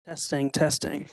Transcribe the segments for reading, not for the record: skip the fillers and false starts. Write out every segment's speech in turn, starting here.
Testing, testing.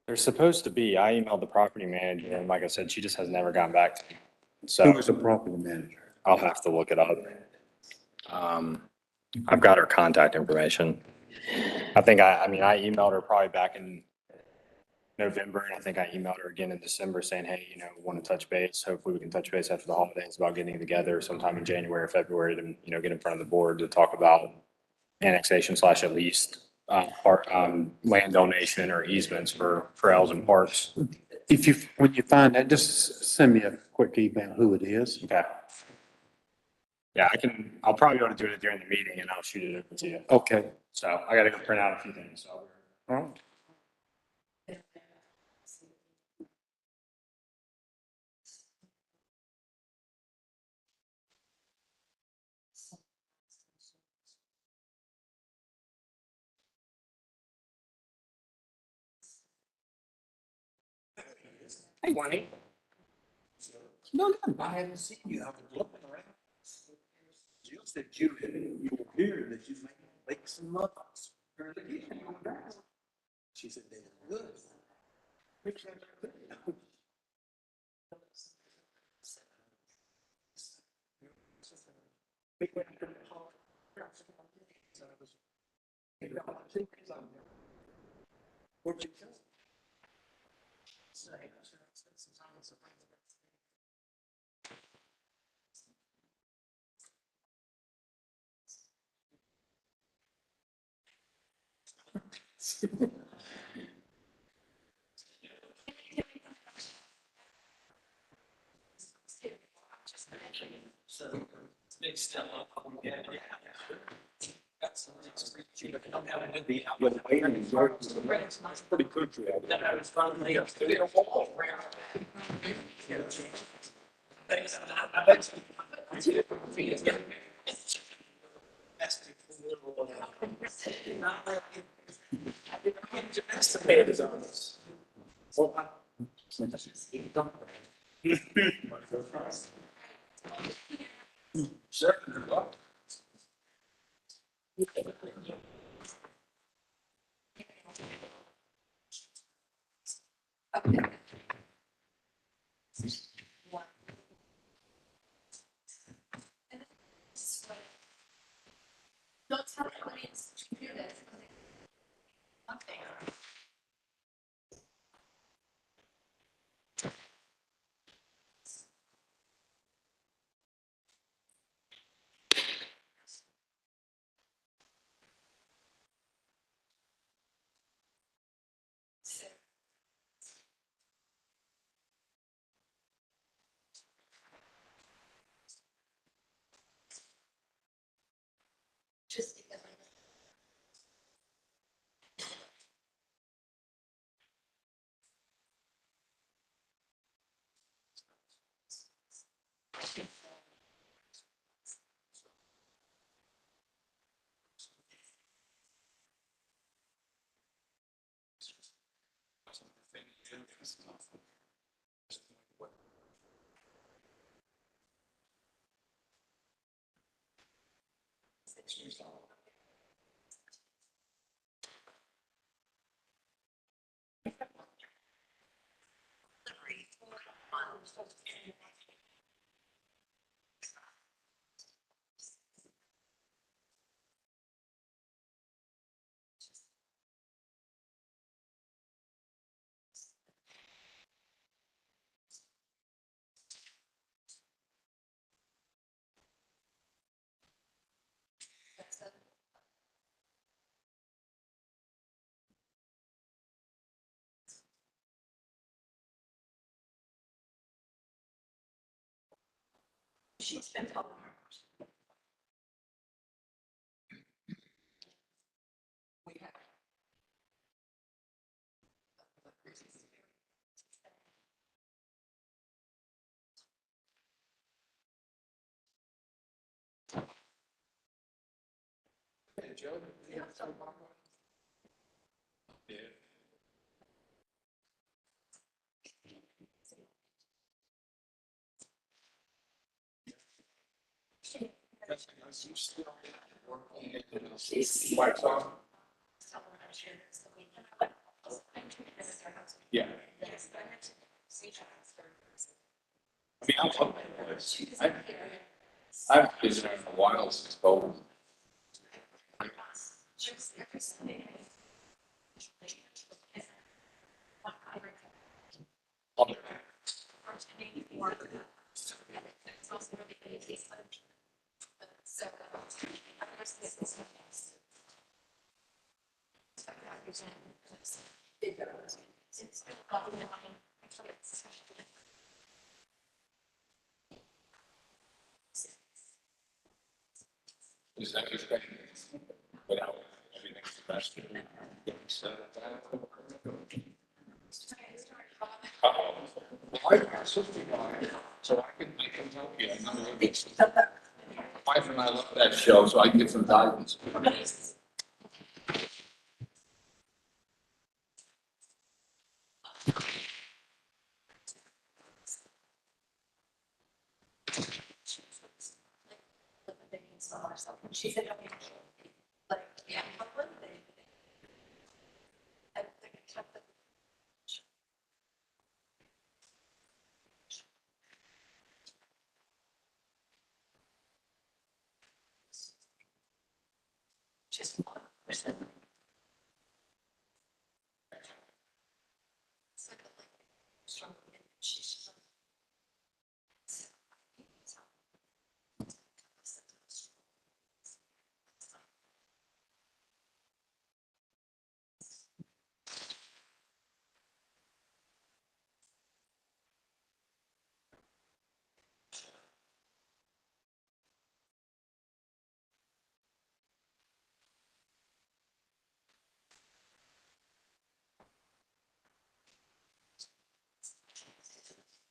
They're supposed to be. I emailed the property manager and like I said, she just has never gotten back to me. Who So is the property manager? I'll have to look it up. I've got her contact information. I think I emailed her probably back in November, and I think I emailed her again in December saying, hey, want to touch base. Hopefully we can touch base after the holidays about getting together sometime in January or February to, get in front of the board to talk about annexation / at least land donation or easements for trails and parks. When you find that, just send me a quick email who it is. Okay. Yeah, I'll probably be able to do it during the meeting and I'll shoot it over to you. Okay. So I got to go print out a few things. So. All right. Hey, Wayne. No, I haven't seen you. I was looking around. Jill said you were here, that you might make some muffins. She said they were good. Don't tell the audience to do this. Okay. Just because. She's been helping her. We have. Mike's on. Yeah. I mean, I'm hoping I've been there in a while since COVID. Is that your thing? Without everything's the best. So, I so I can help you. My wife and I love that show, so I can get some guidance. She said, like, yeah. Just one percent.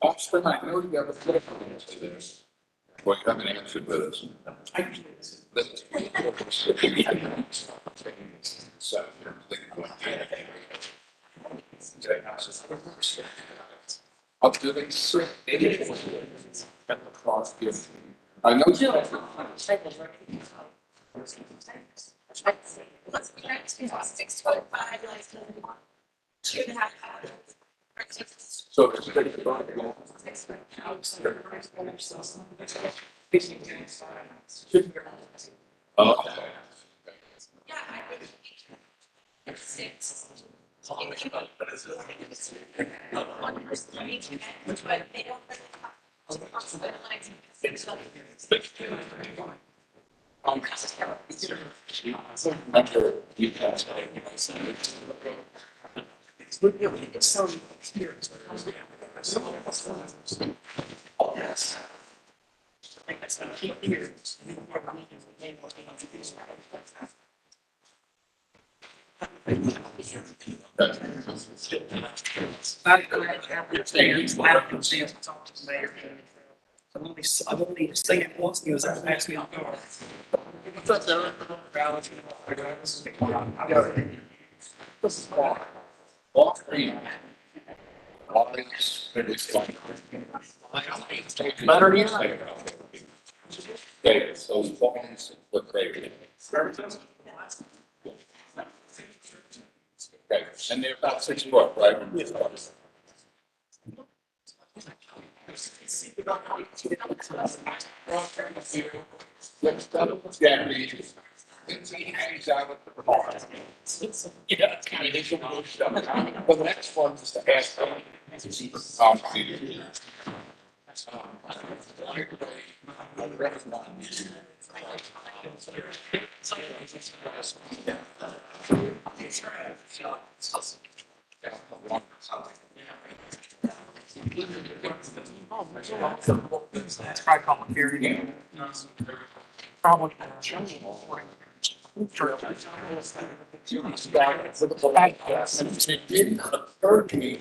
Austin, I know you have a flip to this. Well, you haven't answered this. So. I'll do this. I know. Let's be next to 625, like 2.5 hours. So. Oh. Yeah, I would. It's 6. One person each, but they don't. Yes. I think that's been key years. I've only seen it once, he was asked me on guard. All three. All these, it's fun. Better than I. Okay, so phones look great. Okay, and they're about 6 foot, right? Yeah, he hangs out with the car. Yeah, it's kind of. Well, the next one is to ask them. That's probably complicated. Probably. It didn't occur to me.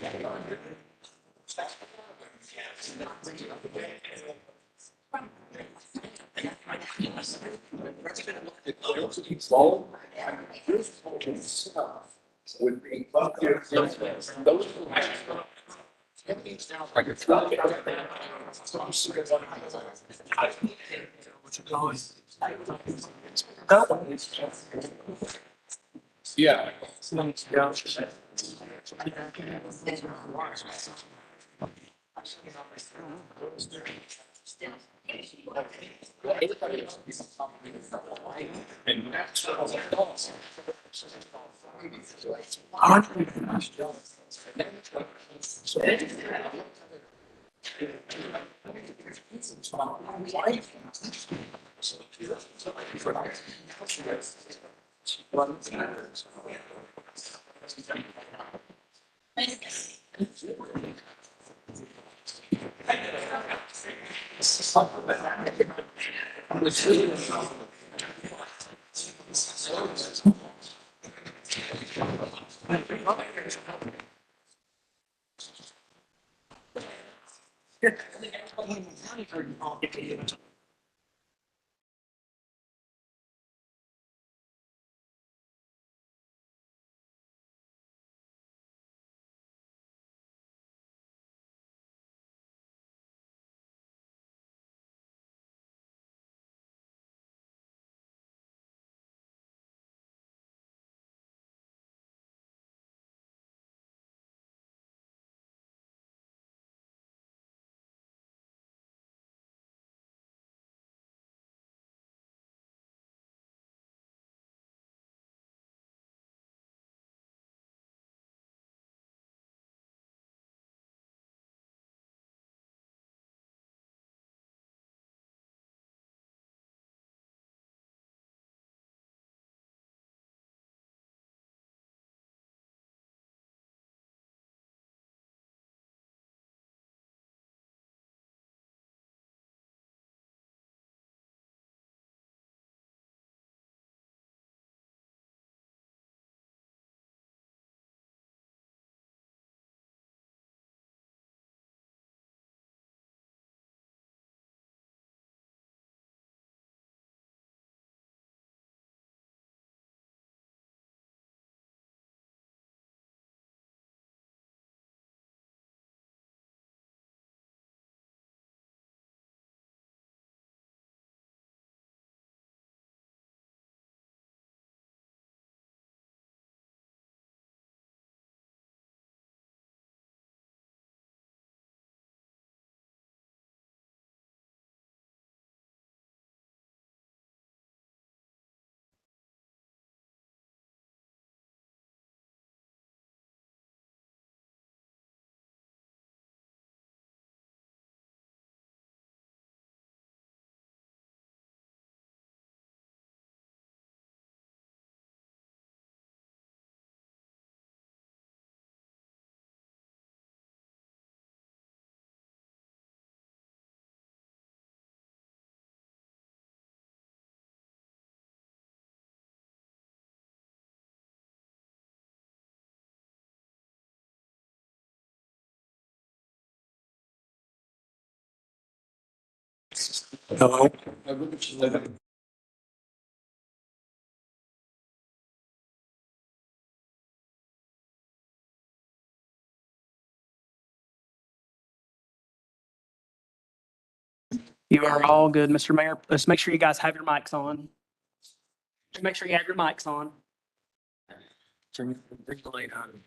Slow. Would be. Those. Like a truck. That one is just. Yeah. Hello. You are all good, Mr. Mayor. Let's make sure you guys have your mics on. Just make sure you have your mics on. Turn the light on.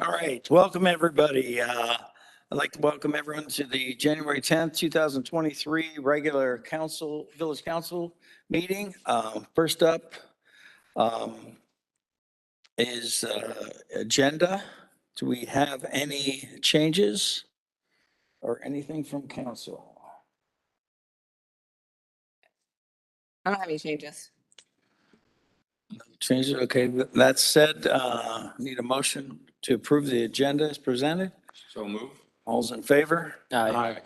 All right, welcome everybody. I'd like to welcome everyone to the January 10th, 2023 regular village council meeting. First up is agenda. Do we have any changes or anything from council? I don't have any changes. Changes, okay. That said, need a motion to approve the agenda as presented. So move. All's in favor? Aye.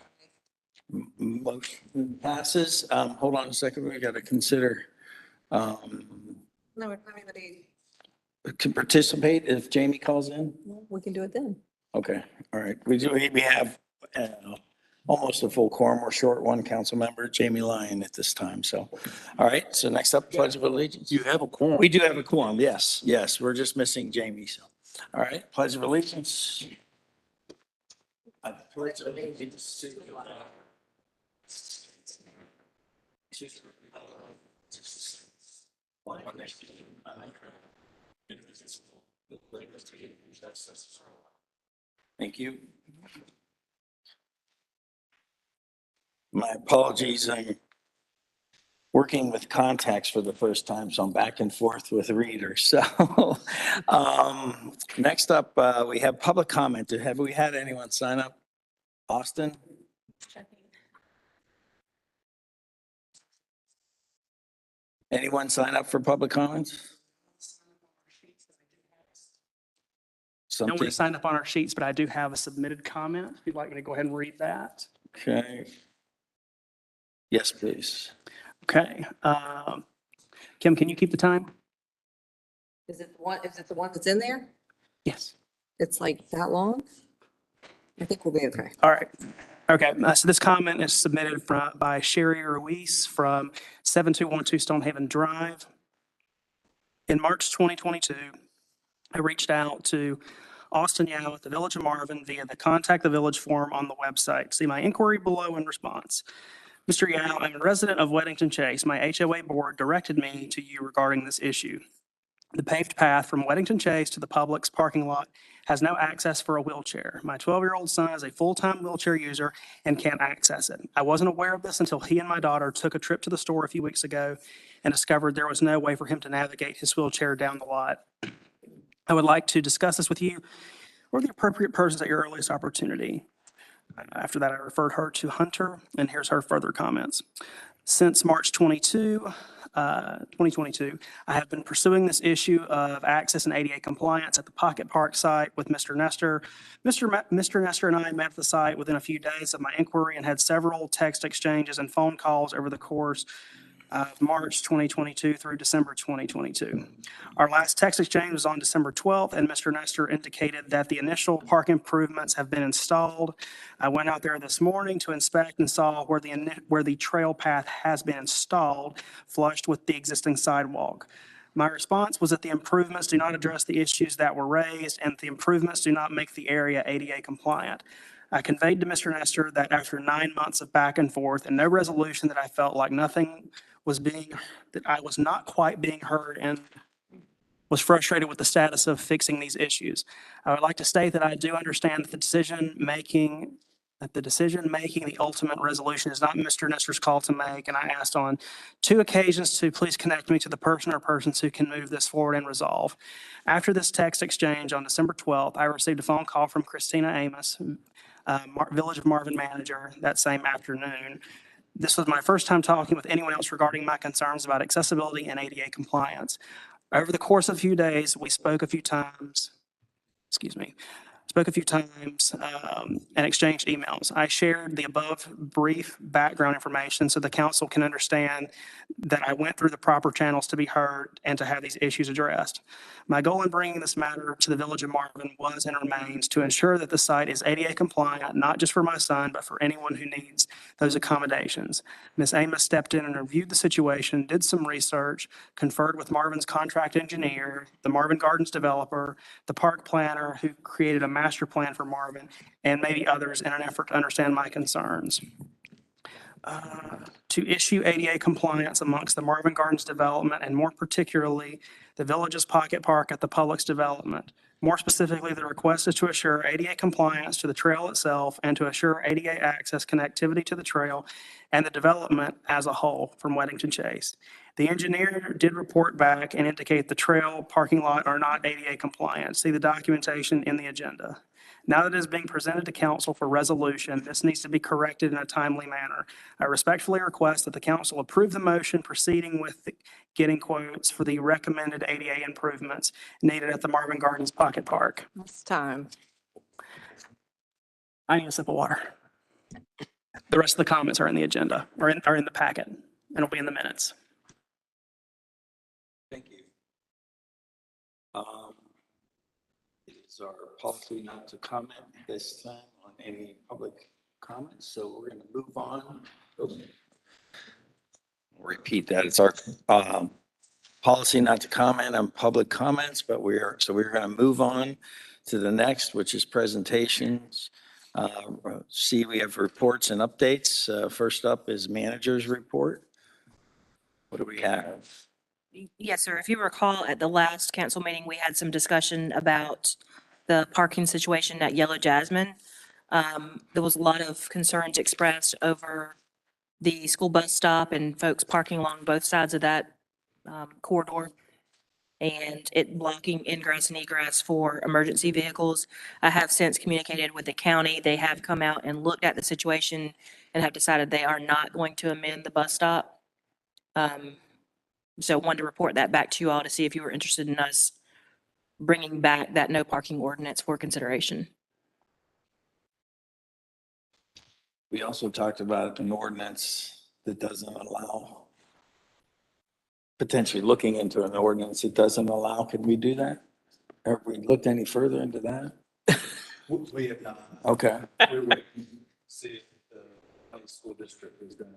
Motion passes. Hold on a second, we got to consider, No, if anybody, can participate if Jamie calls in? we can do it then. Okay, all right. We have almost a full quorum. We're short one council member, Jamie Lyon at this time. So, all right. So next up, pledge of allegiance. You have a quorum. We do have a quorum. Yes, yes. We're just missing Jamie. So, all right. Pledge of allegiance. I pledge allegiance to the flag one nation, under God, indivisible, with liberty and justice for all. Thank you. My apologies. I'm working with contacts for the first time, so I'm back and forth with readers. So next up, we have public comment. Have we had anyone sign up? Austin? Anyone sign up for public comments? No one Something, signed up on our sheets, but I do have a submitted comment. If you'd like me to go ahead and read that. okay. Yes, please. Okay. Kim, can you keep the time? Is it the one that's in there? Yes. It's like that long? I think we'll be okay. All right. Okay. So this comment is submitted by Sherry Ruiz from 7212 Stonehaven Drive. In March 2022, I reached out to Austin Yao at the Village of Marvin via the Contact the Village form on the website. See my inquiry below in response. Mr. Yao, I'm a resident of Weddington Chase. My HOA board directed me to you regarding this issue. The paved path from Weddington Chase to the Publix parking lot has no access for a wheelchair. My 12-year-old son is a full-time wheelchair user and can't access it. I wasn't aware of this until he and my daughter took a trip to the store a few weeks ago and discovered there was no way for him to navigate his wheelchair down the lot. I would like to discuss this with you or the appropriate persons at your earliest opportunity. After that, I referred her to Hunter, and here's her further comments. Since March 2022, I have been pursuing this issue of access and ADA compliance at the Pocket Park site with Mr. Nestor. Mr. Nestor and I met at the site within a few days of my inquiry and had several text exchanges and phone calls over the course of March 2022 through December 2022. Our last text exchange was on December 12th, and Mr. Nestor indicated that the initial park improvements have been installed. I went out there this morning to inspect and saw where the trail path has been installed, flushed with the existing sidewalk. My response was that the improvements do not address the issues that were raised, and the improvements do not make the area ADA compliant. I conveyed to Mr. Nestor that after 9 months of back and forth and no resolution, that I felt like nothing was that I was not quite being heard and was frustrated with the status of fixing these issues. I would like to state that I do understand that the decision-making, the ultimate resolution is not Mr. Nestor's call to make, and I asked on 2 occasions to please connect me to the person or persons who can move this forward and resolve. After this text exchange on December 12th, I received a phone call from Christina Amos, Village of Marvin manager, that same afternoon. This was my first time talking with anyone else regarding my concerns about accessibility and ADA compliance. Over the course of a few days, we spoke a few times, and exchanged emails. I shared the above brief background information so the council can understand that I went through the proper channels to be heard and to have these issues addressed. My goal in bringing this matter to the Village of Marvin was and remains to ensure that the site is ADA compliant, not just for my son, but for anyone who needs those accommodations. Ms. Amos stepped in and reviewed the situation, did some research, conferred with Marvin's contract engineer, the Marvin Gardens developer, the park planner who created a master plan for Marvin, and maybe others in an effort to understand my concerns. To issue ADA compliance amongst the Marvin Gardens development, and more particularly, the Village's Pocket Park at the Publix development. More specifically, the request is to assure ADA compliance to the trail itself and to assure ADA access connectivity to the trail and the development as a whole from Weddington Chase. The engineer did report back and indicate the trail parking lot are not ADA compliant. See the documentation in the agenda. Now that it is being presented to council for resolution, this needs to be corrected in a timely manner. I respectfully request that the council approve the motion proceeding with getting quotes for the recommended ADA improvements needed at the Marvin Gardens Pocket Park. It's time. I need a sip of water. The rest of the comments are in the agenda, or in the packet, and it'll be in the minutes. Thank you. It is our policy not to comment this time on any public comments, so we're going to move on. Repeat that. It's our policy not to comment on public comments, but we're going to move on to the next, which is presentations. See, we have reports and updates. First up is manager's report. What do we have? Yes, sir. If you recall, at the last council meeting, we had some discussion about the parking situation at Yellow Jasmine. There was a lot of concerns expressed over the school bus stop and folks parking along both sides of that corridor and it blocking ingress and egress for emergency vehicles. I have since communicated with the county. They have come out and looked at the situation and have decided they are not going to amend the bus stop. So wanted to report that back to you all to see if you were interested in us bringing back that no parking ordinance for consideration. We also talked about an ordinance that doesn't allow, potentially looking into an ordinance that doesn't allow. Can we do that? Have we looked any further into that? We have not. Okay. We're waiting to see if the county school district is gonna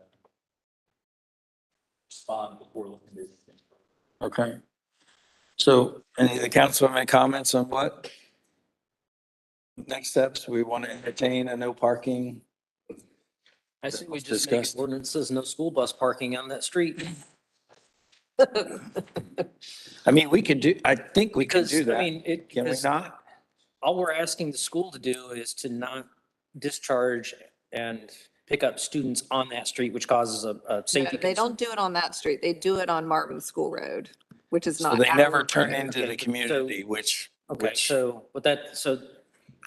respond before looking at anything. Okay. So any of the council have any comments on what? Next steps, we want to entertain a no parking. I think we was just make discussed. ordinances, no school bus parking on that street. I mean, we could do, I think we could Because, do I that. mean, Can we because not? all we're asking the school to do is to not discharge and pick up students on that street, which causes a safety They concern. don't do it on that street. They do it on Martin School Road, which is So not. they our never turn road. into the community, which, Okay, so,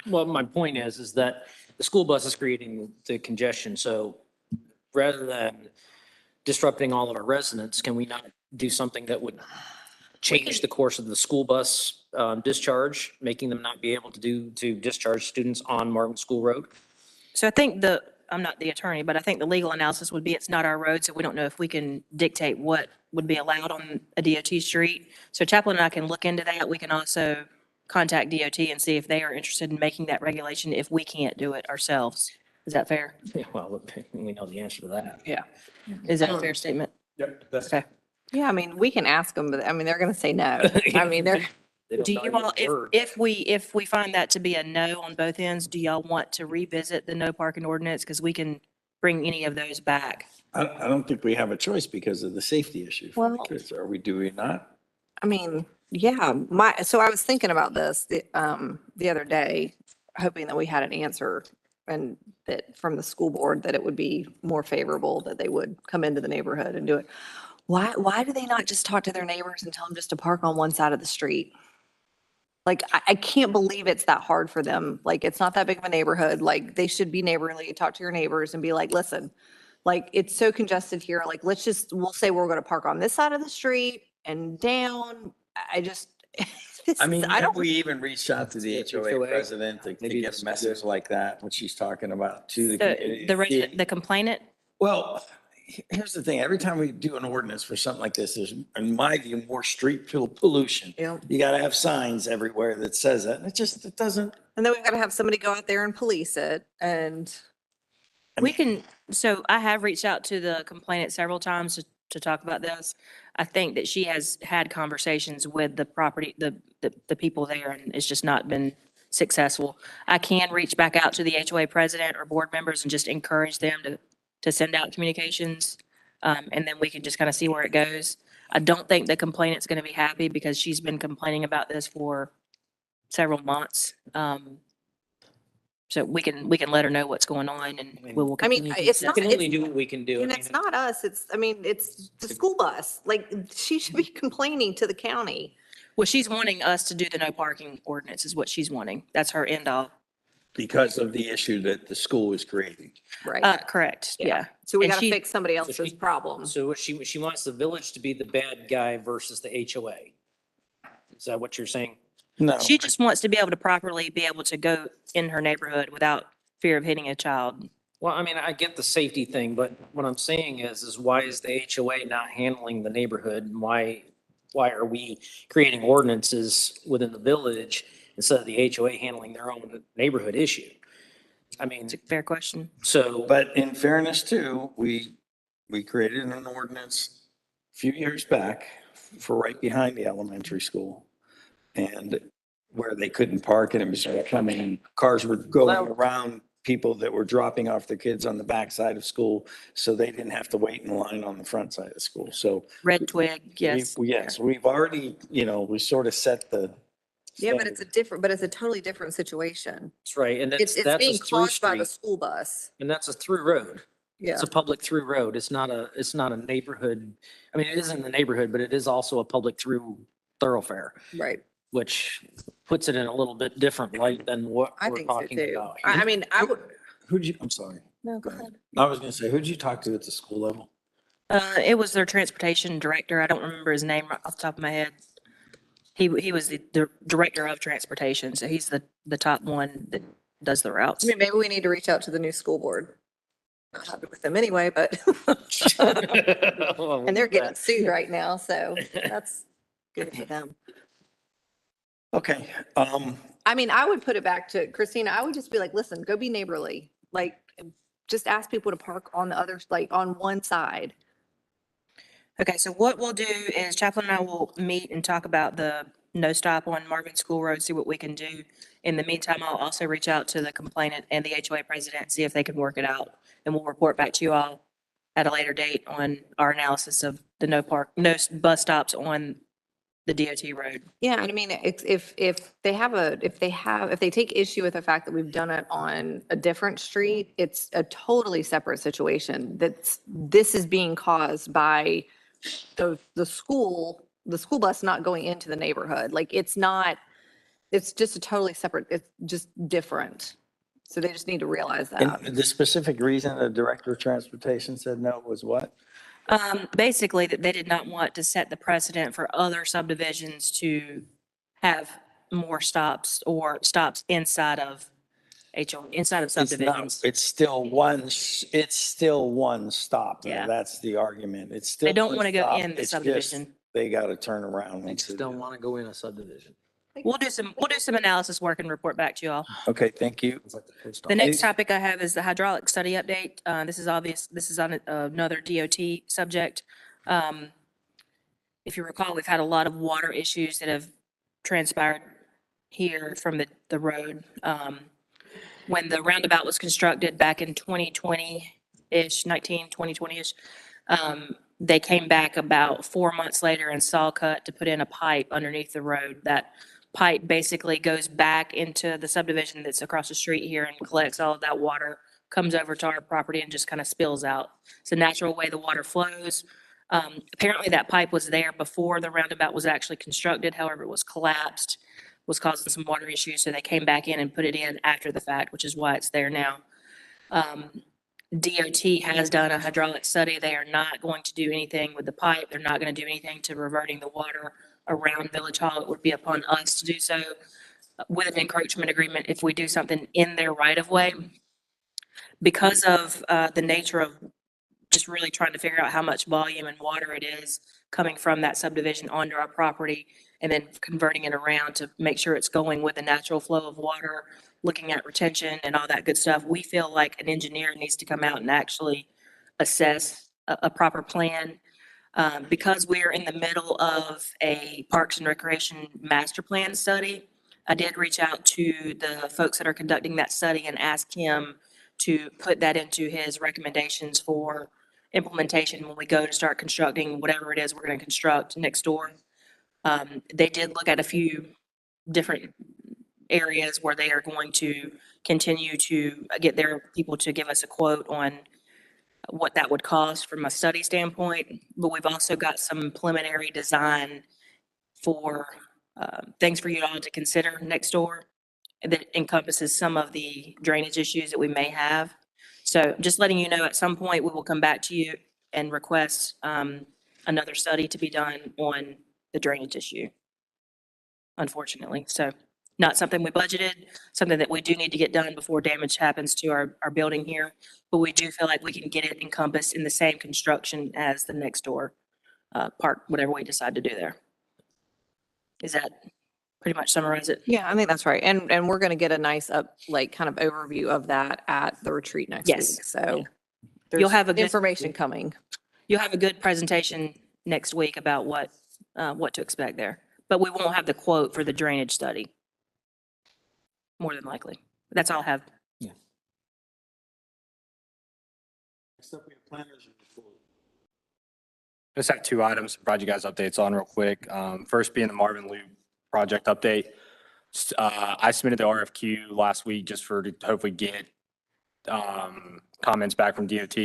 well, my point is that the school bus is creating the congestion, so rather than disrupting all of our residents, can we not do something that would change the course of the school bus discharge, making them not be able to discharge students on Martin School Road? So I think I'm not the attorney, but I think the legal analysis would be it's not our road, so we don't know if we can dictate what would be allowed on a DOT street. So Chaplain and I can look into that. We can also contact DOT and see if they are interested in making that regulation if we can't do it ourselves. Is that fair? Yeah, well, we know the answer to that. Yeah. Is that a fair statement? Yep, that's. Okay. Yeah, I mean, we can ask them, but I mean, they're gonna say no. I mean, they're, They don't Do value you all, the word. if we find that to be a no on both ends, do y'all want to revisit the no parking ordinance? Because we can bring any of those back. I don't think we have a choice because of the safety issue for the Well- kids. Are we, do we not? I mean, yeah, so I was thinking about this, the other day, hoping that we had an answer and that from the school board, that it would be more favorable, that they would come into the neighborhood and do it. Why do they not just talk to their neighbors and tell them just to park on one side of the street? Like, I can't believe it's that hard for them. Like, it's not that big of a neighborhood. Like, they should be neighborly, talk to your neighbors and be like, listen, like, it's so congested here. Like, we'll say we're going to park on this side of the street and down. I just, I mean, I have don't, we even reached out to the Yeah, HOA HOA. president to Maybe get this a is message like that, what she's talking about to the The community? the resident, the complainant, Well, here's the thing. Every time we do an ordinance for something like this, there's, in my view, more street pollution. Yeah. You got to have signs everywhere that says that. It doesn't. and then we've got to have somebody go out there and police it. And we can, so I have reached out to the complainant several times to talk about this. I think that she has had conversations with the property, the people there, and it's just not been successful. I can reach back out to the HOA president or board members and just encourage them to send out communications. And then we can just kind of see where it goes. I don't think the complainant's going to be happy because she's been complaining about this for several months. So we can let her know what's going on and we will I mean, continue. to it's We not- can assess it. only do what we can do. I and mean, it's not us, it's the school bus. Like, she should be complaining to the county. Well, she's wanting us to do the no parking ordinance is what she's wanting. That's her end all. Because of the issue that the school is creating. Right. Correct, yeah. So we and got to she- fix somebody else's she- problem. So what she wants the village to be the bad guy versus the HOA. Is that what you're saying? No. She just wants to be able to properly be able to go in her neighborhood without fear of hitting a child. Well, I mean, I get the safety thing, but what I'm saying is why is the HOA not handling the neighborhood? And why are we creating ordinances within the village instead of the HOA handling their own neighborhood issue? I mean, It's a fair question. so, But in fairness too, we created an ordinance a few years back for right behind the elementary school. And where they couldn't park and it was becoming, cars were going around people that were dropping off their kids on the backside of school. So they didn't have to wait in line on the front side of school. So Red Twig, yes. yes, we've already, we sort of set the. Yeah, but standard. it's a totally different situation. that's right, and It's that's a being through caused by the street, school bus. and that's a through road. Yeah. It's a public through road. It's not a neighborhood. I mean, it is in the neighborhood, but it is also a public through thoroughfare, Right. which puts it in a little bit different light than what I we're think so talking too. about. I here. mean, I would, I'm sorry. no, go ahead. I was gonna say, who'd you talk to at the school level? It was their transportation director. I don't remember his name right off the top of my head. He was the director of transportation, so he's the top one that does the routes. I mean, maybe we need to reach out to the new school board. Not happy with them anyway, but, and they're getting sued right now, so that's good for them. Okay, I mean, I would put it back to Christina. I would just be like, listen, go be neighborly. Like, just ask people to park on the other, like on one side. Okay, so what we'll do is Chaplain and I will meet and talk about the no stop on Marvin School Road, see what we can do. In the meantime, I'll also reach out to the complainant and the HOA president, see if they can work it out. And we'll report back to you all at a later date on our analysis of the no bus stops on the DOT road. Yeah, and I mean, if they take issue with the fact that we've done it on a different street, it's a totally separate situation. This is being caused by the school bus not going into the neighborhood. Like, it's just a totally separate, it's just different. So they just need to realize that. and the specific reason the director of transportation said no was what? Basically, that they did not want to set the precedent for other subdivisions to have more stops or stops inside of inside of It's not, subdivisions. it's still one stop. Yeah. That's the argument. It's still. They don't one want to go stop. in the It's just subdivision. They gotta turn around. They once just they don't do. want to go in a subdivision. We'll do some analysis work and report back to you all. Okay, thank you. It's like the post The office. next topic I have is the hydraulic study update. This is obvious. This is on another DOT subject. If you recall, we've had a lot of water issues that have transpired here from the road. When the roundabout was constructed back in 2020-ish, 2020-ish, they came back about 4 months later and saw cut to put in a pipe underneath the road. That pipe basically goes back into the subdivision that's across the street here and collects all of that water, comes over to our property and just kind of spills out. It's a natural way the water flows. Apparently that pipe was there before the roundabout was actually constructed. However, it was collapsed, was causing some water issues. So they came back in and put it in after the fact, which is why it's there now. DOT has done a hydraulic study. They are not going to do anything with the pipe. They're not going to do anything to reverting the water around Village Hall. It would be upon us to do so with an encroachment agreement if we do something in their right of way. Because of the nature of just really trying to figure out how much volume and water it is coming from that subdivision onto our property and then converting it around to make sure it's going with the natural flow of water, looking at retention and all that good stuff. We feel like an engineer needs to come out and actually assess a proper plan. Because we're in the middle of a Parks and Recreation Master Plan study, I did reach out to the folks that are conducting that study and ask him to put that into his recommendations for implementation when we go to start constructing whatever it is we're going to construct next door. They did look at a few different areas where they are going to continue to get their people to give us a quote on what that would cost from a study standpoint. But we've also got some preliminary design for things for you all to consider next door that encompasses some of the drainage issues that we may have. So just letting you know, at some point, we will come back to you and request another study to be done on the drainage issue, unfortunately. So not something we budgeted, something that we do need to get done before damage happens to our building here. But we do feel like we can get it encompassed in the same construction as the next door park, whatever we decide to do there. Is that pretty much summarize it. Yeah, I think that's right. And we're going to get a nice like kind of overview of that at the retreat next Yes. week. So You'll there's have a good- information coming. You'll have a good presentation next week about what to expect there. But we won't have the quote for the drainage study. More than likely. That's all I have. Next up, we have planners report. Just have two items to provide you guys updates on real quick. First being the Marvin Loop project update. I submitted the RFQ last week just to hopefully get comments back from DOT.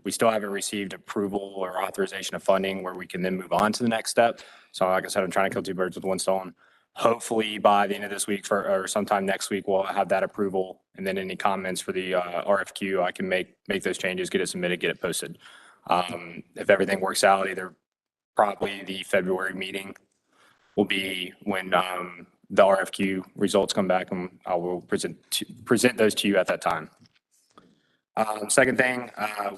We still haven't received approval or authorization of funding where we can then move on to the next step. So like I said, I'm trying to kill two birds with one stone. Hopefully by the end of this week or sometime next week, we'll have that approval. And then any comments for the RFQ, I can make those changes, get it submitted, get it posted. If everything works out, either probably the February meeting will be when the RFQ results come back, and I will present those to you at that time. Second thing,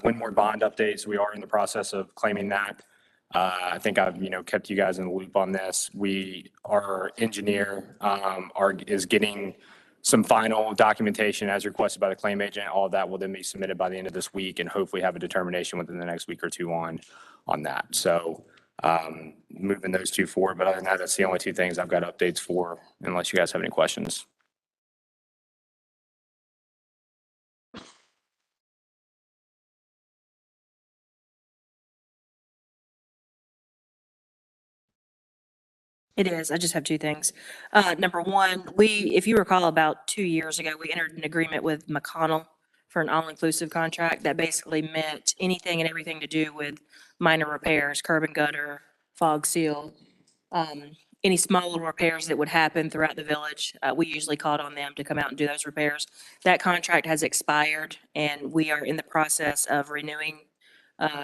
Windward bond updates. We are in the process of claiming that. I think I've, kept you guys in the loop on this. Our engineer is getting some final documentation as requested by the claim agent. All of that will then be submitted by the end of this week and hopefully have a determination within the next week or two on that. So moving those two forward. But other than that, that's the only two things I've got updates for, unless you guys have any questions. It is. I just have two things. Number one, if you recall, about 2 years ago, we entered an agreement with McConnell for an all-inclusive contract that basically meant anything and everything to do with minor repairs, curb and gutter, fog seal, any small little repairs that would happen throughout the village. We usually called on them to come out and do those repairs. That contract has expired, and we are in the process of renewing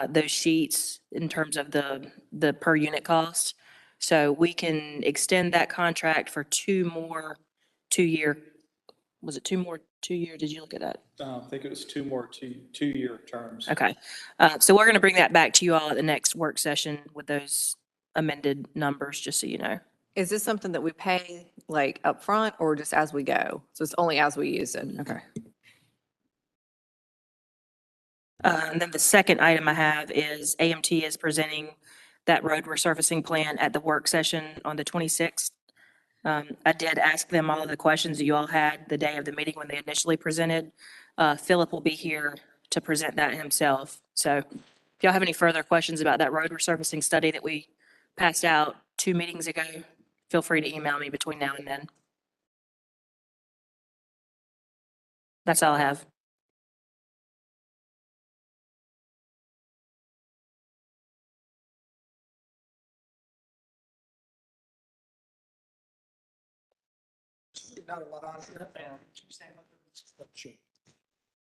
those sheets in terms of the per unit cost. So we can extend that contract for 2 more 2-year, was it 2 more 2-year? Did you look at that? I think it was 2 more 2-year terms. Okay. So we're going to bring that back to you all at the next work session with those amended numbers, just so you know. Is this something that we pay like upfront or just as we go? So it's only as we use it? Okay. And then the second item I have is AMT is presenting that road resurfacing plan at the work session on the 26th. I did ask them all of the questions that you all had the day of the meeting when they initially presented. Philip will be here to present that himself. So if y'all have any further questions about that road resurfacing study that we passed out 2 meetings ago, feel free to email me between now and then. That's all I have. Not a lot on here.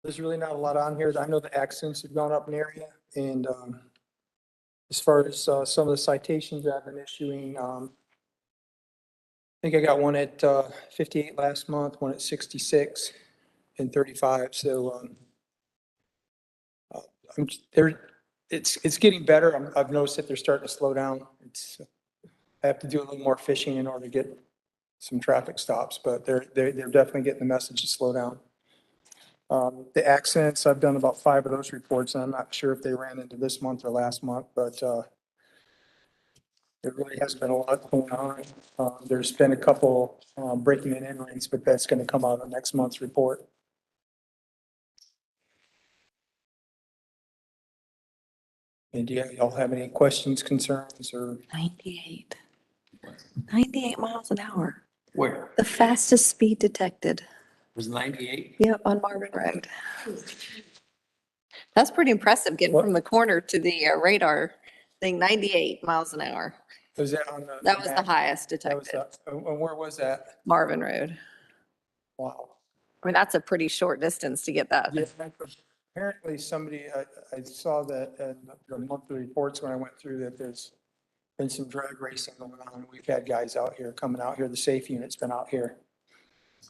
There's really not a lot on here. I know the accidents have gone up in the area, and as far as some of the citations I've been issuing, I think I got one at 58 last month, one at 66 and 35. So it's getting better. I've noticed that they're starting to slow down. I have to do a little more fishing in order to get some traffic stops, but they're definitely getting the message to slow down. The accidents, I've done about 5 of those reports, and I'm not sure if they ran into this month or last month, but there really has been a lot going on. There's been a couple breaking and entering, but that's going to come out in next month's report. And do y'all have any questions, concerns, or? 98 miles an hour. Where? The fastest speed detected. Was 98? Yep, on Marvin Road. That's pretty impressive, getting from the corner to the radar thing, 98 miles an hour. Was that on the? That was the highest That was detected, and where was that? Marvin Road. Wow. I mean, that's a pretty short distance to get that. Yeah, apparently somebody, I saw that in the monthly reports when I went through that there's been some drag racing going on. We've had guys out here, coming out here, the safe unit's been out here.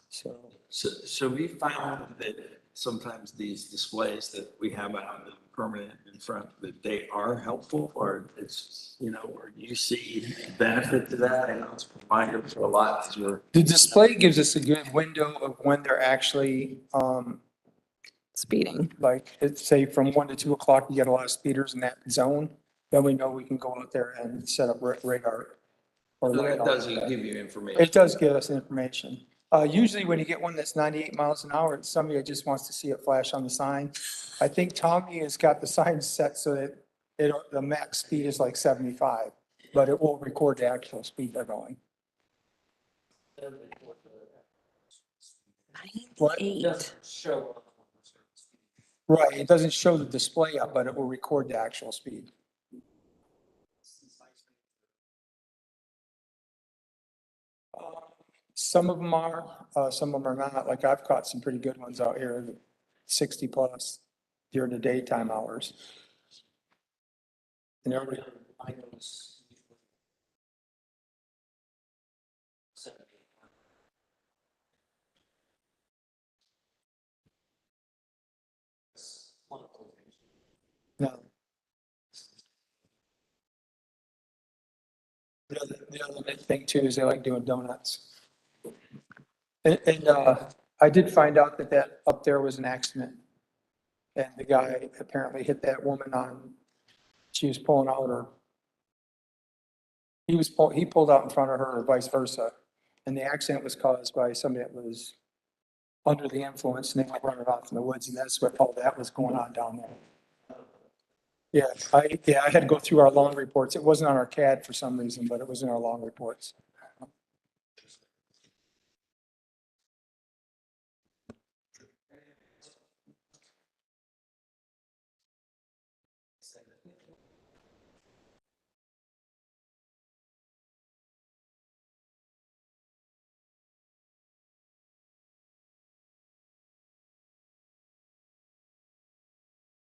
So So we found that sometimes these displays that we have out in the permanent in front, that they are helpful, or it's, or you see benefit to that? I know it's a reminder for a lot as we're. The display gives us a good window of when they're actually, Speeding. like, it's say from 1 to 2 o'clock, you get a lot of speeders in that zone. Then we know we can go out there and set up radar. Or So light that on doesn't that. give you information. It does give us information. Usually when you get one that's 98 miles an hour, it's somebody that just wants to see it flash on the sign. I think Tommy has got the sign set so that the max speed is like 75, but it will record the actual speed they're going. What? 98. Right, it doesn't show the display up, but it will record the actual speed. Some of them are, some of them are not. Like I've caught some pretty good ones out here, 60 plus during the daytime hours. And everybody, no. The other thing too is they like doing donuts. And I did find out that up there was an accident. And the guy apparently hit that woman she was pulling out her. He pulled out in front of her or vice versa. And the accident was caused by somebody that was under the influence and they went running off in the woods. And that's what all that was going on down there. Yeah, I had to go through our long reports. It wasn't on our CAD for some reason, but it was in our long reports.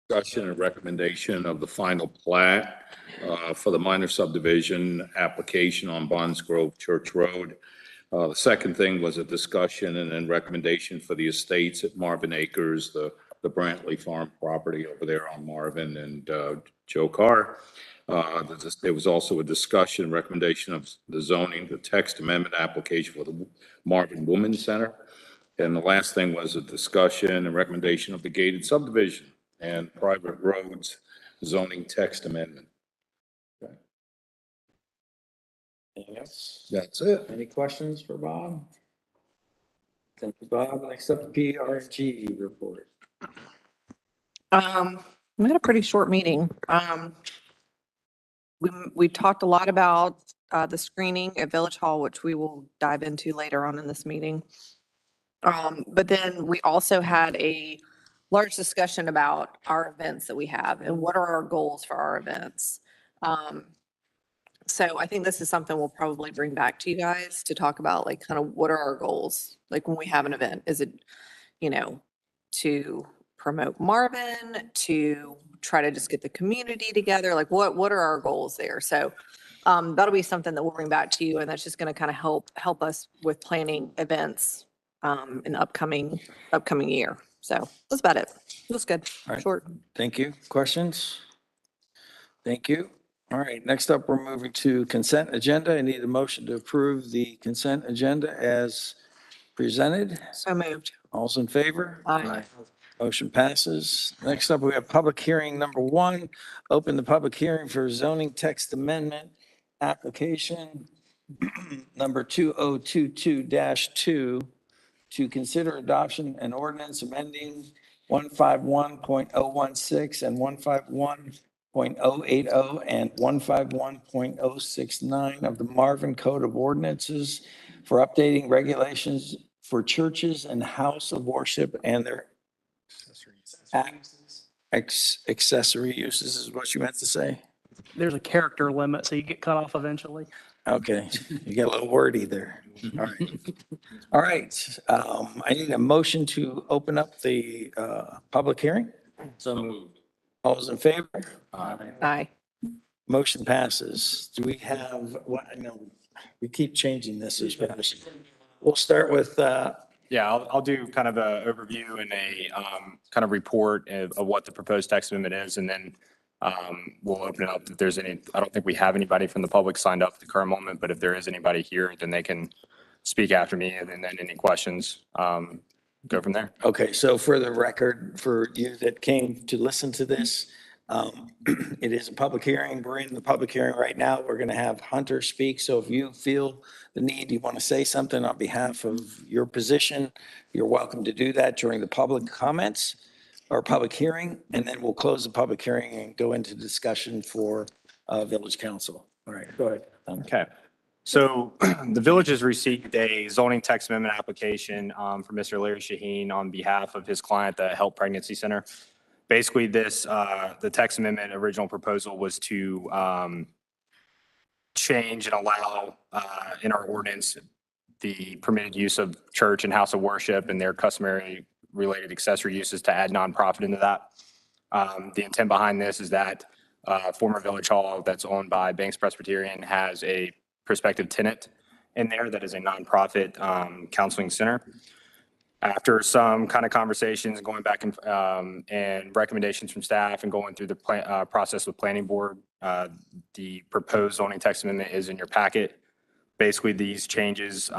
Discussion and recommendation of the final plat for the minor subdivision application on Bonds Grove Church Road. The second thing was a discussion and then recommendation for the estates at Marvin Acres, the Brantley Farm property over there on Marvin and Joe Carr. There was also a discussion, recommendation of the zoning, the text amendment application for the Marvin Women's Center. And the last thing was a discussion and recommendation of the gated subdivision and private roads zoning text amendment. Okay. Anything else? That's it. Any questions for Bob? Thank you, Bob. Next up, PRG report. We had a pretty short meeting. We talked a lot about the screening at Village Hall, which we will dive into later on in this meeting. But then we also had a large discussion about our events that we have and what are our goals for our events. So I think this is something we'll probably bring back to you guys to talk about, like, kind of what are our goals? Like when we have an event, is it, to promote Marvin, to try to just get the community together? Like what are our goals there? So that'll be something that we'll bring back to you, and that's just going to kind of help us with planning events in the upcoming year. So that's about it. It was good. All right. Short. Thank you. Questions? Thank you. All right, next up, we're moving to consent agenda. I need a motion to approve the consent agenda as presented. So moved. All's in favor? Aye. Motion passes. Next up, we have public hearing number 1. Open the public hearing for zoning text amendment application number 2022-2 to consider adoption and ordinance amending 151.016 and 151.080 and 151.069 of the Marvin Code of Ordinances for updating regulations for churches and house of worship and their accessory uses is what you meant to say? There's a character limit, so you get cut off eventually. Okay, you got a little wordy there. All right. All right, I need a motion to open up the public hearing. So moved. All those in favor? Aye. Motion passes. Do we have, what, I know, we keep changing this as fast. We'll start with Yeah, I'll do kind of a overview and a kind of report of what the proposed text amendment is, and then we'll open it up if there's any. I don't think we have anybody from the public signed up at the current moment, but if there is anybody here, then they can speak after me, and then any questions, go from there. Okay, so for the record, for you that came to listen to this, it is a public hearing. We're in the public hearing right now. We're going to have Hunter speak. So if you feel the need, you want to say something on behalf of your position, you're welcome to do that during the public comments or public hearing. And then we'll close the public hearing and go into discussion for village council. All right, go ahead. Okay. So the village has received a zoning text amendment application from Mr. Larry Shaheen on behalf of his client, the Help Pregnancy Center. Basically, this, the text amendment original proposal was to change and allow in our ordinance the permitted use of church and house of worship and their customary related accessory uses to add nonprofit into that. The intent behind this is that former Village Hall that's owned by Banks Presbyterian has a prospective tenant in there that is a nonprofit counseling center. After some kind of conversations, going back and recommendations from staff and going through the process with planning board, the proposed zoning text amendment is in your packet. Basically, these changes,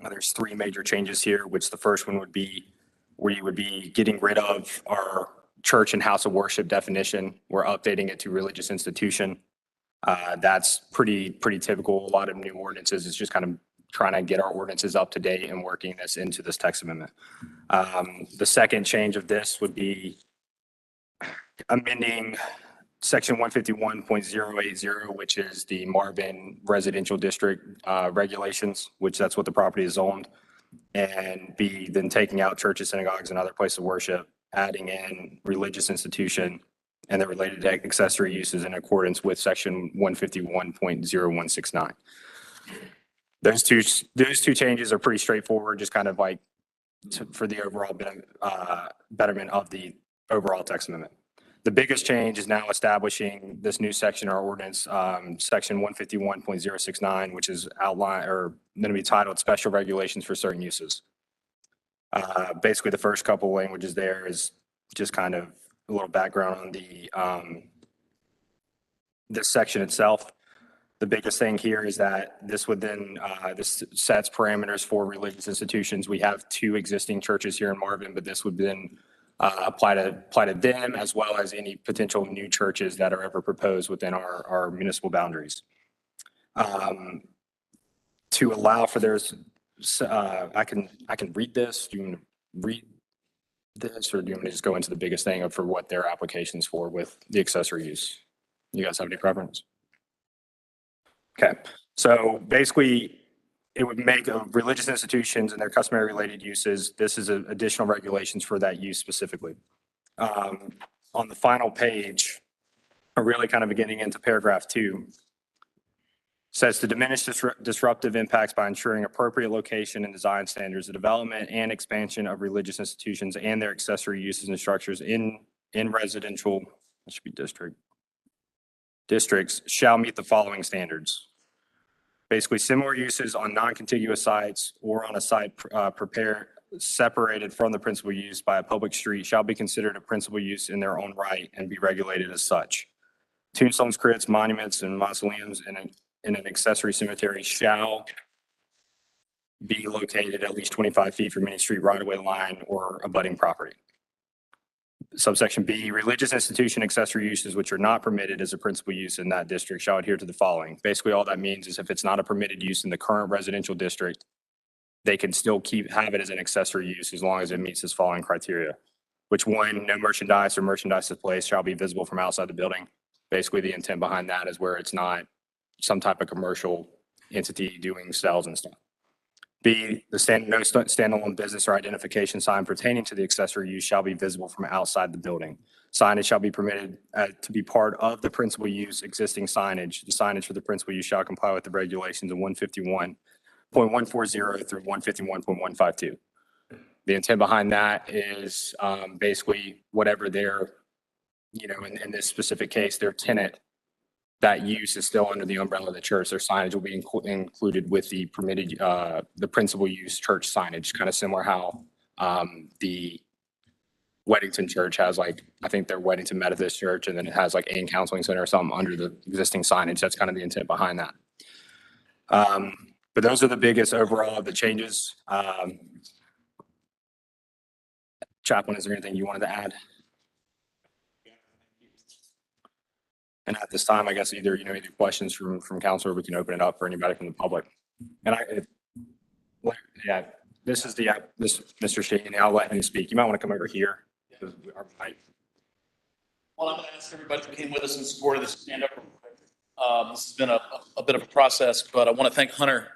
there's three major changes here, which the first one would be where you would be getting rid of our church and house of worship definition. We're updating it to religious institution. That's pretty typical. A lot of new ordinances is just kind of trying to get our ordinances up to date and working this into this text amendment. The second change of this would be amending section 151.080, which is the Marvin Residential District regulations, which that's what the property is zoned, and be then taking out churches, synagogues, and other places of worship, adding in religious institution and the related accessory uses in accordance with section 151.0169. Those two changes are pretty straightforward, just kind of like for the overall betterment of the overall text amendment. The biggest change is now establishing this new section in our ordinance, section 151.069, which is outlined or going to be titled Special Regulations for Certain Uses. Basically, the first couple of languages there is just kind of a little background on the this section itself. The biggest thing here is that this would then, this sets parameters for religious institutions. We have two existing churches here in Marvin, but this would then apply to them as well as any potential new churches that are ever proposed within our municipal boundaries. To allow for theirs, I can read this. Do you want to read this, or do you want me to just go into the biggest thing for what their application's for with the accessory use? You guys have any preference? Okay, so basically, it would make religious institutions and their customary related uses, this is additional regulations for that use specifically. On the final page, really kind of getting into paragraph 2, says to diminish disruptive impacts by ensuring appropriate location and design standards, the development and expansion of religious institutions and their accessory uses and structures in residential, it should be districts shall meet the following standards. Basically, similar uses on non-contiguous sites or on a site separated from the principal use by a public street shall be considered a principal use in their own right and be regulated as such. Tombstones, crypts, monuments, and mausoleums in an accessory cemetery shall be located at least 25 feet from any street right-of-way line or abutting property. Subsection B, religious institution accessory uses which are not permitted as a principal use in that district shall adhere to the following. Basically, all that means is if it's not a permitted use in the current residential district, they can still have it as an accessory use as long as it meets this following criteria, which one, no merchandise or merchandise displays shall be visible from outside the building. Basically, the intent behind that is where it's not some type of commercial entity doing sales and stuff. B, no standalone business or identification sign pertaining to the accessory use shall be visible from outside the building. Signage shall be permitted to be part of the principal use existing signage. The signage for the principal use shall comply with the regulations of 151.140 through 151.152. The intent behind that is basically whatever their, in this specific case, their tenant that use is still under the umbrella of the church. Their signage will be included with the permitted, the principal use church signage, kind of similar how the Weddington Church has like, I think they're Weddington Methodist Church, and then it has like Ain Counseling Center or something under the existing signage. That's kind of the intent behind that. But those are the biggest overall of the changes. Chaplain, is there anything you wanted to add? And at this time, I guess either, either questions from council, or we can open it up for anybody from the public. And yeah, this is Mr. Shane. I'll let him speak. You might want to come over here. Well, I'm going to ask everybody who came with us in support of this to stand up. This has been a bit of a process, but I want to thank Hunter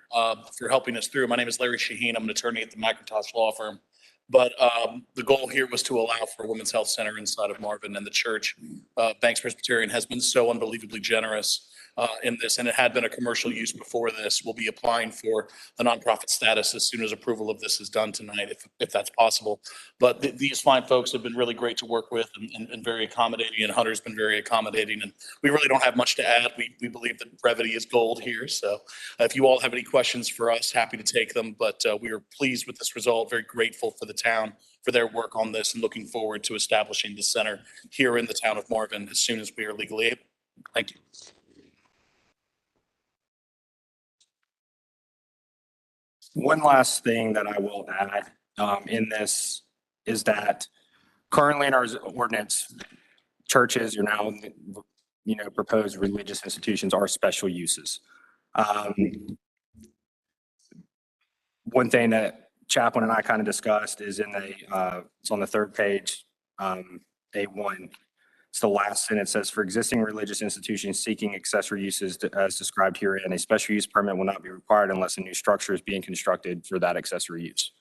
for helping us through. My name is Larry Shaheen. I'm an attorney at the McIntosh Law Firm. But the goal here was to allow for a women's health center inside of Marvin, and the church, Banks Presbyterian, has been so unbelievably generous in this, and it had been a commercial use before this. We'll be applying for a nonprofit status as soon as approval of this is done tonight, if that's possible. But these fine folks have been really great to work with and very accommodating, and Hunter's been very accommodating, and we really don't have much to add. We believe that brevity is gold here. So if you all have any questions for us, happy to take them, but we are pleased with this result, very grateful for the town for their work on this, and looking forward to establishing the center here in the town of Marvin as soon as we are legally able. Thank you. One last thing that I will add in this is that currently in our ordinance, churches are now, proposed religious institutions are special uses. One thing that Chaplain and I kind of discussed is it's on the third page, A1. It's the last sentence. Says, for existing religious institutions seeking accessory uses as described herein, a special use permit will not be required unless a new structure is being constructed for that accessory use.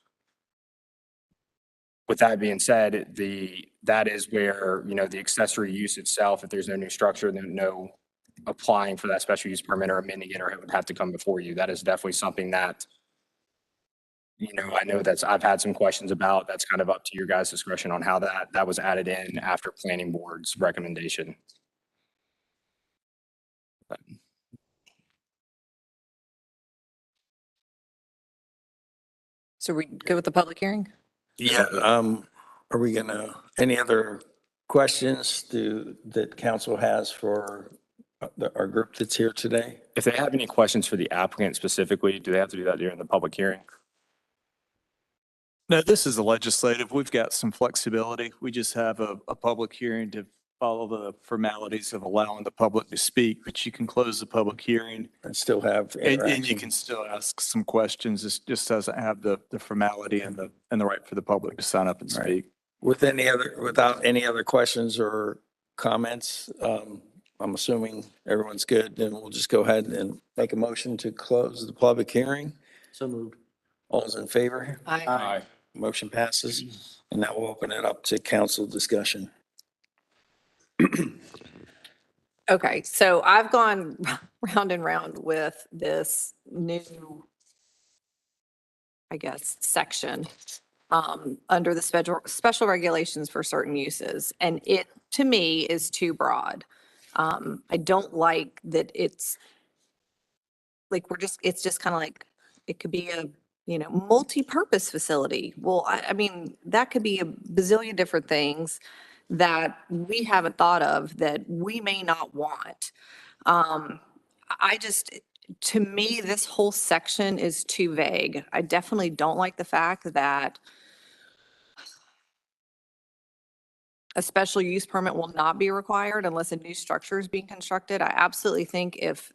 With that being said, that is where, the accessory use itself, if there's no new structure, then no applying for that special use permit or amending it, or it would have to come before you. That is definitely something that, I know I've had some questions about. That's kind of up to your guys' discretion on how that was added in after planning board's recommendation. So we go with the public hearing? Yeah, are we any other questions that council has for our group that's here today? If they have any questions for the applicant specifically, do they have to do that during the public hearing? No, this is a legislative. We've got some flexibility. We just have a public hearing to follow the formalities of allowing the public to speak, but you can close the public hearing. And still have And you interaction. can still ask some questions. It just doesn't have the formality and the right for the public to sign up and Right. speak. Without any other questions or comments, I'm assuming everyone's good, then we'll just go ahead and make a motion to close the public hearing. So moved. All's in favor? Aye. Motion passes, and now we'll open it up to council discussion. Okay, so I've gone round and round with this new, I guess, section under the special regulations for certain uses. And it, to me, is too broad. I don't like that it's like, it's just kind of like, it could be a, multi-purpose facility. Well, I mean, that could be a bazillion different things that we haven't thought of that we may not want. To me, this whole section is too vague. I definitely don't like the fact that a special use permit will not be required unless a new structure is being constructed. I absolutely think if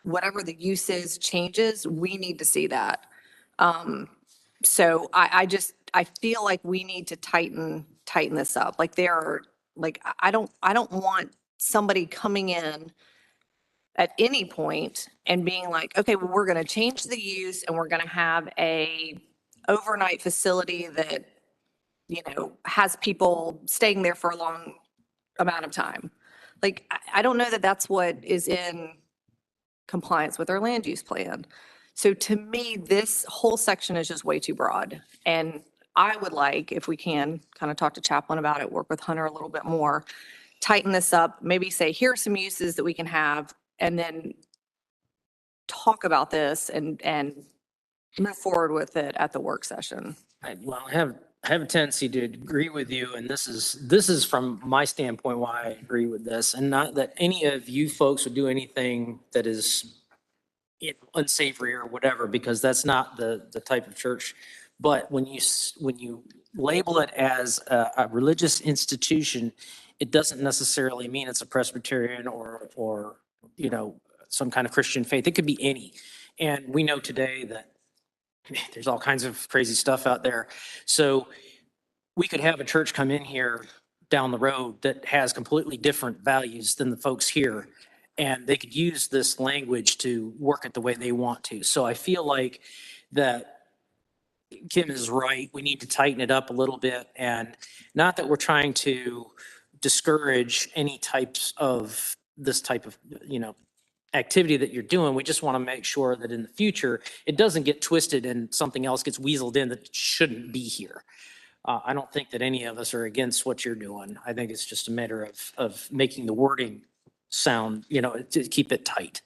whatever the use is changes, we need to see that. So I feel like we need to tighten this up. Like I don't want somebody coming in at any point and being like, okay, well, we're going to change the use and we're going to have a overnight facility that, has people staying there for a long amount of time. Like, I don't know that that's what is in compliance with our land use plan. So to me, this whole section is just way too broad. And I would like, if we can, kind of talk to Chaplain about it, work with Hunter a little bit more, tighten this up, maybe say, here are some uses that we can have, and then talk about this and move forward with it at the work session. Well, I have a tendency to agree with you, and this is from my standpoint why I agree with this, and not that any of you folks would do anything that is unsavory or whatever, because that's not the type of church. But when you label it as a religious institution, it doesn't necessarily mean it's a Presbyterian or some kind of Christian faith. It could be any. And we know today that there's all kinds of crazy stuff out there. So we could have a church come in here down the road that has completely different values than the folks here. And they could use this language to work it the way they want to. So I feel like that Kim is right. We need to tighten it up a little bit. And not that we're trying to discourage any types of this type of, activity that you're doing. We just want to make sure that in the future, it doesn't get twisted and something else gets weaseled in that shouldn't be here. I don't think that any of us are against what you're doing. I think it's just a matter of making the wording sound, to keep it tight.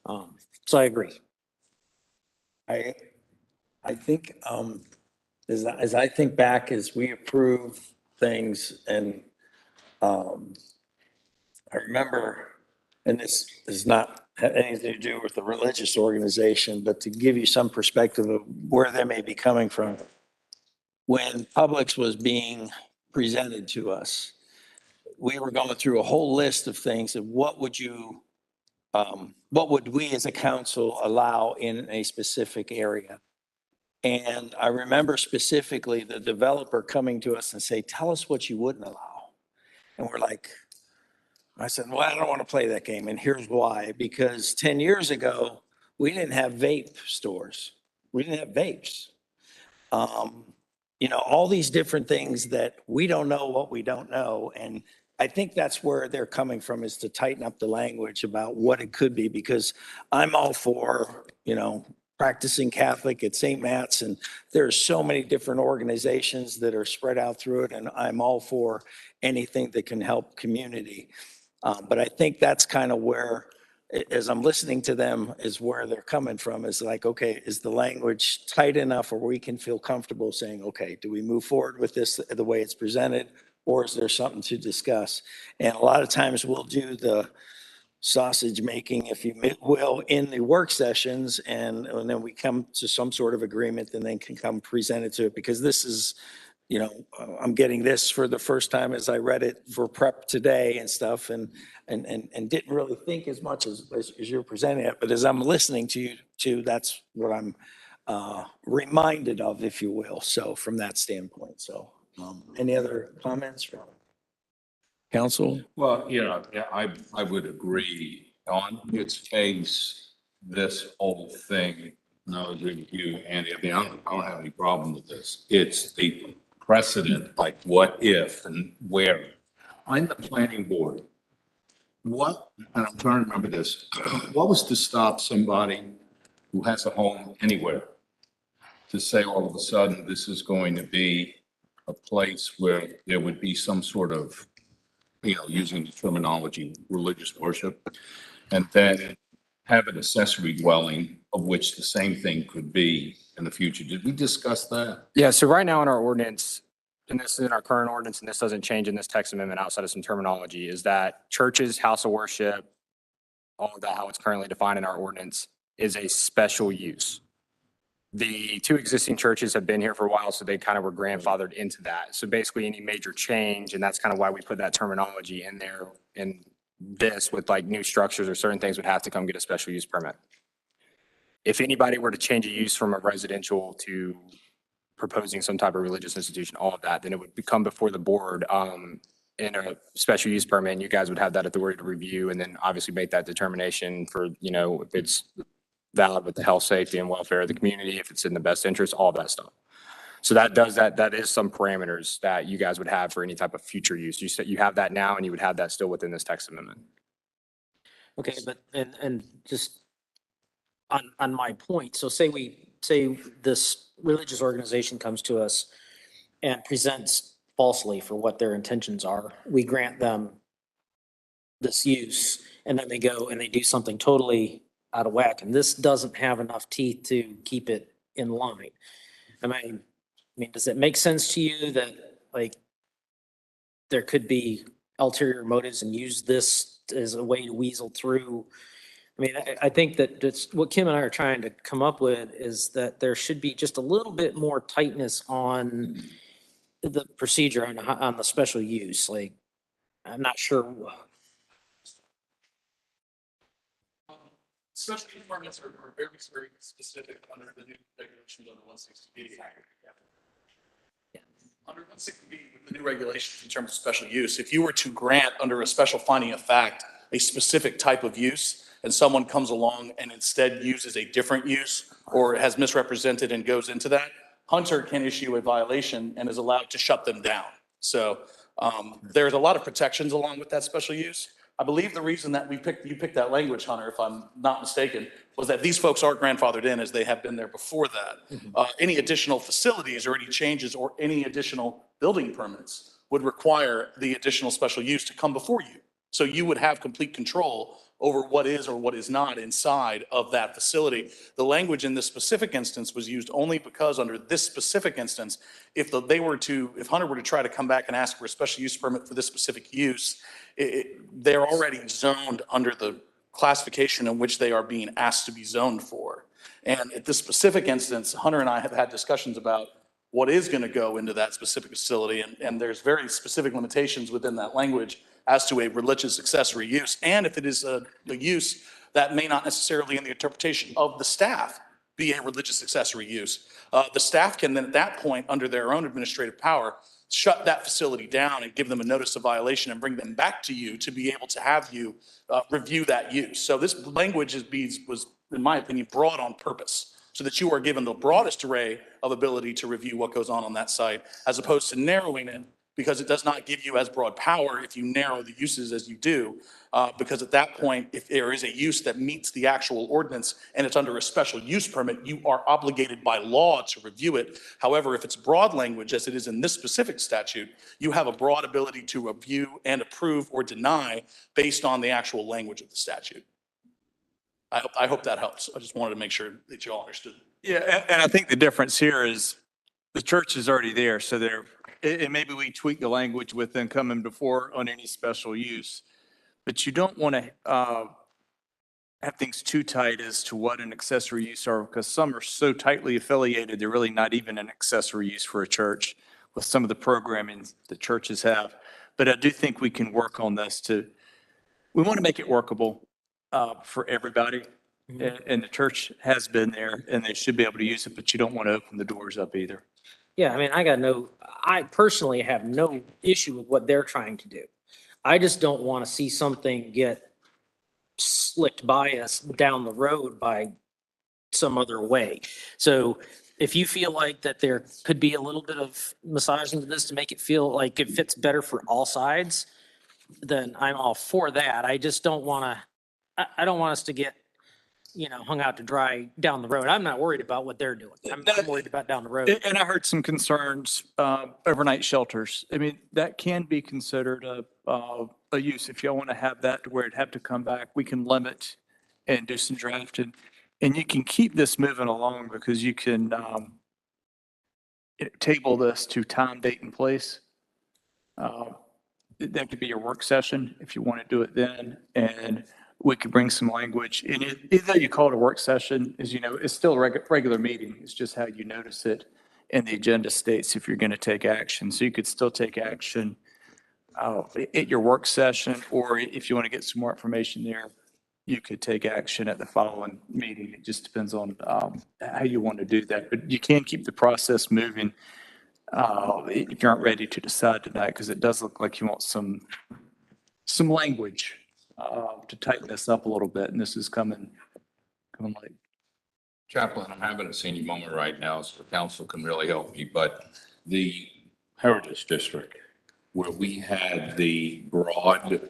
So I agree. I think, as I think back, as we approve things, and I remember, and this is not anything to do with the religious organization, but to give you some perspective of where they may be coming from. When Publix was being presented to us, we were going through a whole list of things of what would we as a council allow in a specific area? And I remember specifically the developer coming to us and say, tell us what you wouldn't allow. And we're like, I said, well, I don't want to play that game. And here's why. Because 10 years ago, we didn't have vape stores. We didn't have vapes. All these different things that we don't know what we don't know. And I think that's where they're coming from, is to tighten up the language about what it could be, because I'm all for, practicing Catholic at St. Matt's, and there's so many different organizations that are spread out through it, and I'm all for anything that can help community. But I think that's kind of where, as I'm listening to them, is where they're coming from, is like, okay, is the language tight enough where we can feel comfortable saying, okay, do we move forward with this the way it's presented, or is there something to discuss? And a lot of times we'll do the sausage making, if you will, in the work sessions, and then we come to some sort of agreement, and then can come present it to it, because this is, I'm getting this for the first time as I read it for prep today and stuff, and didn't really think as much as you're presenting it, but as I'm listening to you, that's what I'm reminded of, if you will. So from that standpoint, any other comments from council? Well, I would agree on its face, this whole thing. And I would agree with you, Andy. I mean, I don't have any problem with this. It's the precedent, like what if and where. I'm the planning board. What, and I'm trying to remember this, what was to stop somebody who has a home anywhere to say all of a sudden this is going to be a place where there would be some sort of, using the terminology, religious worship, and then have an accessory dwelling of which the same thing could be in the future? Did we discuss that? Yeah, so right now in our ordinance, and this is in our current ordinance, and this doesn't change in this text amendment outside of some terminology, is that churches, house of worship, all of that, how it's currently defined in our ordinance, is a special use. The two existing churches have been here for a while, so they kind of were grandfathered into that. So basically any major change, and that's kind of why we put that terminology in there, in this, with like new structures or certain things, would have to come get a special use permit. If anybody were to change a use from a residential to proposing some type of religious institution, all of that, then it would come before the board in a special use permit, and you guys would have that authority to review, and then obviously make that determination for, if it's valid with the health, safety, and welfare of the community, if it's in the best interest, all that stuff. So that is some parameters that you guys would have for any type of future use. You said you have that now, and you would have that still within this text amendment. Okay, but, and just on my point, so say this religious organization comes to us and presents falsely for what their intentions are. We grant them this use, and then they go and they do something totally out of whack, and this doesn't have enough teeth to keep it in line. I mean, does it make sense to you that, like, there could be ulterior motives and use this as a way to weasel through? I mean, I think that that's what Kim and I are trying to come up with, is that there should be just a little bit more tightness on the procedure on the special use. Like, I'm not sure. Special use permits are very, very specific under the new regulations under 160B. Under 160B, with the new regulations in terms of special use, if you were to grant under a special finding of fact a specific type of use, and someone comes along and instead uses a different use or has misrepresented and goes into that, Hunter can issue a violation and is allowed to shut them down. So there's a lot of protections along with that special use. I believe the reason that you picked that language, Hunter, if I'm not mistaken, was that these folks are grandfathered in as they have been there before that. Any additional facilities or any changes or any additional building permits would require the additional special use to come before you. So you would have complete control over what is or what is not inside of that facility. The language in this specific instance was used only because under this specific instance, if Hunter were to try to come back and ask for a special use permit for this specific use, they're already zoned under the classification in which they are being asked to be zoned for. And at this specific instance, Hunter and I have had discussions about what is going to go into that specific facility. And there's very specific limitations within that language as to a religious accessory use. And if it is a use that may not necessarily in the interpretation of the staff be a religious accessory use, the staff can then at that point, under their own administrative power, shut that facility down and give them a notice of violation and bring them back to you to be able to have you review that use. So this language was, in my opinion, broad on purpose, so that you are given the broadest array of ability to review what goes on that site, as opposed to narrowing it, because it does not give you as broad power if you narrow the uses as you do. Because at that point, if there is a use that meets the actual ordinance and it's under a special use permit, you are obligated by law to review it. However, if it's broad language, as it is in this specific statute, you have a broad ability to review and approve or deny based on the actual language of the statute. I hope that helps. I just wanted to make sure that you all understood. Yeah, and I think the difference here is the church is already there, so and maybe we tweak the language with them coming before on any special use. But you don't want to have things too tight as to what an accessory use are, because some are so tightly affiliated, they're really not even an accessory use for a church with some of the programming the churches have. But I do think we can work on this we want to make it workable for everybody. And the church has been there and they should be able to use it, but you don't want to open the doors up either. Yeah, I mean, I personally have no issue with what they're trying to do. I just don't want to see something get slicked by us down the road by some other way. So if you feel like that there could be a little bit of massaging to this to make it feel like it fits better for all sides, then I'm all for that. I just don't want to, I don't want us to get, hung out to dry down the road. I'm not worried about what they're doing. I'm worried about down the road. And I heard some concerns, overnight shelters. I mean, that can be considered a use. If y'all want to have that to where it'd have to come back, we can limit and do some drafting. And you can keep this moving along because you can table this to time, date, and place. That could be your work session if you want to do it then. And we could bring some language. And either you call it a work session, as you know, it's still a regular meeting. It's just how you notice it. And the agenda states if you're going to take action. So you could still take action at your work session, or if you want to get some more information there, you could take action at the following meeting. It just depends on how you want to do that. But you can keep the process moving if you aren't ready to decide tonight, because it does look like you want some language to tighten this up a little bit, and this is coming late. Chaplain, I'm having a senior moment right now, so the council can really help me, but the Heritage District, where we had the broad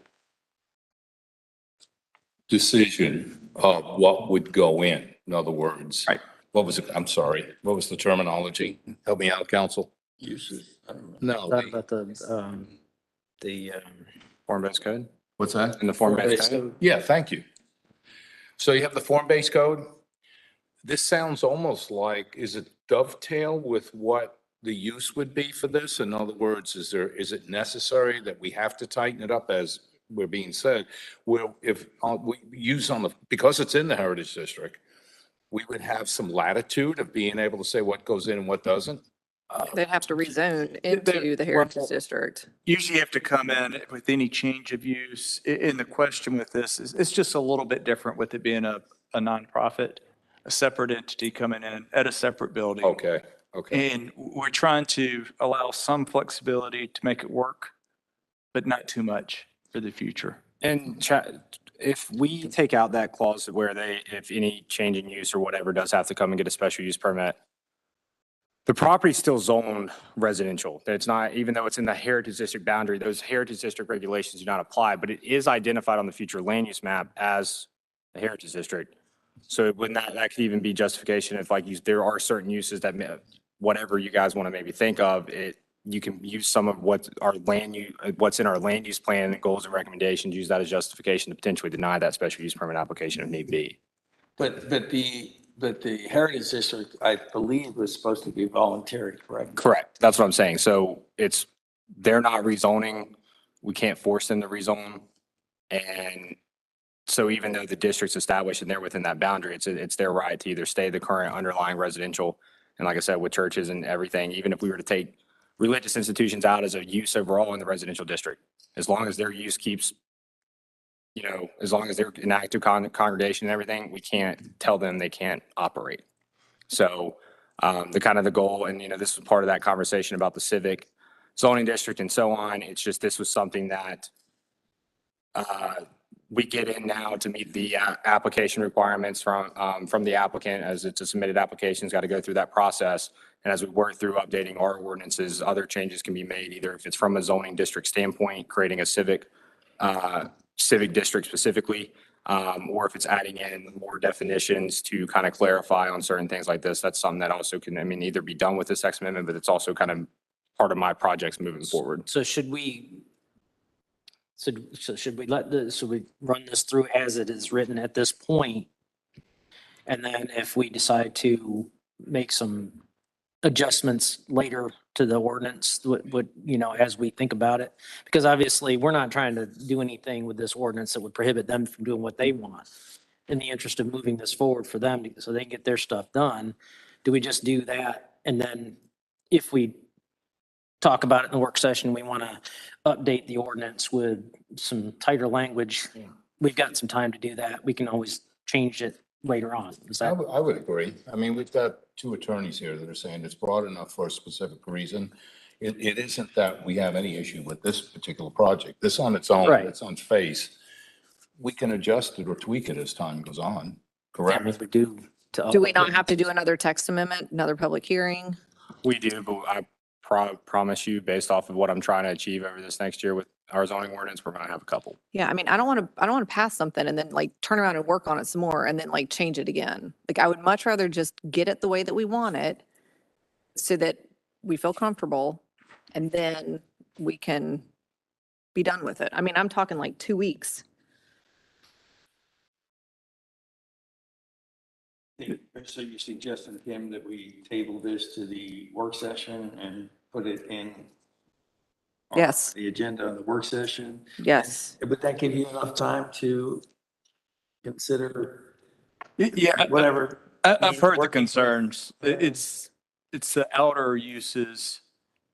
decision of what would go in other words. Right. What was it? I'm sorry. What was the terminology? Help me out, council. Uses. No. About the Form-based code? What's that? In the form-based code? Yeah, thank you. So you have the form-based code. This sounds almost like, is it dovetail with what the use would be for this? In other words, is it necessary that we have to tighten it up as we're being said? Well, if we use because it's in the Heritage District, we would have some latitude of being able to say what goes in and what doesn't? They'd have to rezone into the Heritage District. Usually you have to come in with any change of use. And the question with this is, it's just a little bit different with it being a nonprofit, a separate entity coming in at a separate building. Okay, okay. And we're trying to allow some flexibility to make it work, but not too much for the future. And if we take out that clause where if any change in use or whatever does have to come and get a special use permit, the property's still zoned residential. It's not, even though it's in the Heritage District boundary, those Heritage District regulations do not apply, but it is identified on the future land use map as a Heritage District. So wouldn't that could even be justification if there are certain uses that whatever you guys want to maybe think of, you can use some of what's in our land use plan and goals and recommendations, use that as justification to potentially deny that special use permit application if need be. But the Heritage District, I believe, was supposed to be voluntary, correct? Correct. That's what I'm saying. So they're not rezoning. We can't force them to rezone. And so even though the district's established and they're within that boundary, it's their right to either stay the current underlying residential. And like I said, with churches and everything, even if we were to take religious institutions out as a use overall in the residential district, as long as their use keeps, as long as they're an active congregation and everything, we can't tell them they can't operate. So the goal, and this was part of that conversation about the civic zoning district and so on. It's just, this was something that we get in now to meet the application requirements from the applicant, as it's a submitted application, it's got to go through that process. And as we work through updating our ordinances, other changes can be made, either if it's from a zoning district standpoint, creating a civic district specifically, or if it's adding in more definitions to kind of clarify on certain things like this. That's something that also can, either be done with this text amendment, but it's also kind of part of my projects moving forward. So should we run this through as it is written at this point? And then if we decide to make some adjustments later to the ordinance, as we think about it? Because obviously, we're not trying to do anything with this ordinance that would prohibit them from doing what they want. In the interest of moving this forward for them, so they can get their stuff done, do we just do that? And then if we talk about it in the work session, we want to update the ordinance with some tighter language, we've got some time to do that. We can always change it later on. I would agree. We've got two attorneys here that are saying it's broad enough for a specific reason. It isn't that we have any issue with this particular project. This on its own, Right. its own face, we can adjust it or tweak it as time goes on, correct? We do. Do we not have to do another text amendment, another public hearing? We do, but I promise you, based off of what I'm trying to achieve over this next year with our zoning ordinance, we're going to have a couple. Yeah, I don't want to pass something and then turn around and work on it some more and then change it again. I would much rather just get it the way that we want it so that we feel comfortable and then we can be done with it. I'm talking 2 weeks. So you're suggesting, Kim, that we table this to the work session and put it in Yes. the agenda of the work session? Yes. Would that give you enough time to consider Yeah, whatever? I've heard the concerns. It's the outer uses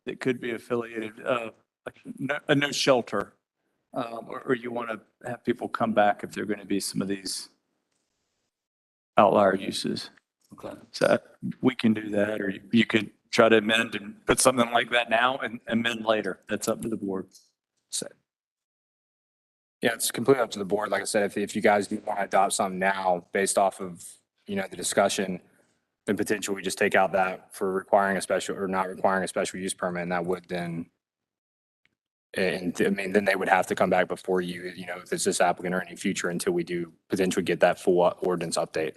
that could be affiliated, a no shelter. Or you want to have people come back if they're going to be some of these outlier uses. Okay. So we can do that, or you could try to amend and put something like that now and amend later. That's up to the board. So, yeah, it's completely up to the board. Like I said, if you guys do want to adopt something now based off of, the discussion, then potentially we just take out that for requiring a special or not requiring a special use permit, and that would then, then they would have to come back before you, if it's this applicant or any future, until we do potentially get that full ordinance update.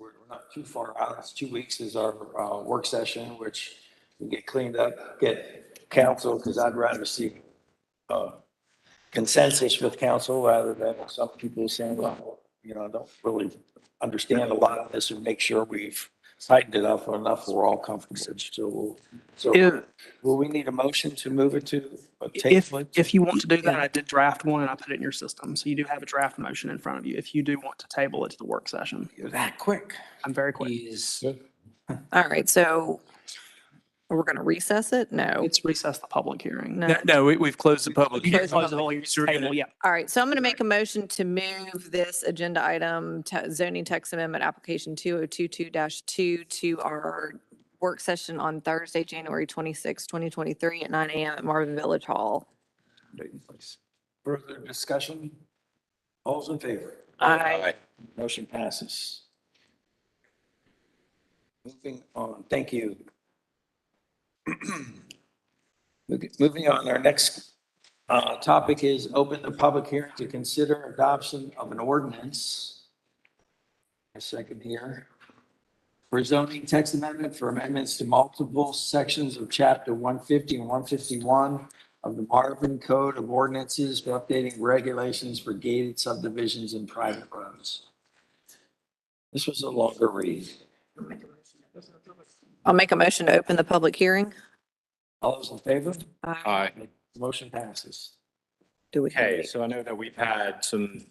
we're not too far out. It's 2 weeks is our work session, which we get cleaned up, get council, because I'd rather see consensus with council rather than some people saying, well, you know, I don't really understand a lot of this, and make sure we've tightened it up enough we're all comfortable. So will we need a motion to move it to a table? If you want to do that, I did draft one and I put it in your system. So you do have a draft motion in front of you if you do want to table it to the work session. You're that quick. I'm very quick. All right, so we're going to recess it? No. It's recess the public hearing. No. No, we've closed the public. Close the Close the whole hearing. Table, yeah. All right, so I'm going to make a motion to move this agenda item, zoning text amendment application 2022-2 to our work session on Thursday, January 26, 2023 at 9 a.m. at Marvin Village Hall. Further discussion? All's in favor? Aye. Motion passes. Moving on, thank you. Moving on, our next topic is open the public hearing to consider adoption of an ordinance. A second here. For zoning text amendment for amendments to multiple sections of chapter 150 and 151 of the Marvin Code of Ordinances for updating regulations for gated subdivisions and private roads. This was a longer read. I'll make a motion to open the public hearing. All those in favor? Aye. Motion passes. Do we? Okay, so I know that we've had some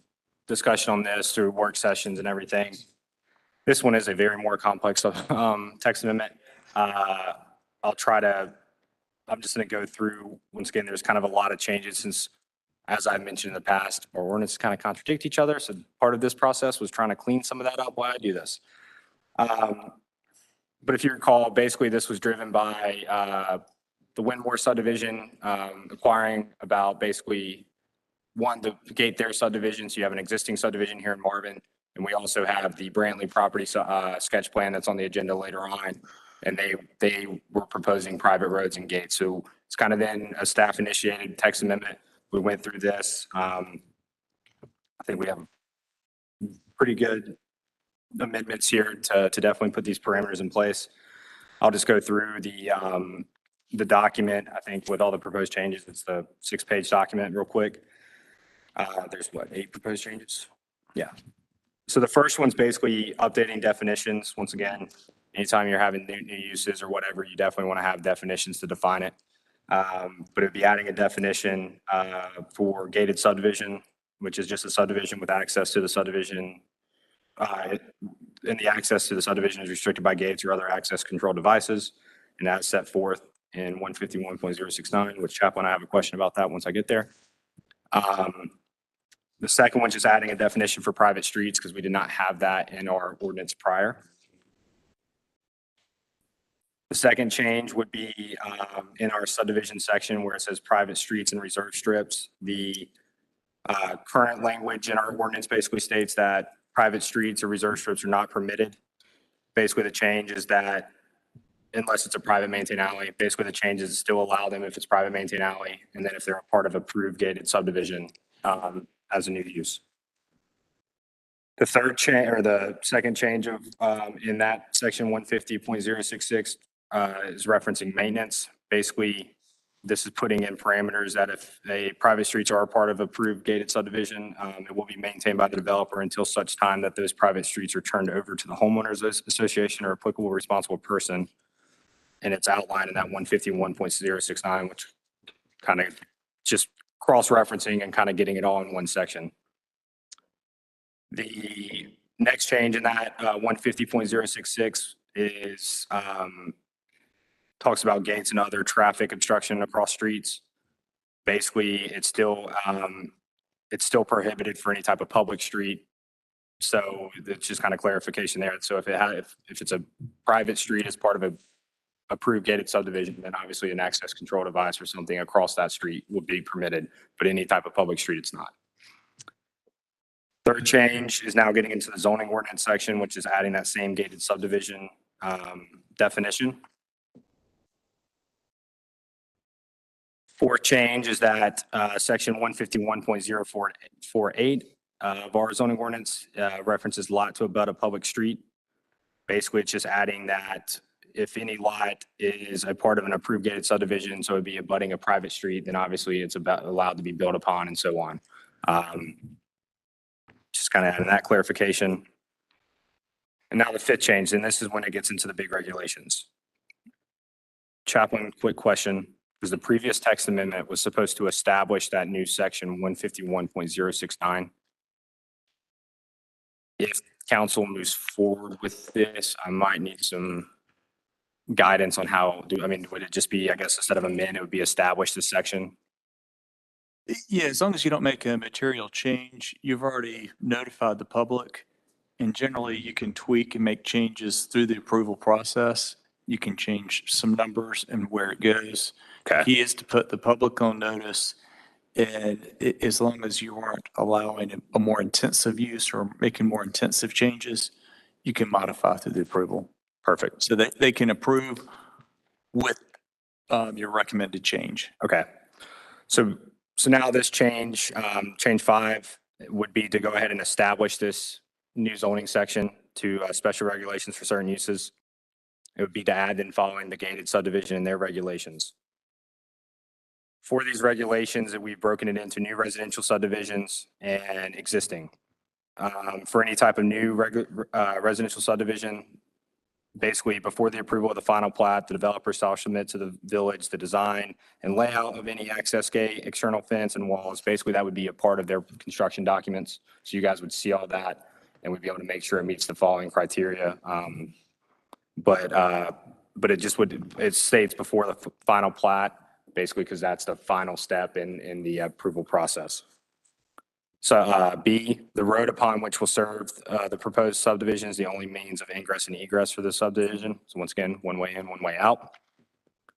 discussion on this through work sessions and everything. This one is a very more complex text amendment. I'm just going to go through, once again, there's kind of a lot of changes since, as I mentioned in the past, our ordinances kind of contradict each other. So part of this process was trying to clean some of that up while I do this. But if you recall, basically this was driven by the Winmore subdivision acquiring about basically the gate their subdivision. So you have an existing subdivision here in Marvin. And we also have the Brantley property sketch plan that's on the agenda later on. And they were proposing private roads and gates. So it's kind of then a staff initiated text amendment. We went through this. I think we have pretty good amendments here to definitely put these parameters in place. I'll just go through the document. I think with all the proposed changes, it's the 6-page document real quick. There's 8 proposed changes? Yeah. So the first one's basically updating definitions. Once again, anytime you're having new uses or whatever, you definitely want to have definitions to define it. But it'd be adding a definition for gated subdivision, which is just a subdivision with access to the subdivision. And the access to the subdivision is restricted by gates or other access control devices. And that's set forth in 151.069, which Chaplain, I have a question about that once I get there. The second one, just adding a definition for private streets because we did not have that in our ordinance prior. The second change would be in our subdivision section where it says private streets and reserve strips. The current language in our ordinance basically states that private streets or reserve strips are not permitted. Basically, the change is that unless it's a private maintained alley, basically the change is still allow them if it's private maintained alley, and then if they're a part of approved gated subdivision as a new use. The third change or the second change of in that section 150.066 is referencing maintenance. Basically, this is putting in parameters that if private streets are a part of approved gated subdivision, it will be maintained by the developer until such time that those private streets are turned over to the homeowners association or applicable responsible person. And it's outlined in that 151.069, which kind of just cross-referencing and kind of getting it all in one section. The next change in that 150.066 is talks about gates and other traffic obstruction across streets. Basically, it's still prohibited for any type of public street. So it's just kind of clarification there. So if it's a private street as part of a approved gated subdivision, then obviously an access control device or something across that street would be permitted, but any type of public street, it's not. Third change is now getting into the zoning ordinance section, which is adding that same gated subdivision definition. Fourth change is that section 151.048 of our zoning ordinance references lot to abut a public street. Basically, it's just adding that if any lot is a part of an approved gated subdivision, so it'd be abutting a private street, then obviously it's allowed to be built upon and so on. Just kind of adding that clarification. And now the fifth change, and this is when it gets into the big regulations. Chaplain, quick question, because the previous text amendment was supposed to establish that new section 151.069. If council moves forward with this, I might need some guidance on how, would it just be, I guess, instead of amend, it would be established this section? Yeah, as long as you don't make a material change, you've already notified the public. And generally, you can tweak and make changes through the approval process. You can change some numbers and where it goes. Okay. Key is to put the public on notice. And as long as you aren't allowing a more intensive use or making more intensive changes, you can modify through the approval. Perfect. So that they can approve with your recommended change. Okay. So now this change, change 5 would be to go ahead and establish this new zoning section to special regulations for certain uses. It would be to add in following the gated subdivision and their regulations. For these regulations, we've broken it into new residential subdivisions and existing. For any type of new residential subdivision, basically before the approval of the final plat, the developer shall submit to the village the design and layout of any access gate, external fence and walls. Basically, that would be a part of their construction documents. So you guys would see all that and we'd be able to make sure it meets the following criteria. But it just it states before the final plat, basically, because that's the final step in the approval process. So B, the road upon which will serve the proposed subdivision is the only means of ingress and egress for the subdivision. So once again, one way in, one way out.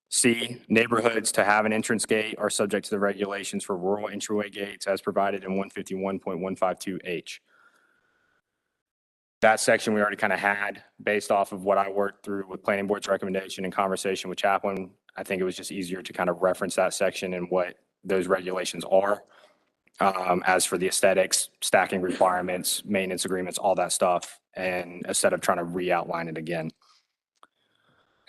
C, neighborhoods to have an entrance gate are subject to the regulations for rural entryway gates as provided in 151.152H. That section we already kind of had based off of what I worked through with planning board's recommendation and conversation with Chaplain. I think it was just easier to kind of reference that section and what those regulations are. As for the aesthetics, stacking requirements, maintenance agreements, all that stuff, and instead of trying to re-outline it again.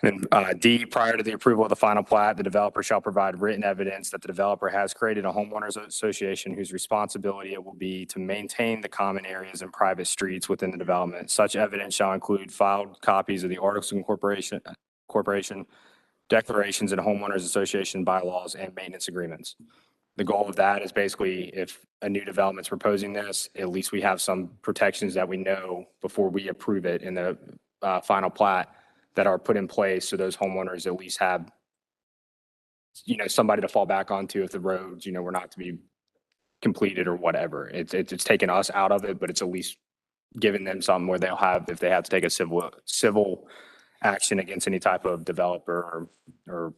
And D, prior to the approval of the final plat, the developer shall provide written evidence that the developer has created a homeowners association whose responsibility it will be to maintain the common areas and private streets within the development. Such evidence shall include filed copies of the articles of incorporation, declarations and homeowners association bylaws and maintenance agreements. The goal of that is basically if a new development's proposing this, at least we have some protections that we know before we approve it in the final plat that are put in place. So those homeowners at least have, somebody to fall back onto if the roads, were not to be completed or whatever. It's taken us out of it, but it's at least giving them something where they'll have, if they have to take a civil action against any type of developer or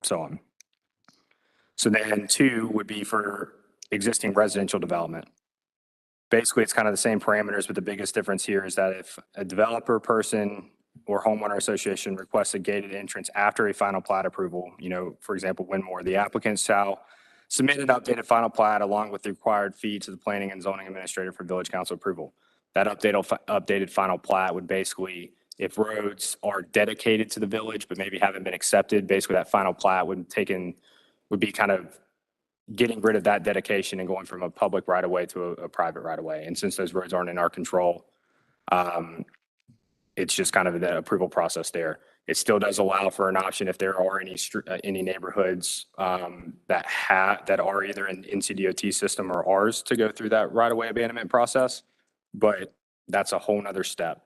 so on. So then 2 would be for existing residential development. Basically, it's kind of the same parameters, but the biggest difference here is that if a developer person or homeowner association requests a gated entrance after a final plat approval, for example, Winmore, the applicant shall submit an updated final plat along with the required fee to the planning and zoning administrator for village council approval. That updated final plat would basically, if roads are dedicated to the village but maybe haven't been accepted, basically that final plat would be kind of getting rid of that dedication and going from a public right of way to a private right of way. And since those roads aren't in our control, it's just kind of the approval process there. It still does allow for an option if there are any neighborhoods that are either in NCDOT system or ours to go through that right of way abandonment process, but that's a whole nother step.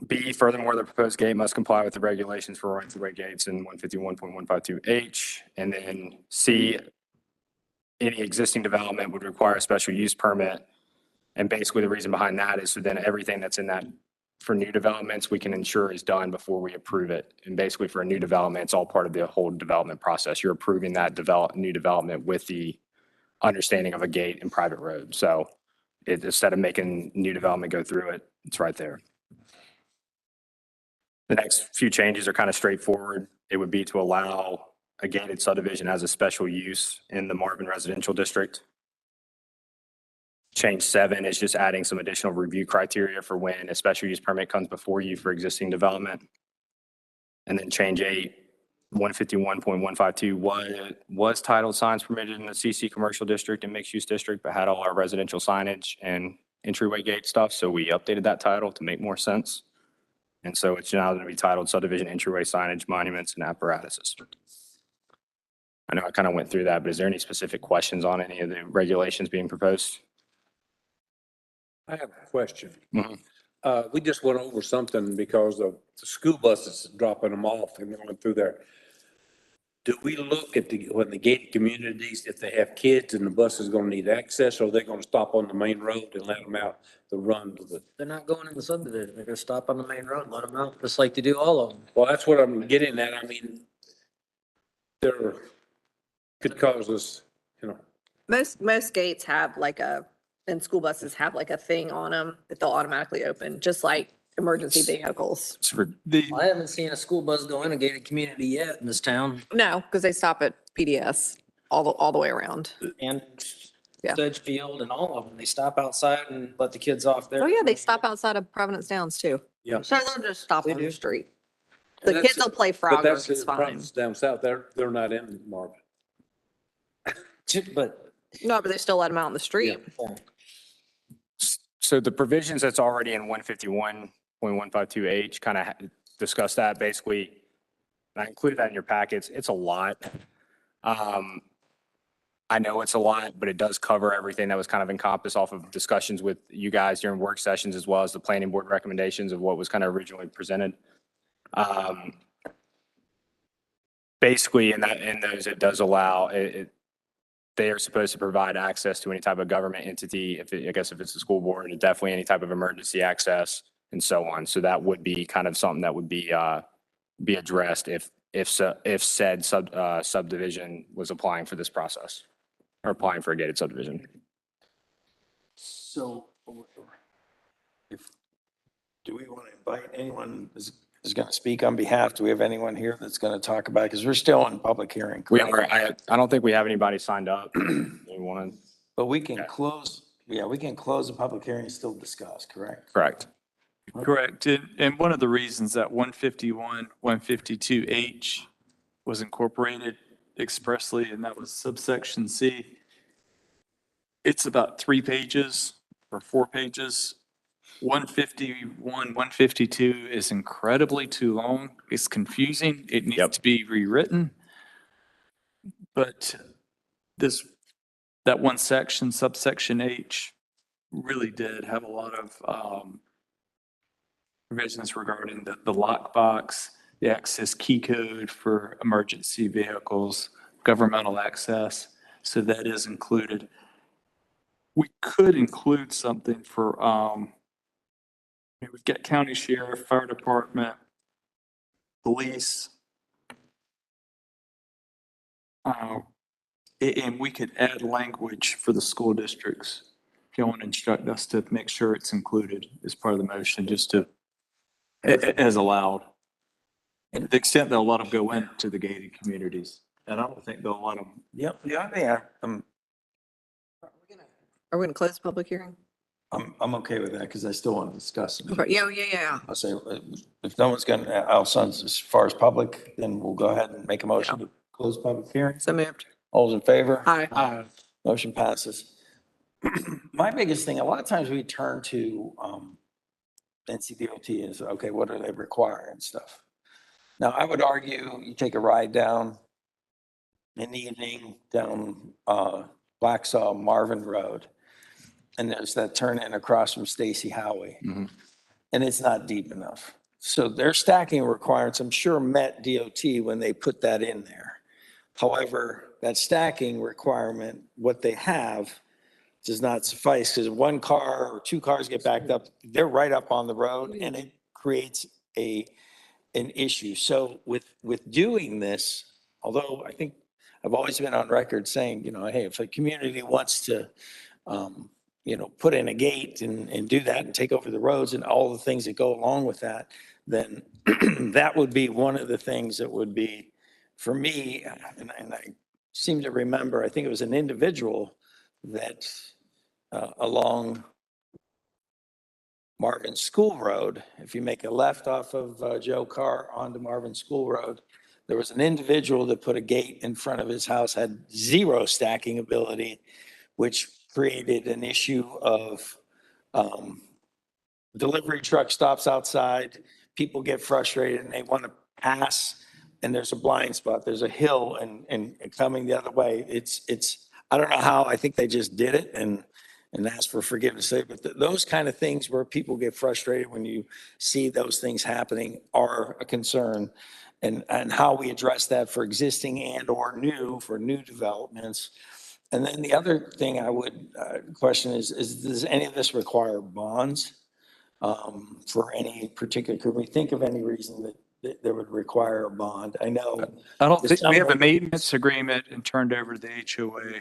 B, furthermore, the proposed gate must comply with the regulations for right-of-way gates in 151.152H. And then C, any existing development would require a special use permit. And basically the reason behind that is so then everything that's in that for new developments, we can ensure is done before we approve it. And basically for a new development, it's all part of the whole development process. You're approving that new development with the understanding of a gate and private road. So instead of making new development go through it, it's right there. The next few changes are kind of straightforward. It would be to allow a gated subdivision as a special use in the Marvin Residential District. Change 7 is just adding some additional review criteria for when a special use permit comes before you for existing development. And then change 8, 151.152 was titled signs permitted in the CC commercial district and mixed use district, but had all our residential signage and entryway gate stuff. So we updated that title to make more sense. And so it's now going to be titled subdivision entryway signage, monuments, and apparatuses. I know I kind of went through that, but is there any specific questions on any of the regulations being proposed? I have a question. Mhm. We just went over something because of the school buses dropping them off and going through there. Do we look at when the gated communities, if they have kids and the bus is gonna need access, or are they gonna stop on the main road and let them out to run to the? They're not going in the subdivision. They're gonna stop on the main road, let them out, just like they do all of them. Well, that's what I'm getting at. I mean, there could cause us, you know. Most gates have like and school buses have like a thing on them that they'll automatically open, just like emergency vehicles. It's for I haven't seen a school bus go in a gated community yet in this town. No, because they stop at PDS all the way around. And Yeah. Sedgefield and all of them. They stop outside and let the kids off there. Oh, yeah, they stop outside of Providence Downs too. Yeah. So they'll just stop They on do. the street. And The that's- kids will play But Frogger, that's it's the fine. problems down south. They're not in Marvin. But No, but they still let them out in the street. So the provisions that's already in 151.152H kind of discuss that basically. And I included that in your packets. It's a lot. I know it's a lot, but it does cover everything that was kind of encompassed off of discussions with you guys during work sessions, as well as the planning board recommendations of what was kind of originally presented. Basically, in those, it does allow they are supposed to provide access to any type of government entity. I guess if it's the school board, and definitely any type of emergency access and so on. So that would be kind of something that would be addressed if said subdivision was applying for this process or applying for a gated subdivision. So do we want to invite anyone is going to speak on behalf? Do we have anyone here that's going to talk about it? Because we're still in public hearing. We correct? are, I don't think we have anybody signed up. We want to, But we can close, we can close the public hearing and still discuss, correct? correct. Correct. And one of the reasons that 151, 152H was incorporated expressly, and that was subsection C, it's about 3 pages or 4 pages. 151, 152 is incredibly too long. It's confusing. It needs to be rewritten. But that one section, subsection H, really did have a lot of provisions regarding the lockbox, the access key code for emergency vehicles, governmental access. So that is included. We could include something for, we've got county sheriff, fire department, police. And we could add language for the school districts. If you want to instruct us to make sure it's included as part of the motion, just to, as allowed. And to the extent they'll let them go into the gated communities. And I don't think they'll let them. Yep. Yeah, I think Are we going to close the public hearing? I'm okay with that because I still want to discuss it. Okay, yeah. I'll say, if no one's going to, as far as public, then we'll go ahead and make a motion to close public hearing. So moved. All's in favor? Aye. Motion passes. My biggest thing, a lot of times we turn to NCDOT and say, okay, what do they require and stuff. Now, I would argue you take a ride down in the evening down Blacksaw Marvin Road, and there's that turn in across from Stacy Howie, and it's not deep enough. So their stacking requirements, I'm sure, met DOT when they put that in there. However, that stacking requirement, what they have, does not suffice because one car or 2 cars get backed up, they're right up on the road, and it creates an issue. So with doing this, although I think I've always been on record saying, hey, if a community wants to, put in a gate and do that and take over the roads and all the things that go along with that, then that would be one of the things that would be, for me, and I seem to remember, I think it was an individual that along Marvin School Road. If you make a left off of Joe Carr onto Marvin School Road, there was an individual that put a gate in front of his house, had zero stacking ability, which created an issue of delivery truck stops outside, people get frustrated and they want to pass, and there's a blind spot, there's a hill and coming the other way. I don't know how, I think they just did it and asked for forgiveness, but those kind of things where people get frustrated when you see those things happening are a concern. And how we address that for existing and or new, for new developments. And then the other thing I would question is does any of this require bonds for any particular, could we think of any reason that would require a bond? I know. I don't think, we have a maintenance agreement and turned over to the HOA.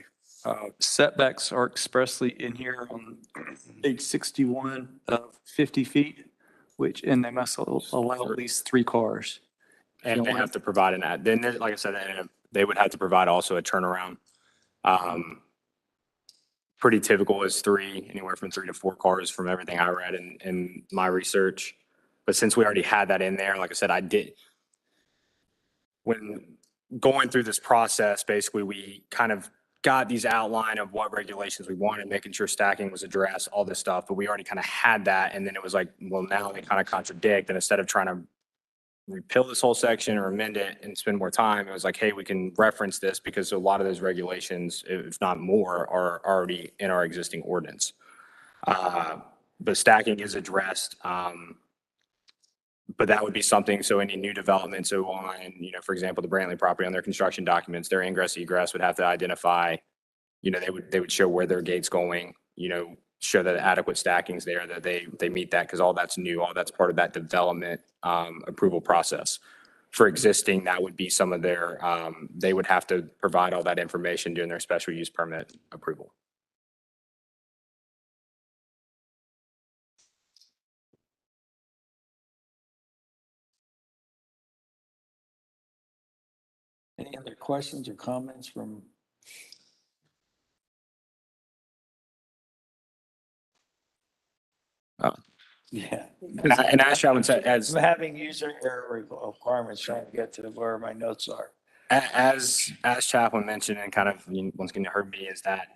Setbacks are expressly in here on page 61 of 50 feet, and they must allow at least 3 cars. And they have to provide an ad, then, like I said, they would have to provide also a turnaround. Pretty typical is anywhere from 3 to 4 cars from everything I read in my research. But since we already had that in there, like I said, when going through this process, basically we kind of got these outline of what regulations we wanted, making sure stacking was addressed, all this stuff, but we already kind of had that. And then it was like, well, now they kind of contradict. And instead of trying to repeal this whole section or amend it and spend more time, it was like, hey, we can reference this because a lot of those regulations, if not more, are already in our existing ordinance. But stacking is addressed. But that would be something, so any new development, so on, for example, the Brantley property, on their construction documents, their ingress egress would have to identify, they would show where their gate's going, show that adequate stacking's there, that they meet that, because all that's new, all that's part of that development approval process. For existing, that would be some of their, they would have to provide all that information during their special use permit approval. Any other questions or comments from? Yeah. And as Chapman said, I'm having user error requirements trying to get to where my notes are. as Chaplin mentioned, and kind of once again heard me, is that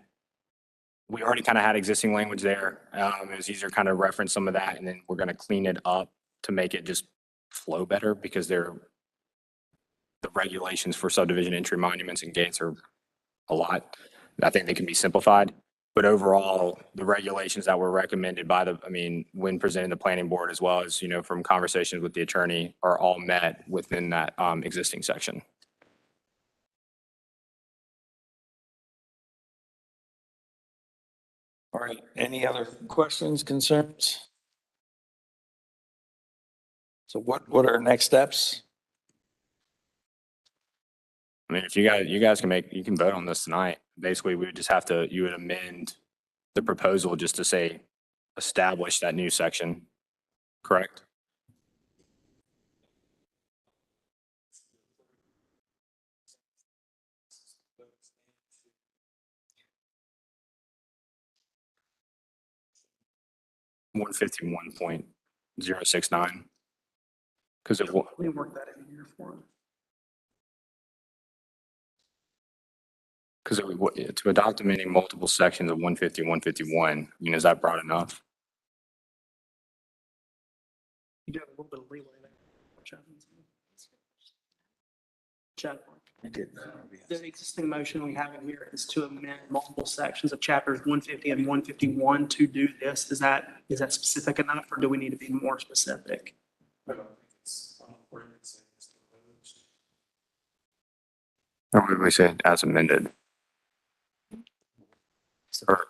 we already kind of had existing language there. It was easier to kind of reference some of that, and then we're going to clean it up to make it just flow better, because the regulations for subdivision entry monuments and gates are a lot. I think they can be simplified. But overall, the regulations that were recommended by when presenting the planning board, as well as, from conversations with the attorney, are all met within that existing section. All right, any other questions, concerns? So what are our next steps? If you guys can vote on this tonight. Basically, we would just have to, you would amend the proposal just to say, establish that new section, correct? $151.069. Because of what? We work that in here for them. Because to adopt amending multiple sections of 150, 151, is that broad enough? You do have a little bit of leeway there. I did. The existing motion we have in here is to amend multiple sections of chapters 150 and 151 to do this. Is that specific enough, or do we need to be more specific? Or would we say as amended?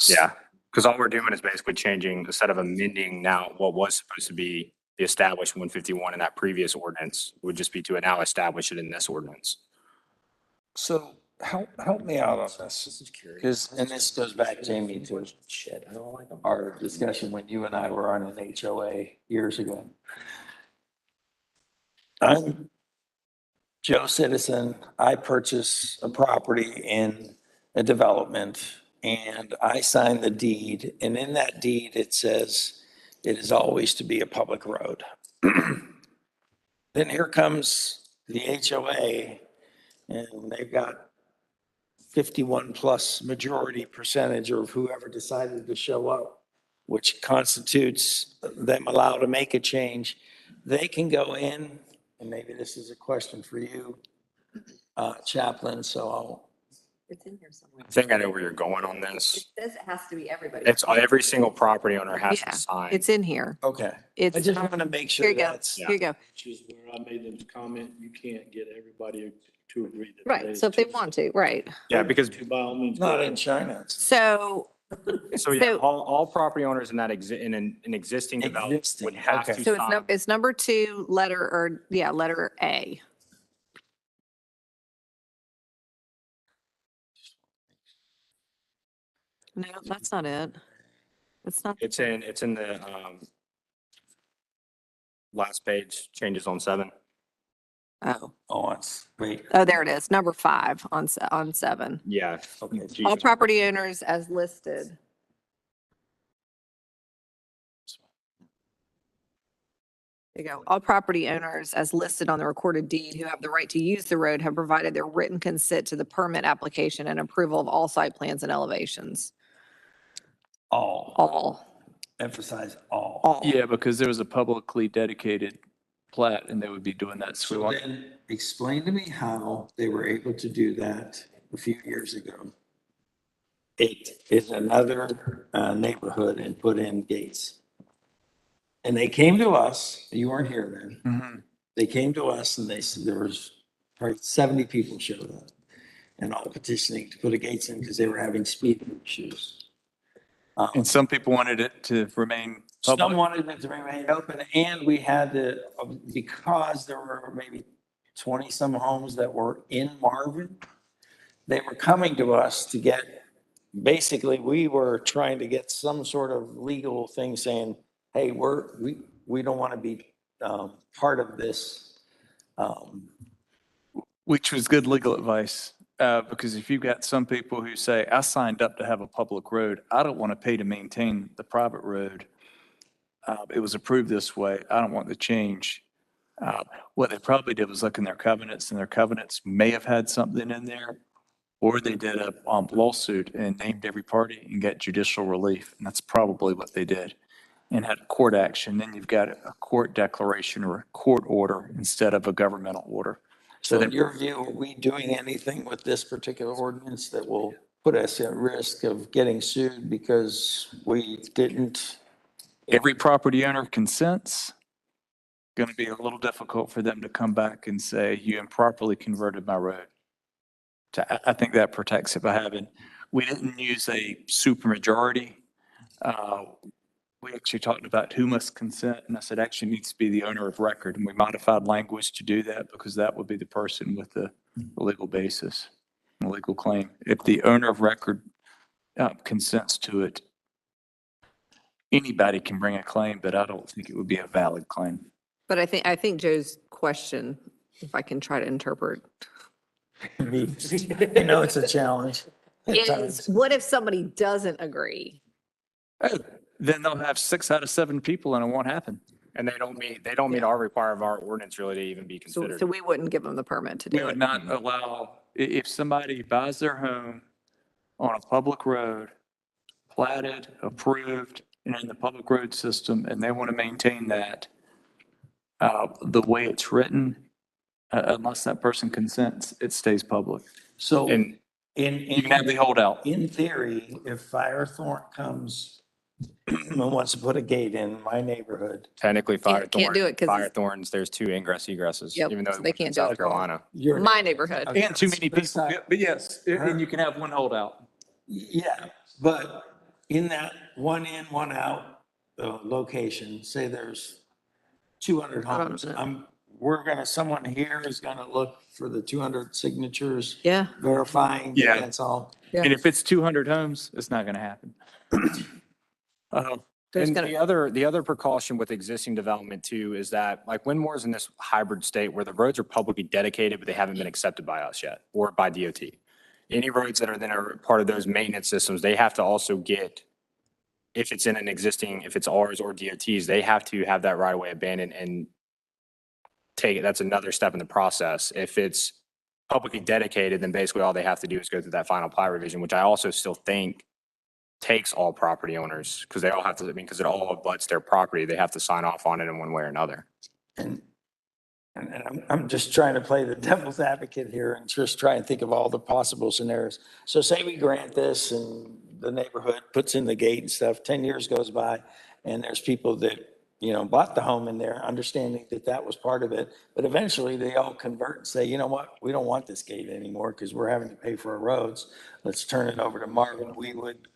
Yeah, because all we're doing is basically changing, instead of amending now what was supposed to be the established 151 in that previous ordinance, would just be to now establish it in this ordinance. So help me out on this, because, and this goes back, Jamie, to our discussion when you and I were on an HOA years ago. I'm Joe Citizen. I purchase a property in a development and I signed the deed, and in that deed, it says it is always to be a public road. Then here comes the HOA, and they've got 51 plus majority percentage of whoever decided to show up, which constitutes them allowed to make a change. They can go in, and maybe this is a question for you, Chaplain, so It's in here somewhere. I think I know where you're going on this. It says it has to be everybody. It's every single property owner has Yeah, to sign. it's in here. okay. It's, I just want to make here sure you go. that's. Here you go. Which is where I made the comment, you can't get everybody to agree. that Right. So if they want to, right. Yeah, because, By all means. Not in China. So so yeah, So- all property owners in that in an existing development Existing, would have okay. to So sign. it's number 2, letter A. No, that's not it. It's not. It's in the, last page, changes on 7. Oh, Oh, wait, oh, there it is. Number 5 on 7. Yeah. okay. All Jesus. property owners as listed. There you go. All property owners as listed on the recorded deed who have the right to use the road have provided their written consent to the permit application and approval of all site plans and elevations. All. Emphasize all. All. Yeah, because there was a publicly dedicated plat and they would be doing that. So we So want, then explain to me how they were able to do that a few years ago. 8 is another neighborhood and put in gates. And they came to us, you weren't here then. Mhm. They came to us and they said there was probably 70 people showed up and all petitioning to put the gates in because they were having speed issues. and some people wanted it to remain Some public. wanted it to remain open and we had to, because there were maybe 20 some homes that were in Marvin, they were coming to us to get, basically, we were trying to get some sort of legal thing saying, hey, we don't want to be part of this. Which was good legal advice, because if you've got some people who say, I signed up to have a public road, I don't want to pay to maintain the private road. It was approved this way, I don't want the change. What they probably did was look in their covenants, and their covenants may have had something in there, or they did a lawsuit and named every party and got judicial relief, and that's probably what they did. And had a court action, then you've got a court declaration or a court order instead of a governmental order. So in your view, are we doing anything with this particular ordinance that will put us at risk of getting sued because we didn't? Every property owner consents. Going to be a little difficult for them to come back and say, you improperly converted my road. I think that protects it by having, we didn't use a supermajority. We actually talked about who must consent, and I said actually needs to be the owner of record, and we modified language to do that because that would be the person with the legal basis, the legal claim. If the owner of record consents to it, anybody can bring a claim, but I don't think it would be a valid claim. But I think Joe's question, if I can try to interpret, I know it's a challenge. at is times. what if somebody doesn't agree? Oh, then they'll have 6 out of 7 people and it won't happen. And they don't meet our requirement of our ordinance really to even be So considered. so we wouldn't give them the permit to We do would it. not allow, if somebody buys their home on a public road, platted, approved, and in the public road system, and they want to maintain that, the way it's written, unless that person consents, it stays public. So And You can have the holdout. in theory, if Firethorn comes and wants to put a gate in my neighborhood, technically Can't do it 'cause it's- Firethorns, there's 2 ingress egresses, Yep, even though so they one's in can't do it. South Carolina. you're. My neighborhood. Okay. And too many people, Besides- but yes, and you can have one holdout. Yeah, but in that one in, one out location, say there's 200 I don't homes. know. Someone here is gonna look for the 200 signatures, Yeah. verifying Yeah. that's all. Yeah. And if it's 200 homes, it's not going to happen. There's And gonna- the other precaution with existing development too is that like Windmore's in this hybrid state where the roads are publicly dedicated, but they haven't been accepted by us yet or by DOT. any roads that are then are part of those maintenance systems, they have to also get, if it's in an existing, if it's ours or DOT's, they have to have that right of way abandoned and take it. That's another step in the process. If it's publicly dedicated, then basically all they have to do is go through that final plat revision, which I also still think takes all property owners, because they all have to, I mean, because it all abuts their property. They have to sign off on it in one way or another. And I'm just trying to play the devil's advocate here and just try and think of all the possible scenarios. So say we grant this and the neighborhood puts in the gate and stuff, 10 years goes by and there's people that, you know, bought the home in there, understanding that that was part of it. But eventually they all convert and say, you know what, we don't want this gate anymore because we're having to pay for our roads. Let's turn it over to Marvin. We would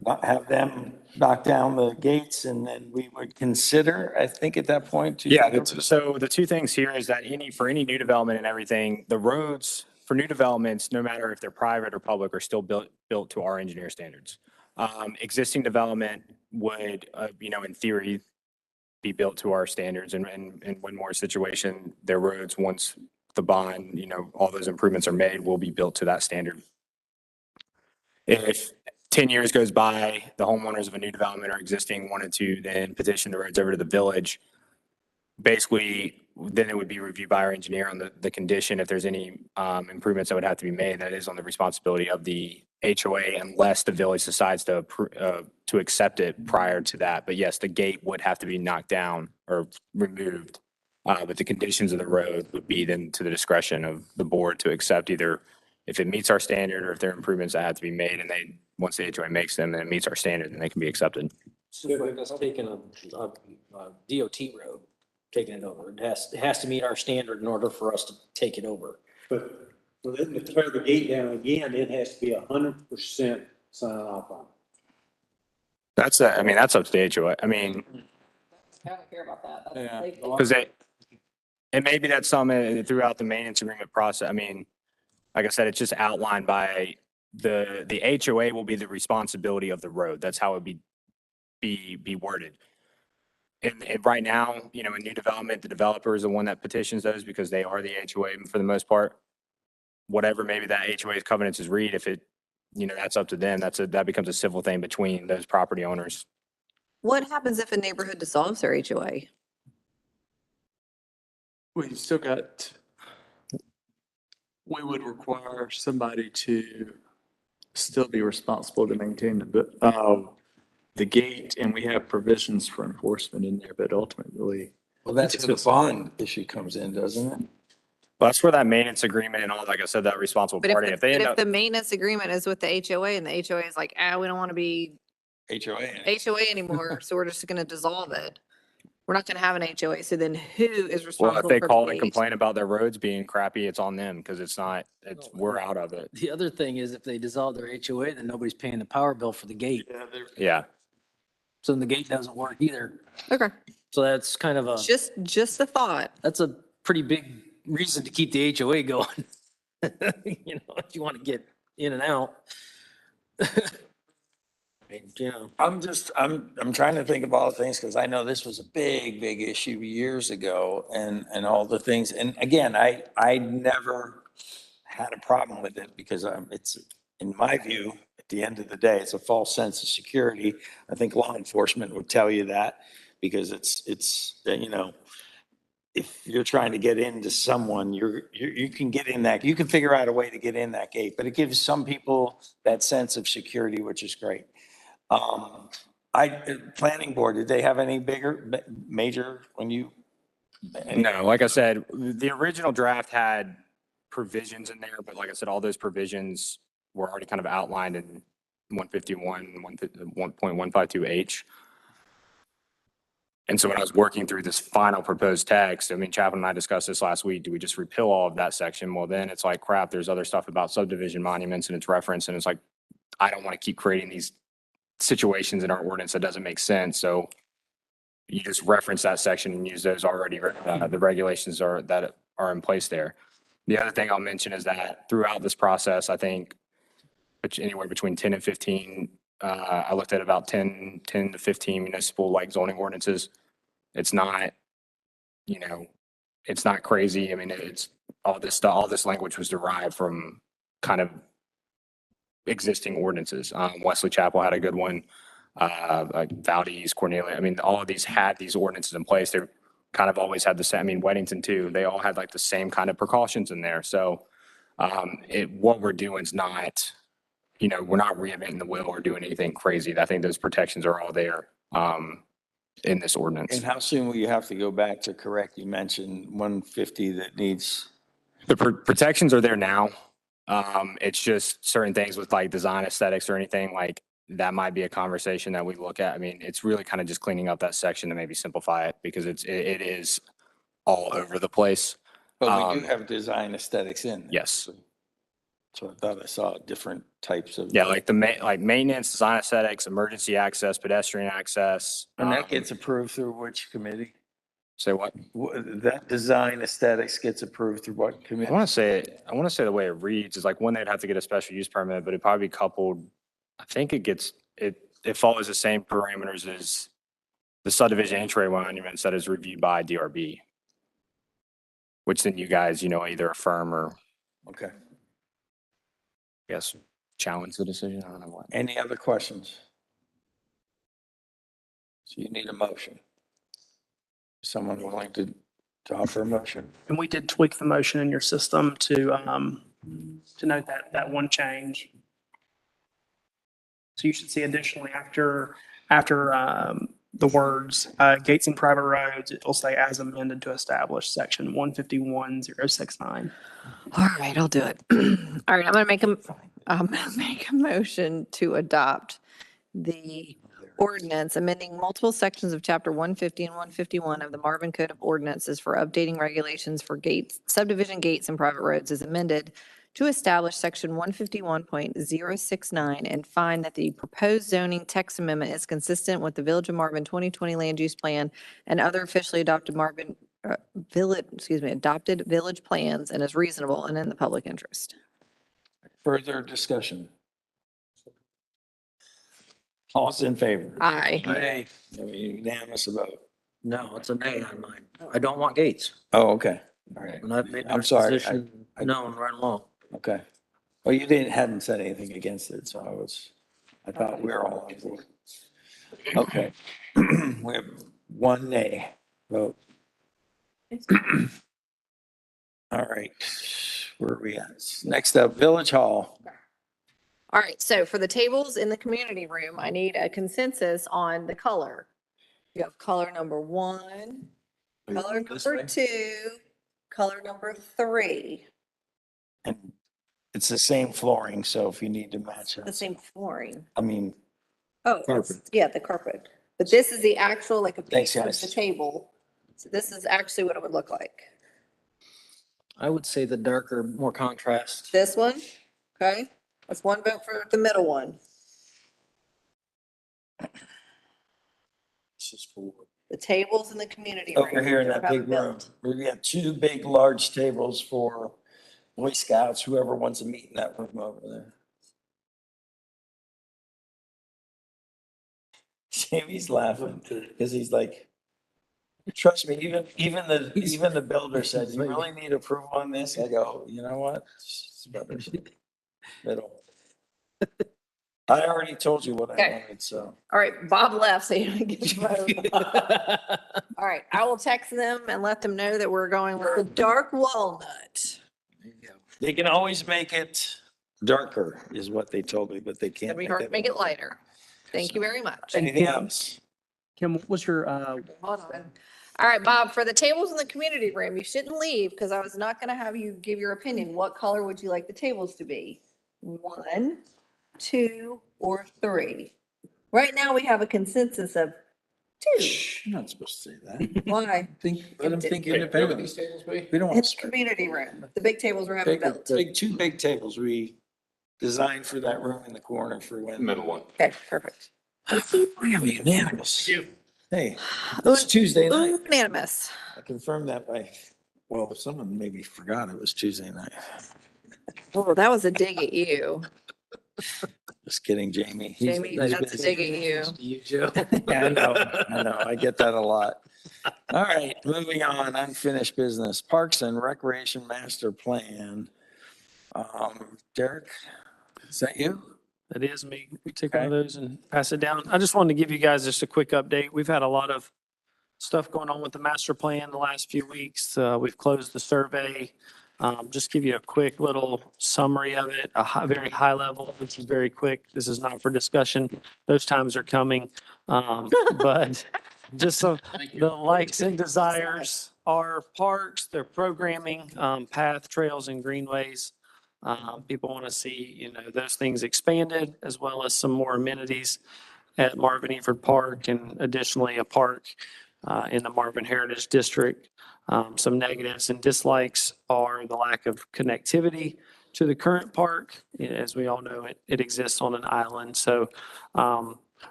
not have them knock down the gates, and then we would consider, I think at that point. Yeah, so the two things here is that for any new development and everything, the roads for new developments, no matter if they're private or public, are still built to our engineer standards. Existing development would, in theory, be built to our standards, and in one more situation, their roads, once the bond, all those improvements are made, will be built to that standard. If 10 years goes by, the homeowners of a new development or existing wanted to then petition the roads over to the village. Basically, then it would be reviewed by our engineer on the condition. If there's any improvements that would have to be made, that is on the responsibility of the HOA, unless the village decides to accept it prior to that. But yes, the gate would have to be knocked down or removed. But the conditions of the road would be then to the discretion of the board to accept, either if it meets our standard or if there are improvements that have to be made, and once the HOA makes them and it meets our standard, then they can be accepted. So if it's taking a DOT road, taking it over, it has to meet our standard in order for us to take it over. But for them to tear the gate down again, it has to be 100% sign off on. That's up to the HOA. I mean, I don't care about that. Yeah. because and maybe that's something throughout the maintenance agreement process. I mean, like I said, it's just outlined by the HOA will be the responsibility of the road. That's how it would be worded. And right now, in new development, the developer is the one that petitions those because they are the HOA for the most part. Whatever maybe that HOA's covenants is read, if it, that's up to them. That becomes a civil thing between those property owners. What happens if a neighborhood dissolves their HOA? We've still got, we would require somebody to still be responsible to maintain the gate, and we have provisions for enforcement in there, but ultimately. Well, that's where the bond issue comes in, doesn't it? Well, that's where that maintenance agreement and all, like I said, that responsible But party, if they end if up, the maintenance agreement is with the HOA and the HOA is like, we don't want to be HOA anymore, so we're just going to dissolve it. We're not going to have an HOA. So then who is responsible? well, if they for call the and gate? complain about their roads being crappy, it's on them because we're out of it. The other thing is if they dissolve their HOA, then nobody's paying the power bill for the gate. Yeah. So then the gate doesn't work either. Okay, So that's kind of just a thought. that's a pretty big reason to keep the HOA going. If you want to get in and out. I'm trying to think of all the things, because I know this was a big issue years ago and all the things. And again, I never had a problem with it because it's, in my view, at the end of the day, it's a false sense of security. I think law enforcement would tell you that, because it's if you're trying to get into someone, you can get in that, you can figure out a way to get in that gate, but it gives some people that sense of security, which is great. Planning board, did they have any major when you? No, like I said, the original draft had provisions in there, but like I said, all those provisions were already kind of outlined in 151, 1.152H. And so when I was working through this final proposed text, Chaplain and I discussed this last week, do we just repeal all of that section? Well, then it's like, crap, there's other stuff about subdivision monuments and its reference. And it's like, I don't want to keep creating these situations in our ordinance that doesn't make sense. So you just reference that section and use those already, the regulations that are in place there. The other thing I'll mention is that throughout this process, I think anywhere between 10 and 15, I looked at about 10 to 15 municipal zoning ordinances. It's not, it's not crazy. It's all this stuff, all this language was derived from kind of existing ordinances. Wesley Chapel had a good one, like Valdez, Cornelia. I mean, all of these had these ordinances in place. They're kind of always had the same, I mean, Weddington too, they all had like the same kind of precautions in there. So what we're doing is not, we're not reinventing the wheel or doing anything crazy. I think those protections are all there in this ordinance. And how soon will you have to go back to correct? You mentioned 150 that needs. The protections are there now. It's just certain things with like design aesthetics or anything like that might be a conversation that we look at. I mean, it's really kind of just cleaning up that section to maybe simplify it because it is all over the place. But we do have design aesthetics in there. Yes. So I thought I saw different types of. Yeah, like like maintenance, design aesthetics, emergency access, pedestrian access. And that gets approved through which committee? Say what? That design aesthetics gets approved through what I committee? want to say the way it reads is like one, they'd have to get a special use permit, but it'd probably be coupled. I think it follows the same parameters as the subdivision entry monuments that is reviewed by DRB. Which then you guys, either affirm or Okay. I guess challenge the decision. I don't know what. Any other questions? So you need a motion. Someone willing to offer a motion? And we did tweak the motion in your system to note that one change. So you should see additionally after the words gates and private roads, it will say as amended to establish section 151069. All right, I'll do it. All right, I'm gonna make a motion to adopt the ordinance amending multiple sections of chapter 150 and 151 of the Marvin Code of Ordinances for updating regulations for gates, subdivision gates and private roads is amended to establish section 151.069 and find that the proposed zoning text amendment is consistent with the Village of Marvin 2020 land use plan and other officially adopted adopted village plans and is reasonable and in the public interest. Further discussion? All's in favor? Aye. Aye. Unanimous vote. No, it's a nay on mine. I don't want gates. Oh, okay. All right. And I've made my I'm sorry. position known right along. Okay. Well, you hadn't said anything against it, so I thought we were all on board. Okay. We have one nay vote. All right. Where are we at? Next up, Village Hall. All right, so for the tables in the community room, I need a consensus on the color. You have color number 1, color number 2, color number 3. And it's the same flooring, so if you need to match The it, same flooring. I mean, Oh, Carpet. yeah, the carpet. But this is the actual, like a Thanks, piece of guys. the table. So this is actually what it would look like. I would say the darker, more contrast. This one, okay? That's one vote for the middle one. this is for The tables in the community room. over here in that have big room. built. We got 2 big, large tables for Boy Scouts, whoever wants to meet in that room over there. Jamie's laughing because he's like, trust me, even the builder said, you really need approval on this? I go, you know what? It's better middle. I already told you what I Okay. wanted, so. All right, Bob left, so you don't get to vote. All right, I will text them and let them know that we're going with the dark walnut. They can always make it darker is what they told me, but they can't. It'd be hard to make it lighter. Thank you very much. Anything Yeah. else? Kim, what's your, Hold on. All right, Bob, for the tables in the community room, you shouldn't leave because I was not going to have you give your opinion. What color would you like the tables to be? 1, 2, or 3? Right now, we have a consensus of 2. You're not supposed to say that. Why? Let them think independently. We don't want It's community room. The big tables we're having built. 2 big tables we designed for that room in the corner for when. Middle one. Okay, perfect. We have unanimous. Hey, it's Tuesday night. Unanimous. I confirmed that well, someone maybe forgot it was Tuesday night. Oh, that was a dig at you. Just kidding, Jamie. Jamie, that's a dig at you. You, Joe. Yeah, I know. I get that a lot. All right, moving on, unfinished business, Parks and Recreation Master Plan. Derek? Is that you? That is me. We take one of those and pass it down. I just wanted to give you guys just a quick update. We've had a lot of stuff going on with the master plan the last few weeks. We've closed the survey. Just give you a quick little summary of it, very high level, which is very quick. This is not for discussion. Those times are coming. But just so the likes and desires are parks, their programming, path, trails and greenways. People want to see, those things expanded as well as some more amenities at Marvin Eford Park and additionally a park in the Marvin Heritage District. Some negatives and dislikes are the lack of connectivity to the current park. As we all know, it exists on an island. So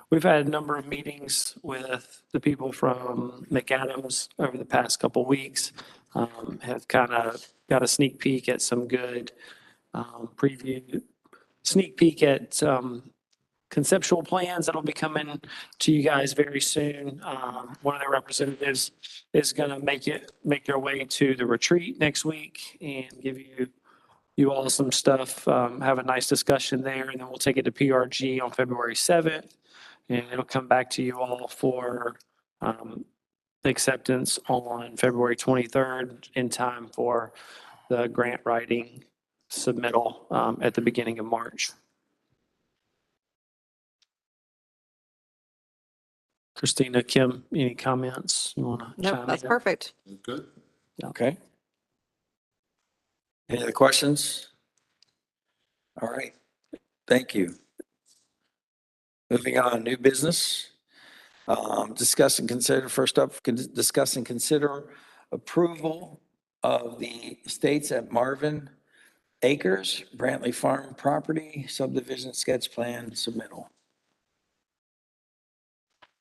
we've had a number of meetings with the people from McAdams over the past couple weeks. Have kind of got a sneak peek at some good sneak peek at conceptual plans that'll be coming to you guys very soon. One of the representatives is going to make their way to the retreat next week and give you all some stuff, have a nice discussion there, and then we'll take it to PRG on February 7th, and it'll come back to you all for acceptance on February 23rd in time for the grant writing submittal at the beginning of March. Christina, Kim, any comments you want to chime in? Nope, that's perfect. Good. Okay. Any other questions? All right. Thank you. Moving on, new business. Discuss and consider, first up, discuss and consider approval of the estates at Marvin Acres, Brantley Farm property subdivision sketch plan submittal.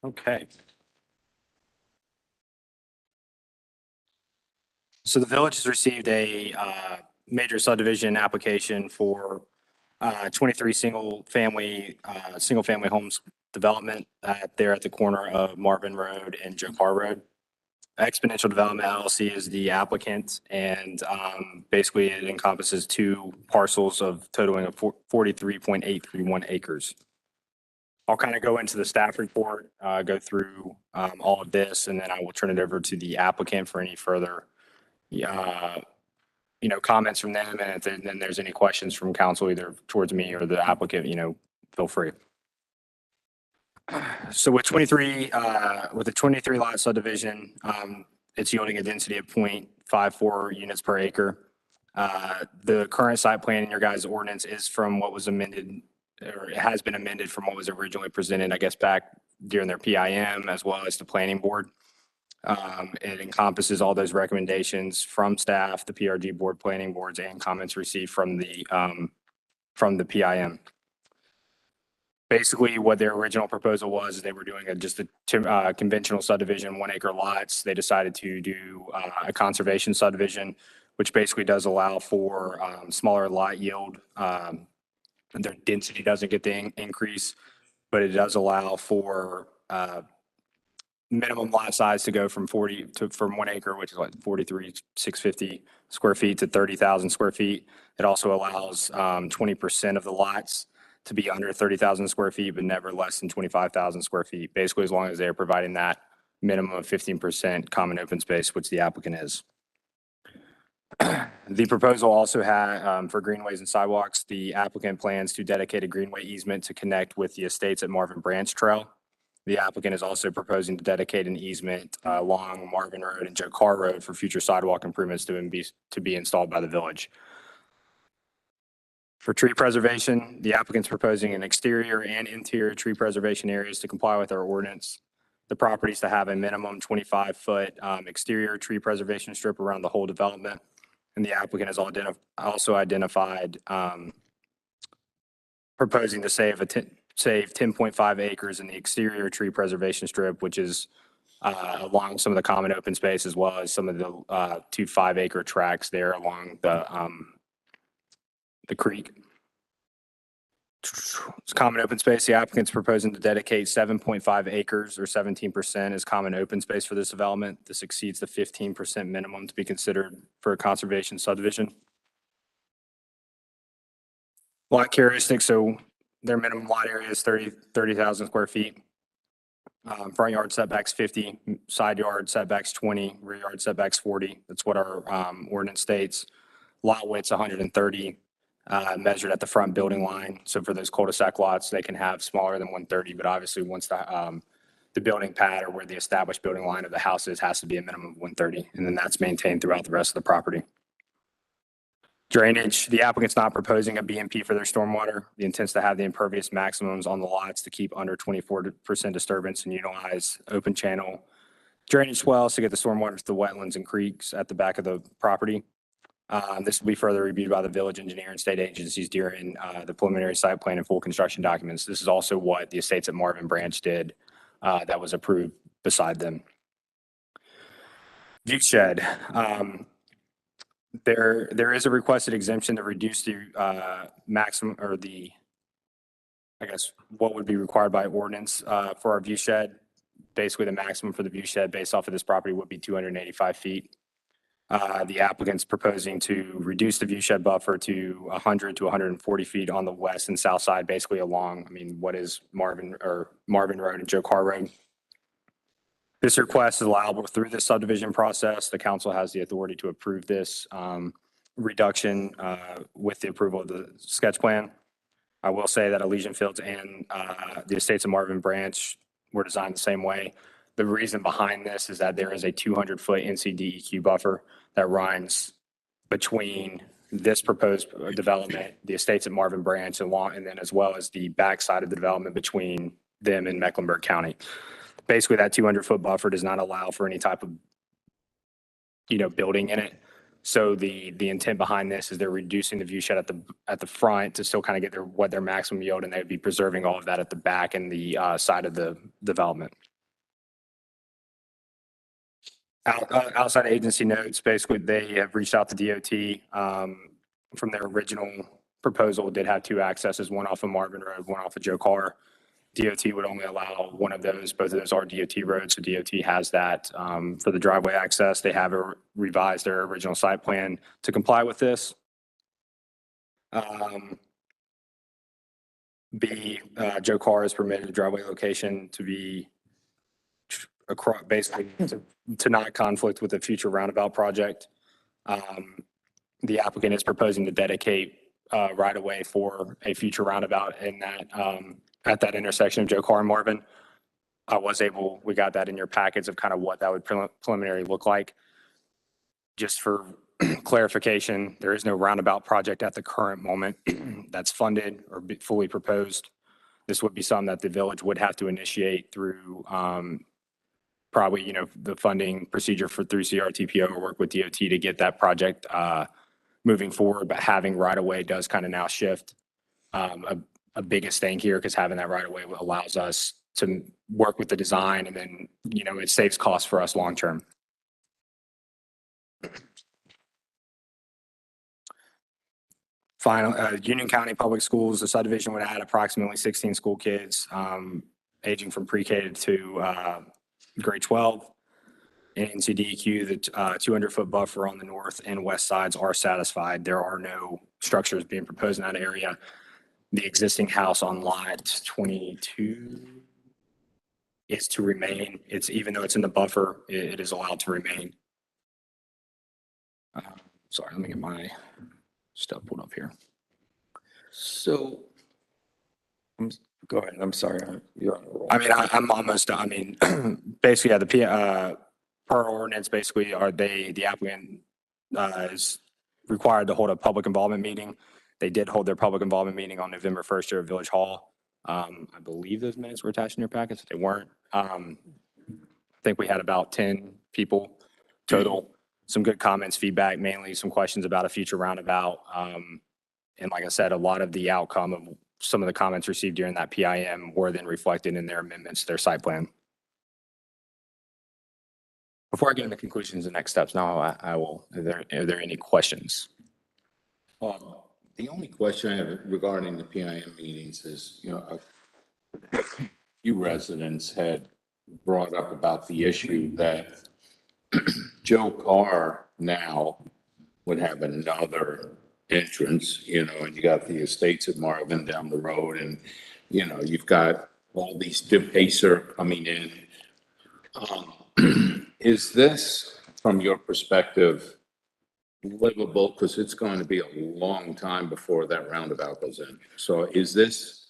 Okay. So the village has received a major subdivision application for 23 single-family homes development there at the corner of Marvin Road and Joe Carr Road. Exponential Development LLC is the applicant, and basically it encompasses two parcels of totaling of 43.831 acres. I'll kind of go into the staff report, go through all of this, and then I will turn it over to the applicant for any further, comments from them. And if then there's any questions from council, either towards me or the applicant, feel free. So with the 23 lot subdivision, it's yielding a density of 0.54 units per acre. The current site plan in your guys' ordinance is from what was amended, or it has been amended from what was originally presented, I guess, back during their PIM as well as the planning board. It encompasses all those recommendations from staff, the PRG board, planning boards, and comments received from the PIM. Basically, what their original proposal was, they were doing just a conventional subdivision, 1 acre lots. They decided to do a conservation subdivision, which basically does allow for smaller lot yield. Their density doesn't get the increase, but it does allow for minimum lot size to go from 1 acre, which is like 43,650 square feet, to 30,000 square feet. It also allows 20% of the lots to be under 30,000 square feet, but never less than 25,000 square feet, basically as long as they're providing that minimum of 15% common open space, which the applicant is. The proposal also had, for greenways and sidewalks, the applicant plans to dedicate a greenway easement to connect with the estates at Marvin Branch Trail. The applicant is also proposing to dedicate an easement along Marvin Road and Joe Carr Road for future sidewalk improvements to be installed by the village. For tree preservation, the applicant's proposing an exterior and interior tree preservation areas to comply with our ordinance. The properties to have a minimum 25-foot exterior tree preservation strip around the whole development. And the applicant has also identified proposing to save 10.5 acres in the exterior tree preservation strip, which is along some of the common open space, as well as some of the 2 5-acre tracts there along the creek. It's common open space. The applicant's proposing to dedicate 7.5 acres or 17% as common open space for this development. This exceeds the 15% minimum to be considered for a conservation subdivision. Lot characteristics, so their minimum lot area is 30,000 square feet. Front yard setbacks 50, side yard setbacks 20, rear yard setbacks 40. That's what our ordinance states. Lot width's 130, measured at the front building line. So for those cul-de-sac lots, they can have smaller than 130, but obviously once the building pad or where the established building line of the house is has to be a minimum of 130, and then that's maintained throughout the rest of the property. Drainage, the applicant's not proposing a BMP for their stormwater. The intent's to have the impervious maximums on the lots to keep under 24% disturbance and utilize open channel drainage wells to get the stormwater to the wetlands and creeks at the back of the property. This will be further reviewed by the village engineer and state agencies during the preliminary site plan and full construction documents. This is also what the estates at Marvin Branch did that was approved beside them. View shed. There is a requested exemption to reduce the maximum or the, I guess, what would be required by ordinance for our view shed. Basically, the maximum for the view shed based off of this property would be 285 feet. The applicant's proposing to reduce the view shed buffer to 100 to 140 feet on the west and south side, basically along, what is Marvin Road and Joe Carr Road. This request is allowable through the subdivision process. The council has the authority to approve this reduction with the approval of the sketch plan. I will say that Elysian Fields and the estates of Marvin Branch were designed the same way. The reason behind this is that there is a 200-foot NCDEQ buffer that runs between this proposed development, the estates at Marvin Branch, and then as well as the backside of the development between them and Mecklenburg County. Basically, that 200-foot buffer does not allow for any type of, building in it. So the intent behind this is they're reducing the view shed at the front to still kind of get their maximum yield, and they would be preserving all of that at the back and the side of the development. Outside agency notes, basically they have reached out to DOT from their original proposal. Did have two accesses, one off of Marvin Road, one off of Joe Carr. DOT would only allow one of those. Both of those are DOT roads, so DOT has that for the driveway access. They have revised their original site plan to comply with this. Joe Carr has permitted the driveway location to be across, basically to not conflict with the future roundabout project. The applicant is proposing to dedicate right away for a future roundabout in that at that intersection of Joe Carr and Marvin. We got that in your packets of kind of what that would preliminary look like. Just for clarification, there is no roundabout project at the current moment that's funded or fully proposed. This would be something that the village would have to initiate through probably, the funding procedure through CRTPO or work with DOT to get that project moving forward. But having right of way does kind of now shift a biggest thing here, because having that right of way allows us to work with the design, and then, it saves costs for us long term. Union County Public Schools, the subdivision would add approximately 16 school kids aging from pre-K to grade 12. In NCDEQ, the 200-foot buffer on the north and west sides are satisfied. There are no structures being proposed in that area. The existing house on lot 22 is to remain. Even though it's in the buffer, it is allowed to remain. Sorry, let me get my stuff pulled up here. So, go ahead. I'm sorry. You're on the roll. I'm almost done. Basically, the per ordinance, basically, the applicant is required to hold a public involvement meeting. They did hold their public involvement meeting on November 1st here at Village Hall. I believe those minutes were attached in your packets. They weren't. I think we had about 10 people total. Some good comments, feedback, mainly some questions about a future roundabout. And like I said, a lot of the outcome of some of the comments received during that PIM were then reflected in their amendments to their site plan. Before I get into conclusions and next steps, now I will, are there any questions? The only question I have regarding the PIM meetings is, you residents had brought up about the issue that Joe Carr now would have another entrance, you know, and you got the estates at Marvin down the road and, you know, you've got all these Pacer coming in. Is this, from your perspective, livable? Because it's going to be a long time before that roundabout goes in. So is this,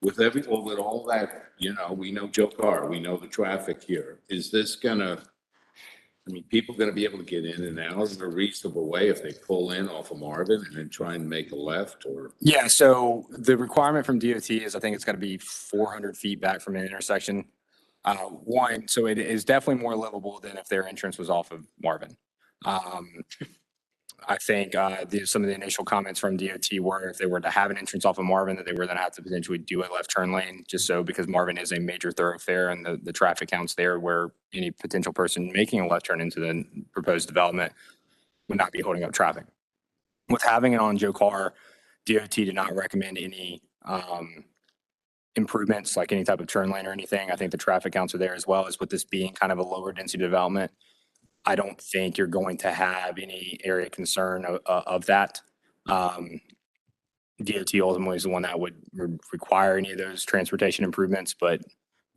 with with all that, you know, we know Joe Carr, we know the traffic here. Is this gonna, I mean, people gonna be able to get in and out in a reasonable way if they pull in off of Marvin and then try and make a left or? Yeah, so the requirement from DOT is I think it's gotta be 400 feet back from an intersection. One, so it is definitely more livable than if their entrance was off of Marvin. I think some of the initial comments from DOT were if they were to have an entrance off of Marvin, that they were going to have to potentially do a left turn lane, just so because Marvin is a major thoroughfare and the traffic counts there where any potential person making a left turn into the proposed development would not be holding up traffic. With having it on Joe Carr, DOT did not recommend any improvements, like any type of turn lane or anything. I think the traffic counts are there as well as with this being kind of a lower density development. I don't think you're going to have any area concern of that. DOT ultimately is the one that would require any of those transportation improvements, but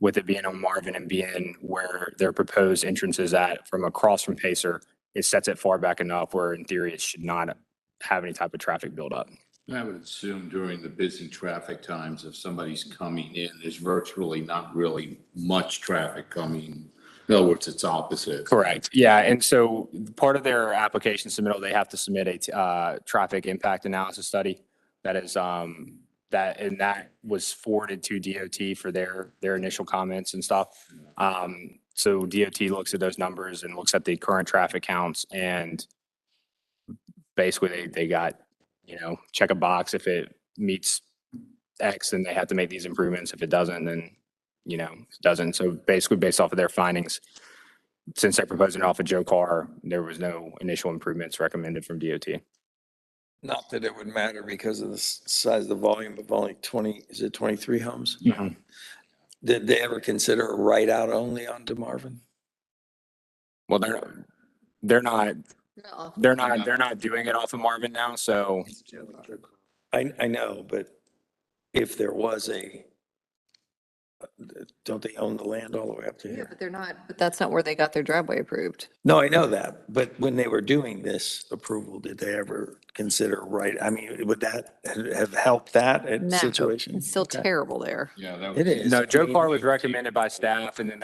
with it being on Marvin and being where their proposed entrance is at from across from Pacer, it sets it far back enough where in theory it should not have any type of traffic buildup. I would assume during the busy traffic times, if somebody's coming in, there's virtually not really much traffic coming. In other words, it's opposite. Correct. Yeah. And so part of their application submittal, they have to submit a traffic impact analysis study. That is that was forwarded to DOT for their initial comments and stuff. So DOT looks at those numbers and looks at the current traffic counts, and basically they got, you know, check a box. If it meets X, then they have to make these improvements. If it doesn't, then, you know, it doesn't. So basically based off of their findings, since they're proposing it off of Joe Carr, there was no initial improvements recommended from DOT. Not that it would matter because of the size of the volume of only 23 homes? Mhm. Did they ever consider a right out only onto Marvin? Well, they're not No. they're not doing it off of Marvin now. So I know, but if there was don't they own the land all the way up to Yeah, here? but they're not, but that's not where they got their driveway approved. No, I know that, but when they were doing this approval, did they ever consider right? I mean, would that have helped that No, situation? it's still Okay. terrible there. Yeah, that It is. no, Joe Carr was recommended by staff, and then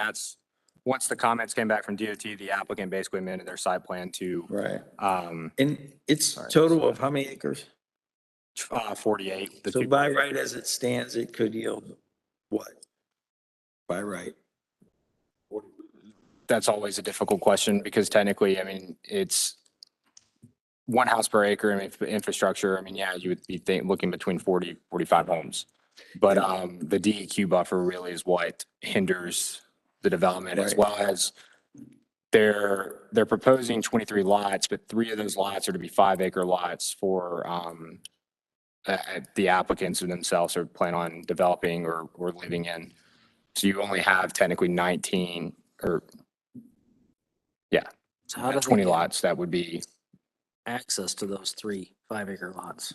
once the comments came back from DOT, the applicant basically amended their site plan to Right. And it's Sorry. total of how many acres? 48. The So 2.5. by right as it stands, it could yield what? By right. That's always a difficult question because technically, I mean, it's one house per acre. I mean, for infrastructure, I mean, yeah, you would be looking between 40, 45 homes. But the DEQ buffer really is what hinders the development, as Right. well as they're proposing 23 lots, but 3 of those lots are to be 5-acre lots for the applicants themselves are planning on developing or living in. So you only have technically 19 or, yeah, So how do they 20 get lots that would be. access to those 3 5-acre lots?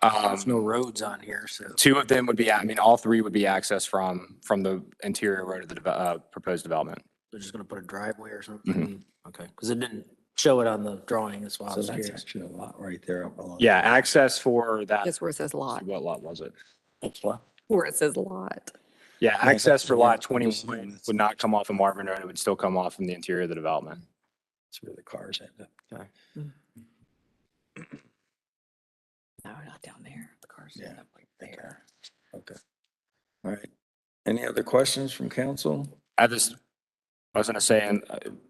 There's no roads on here, so. 2 of them would be, I mean, all 3 would be accessed from the interior road of the proposed development. They're just gonna put a driveway or something? Okay, because it didn't show it on the drawing, that's why I So was that's curious. actually a lot right there up along. Yeah, access for that. That's where it says lot, What lot was it? That's what? where it says lot. Yeah, Yeah, access that's for where- lot 21 would not come off of Marvin Road. It would still come off from the interior of the development. That's where the cars end up. No, not down there. The cars Yeah. end up like there. Okay. All right. Any other questions from council? I was gonna say, and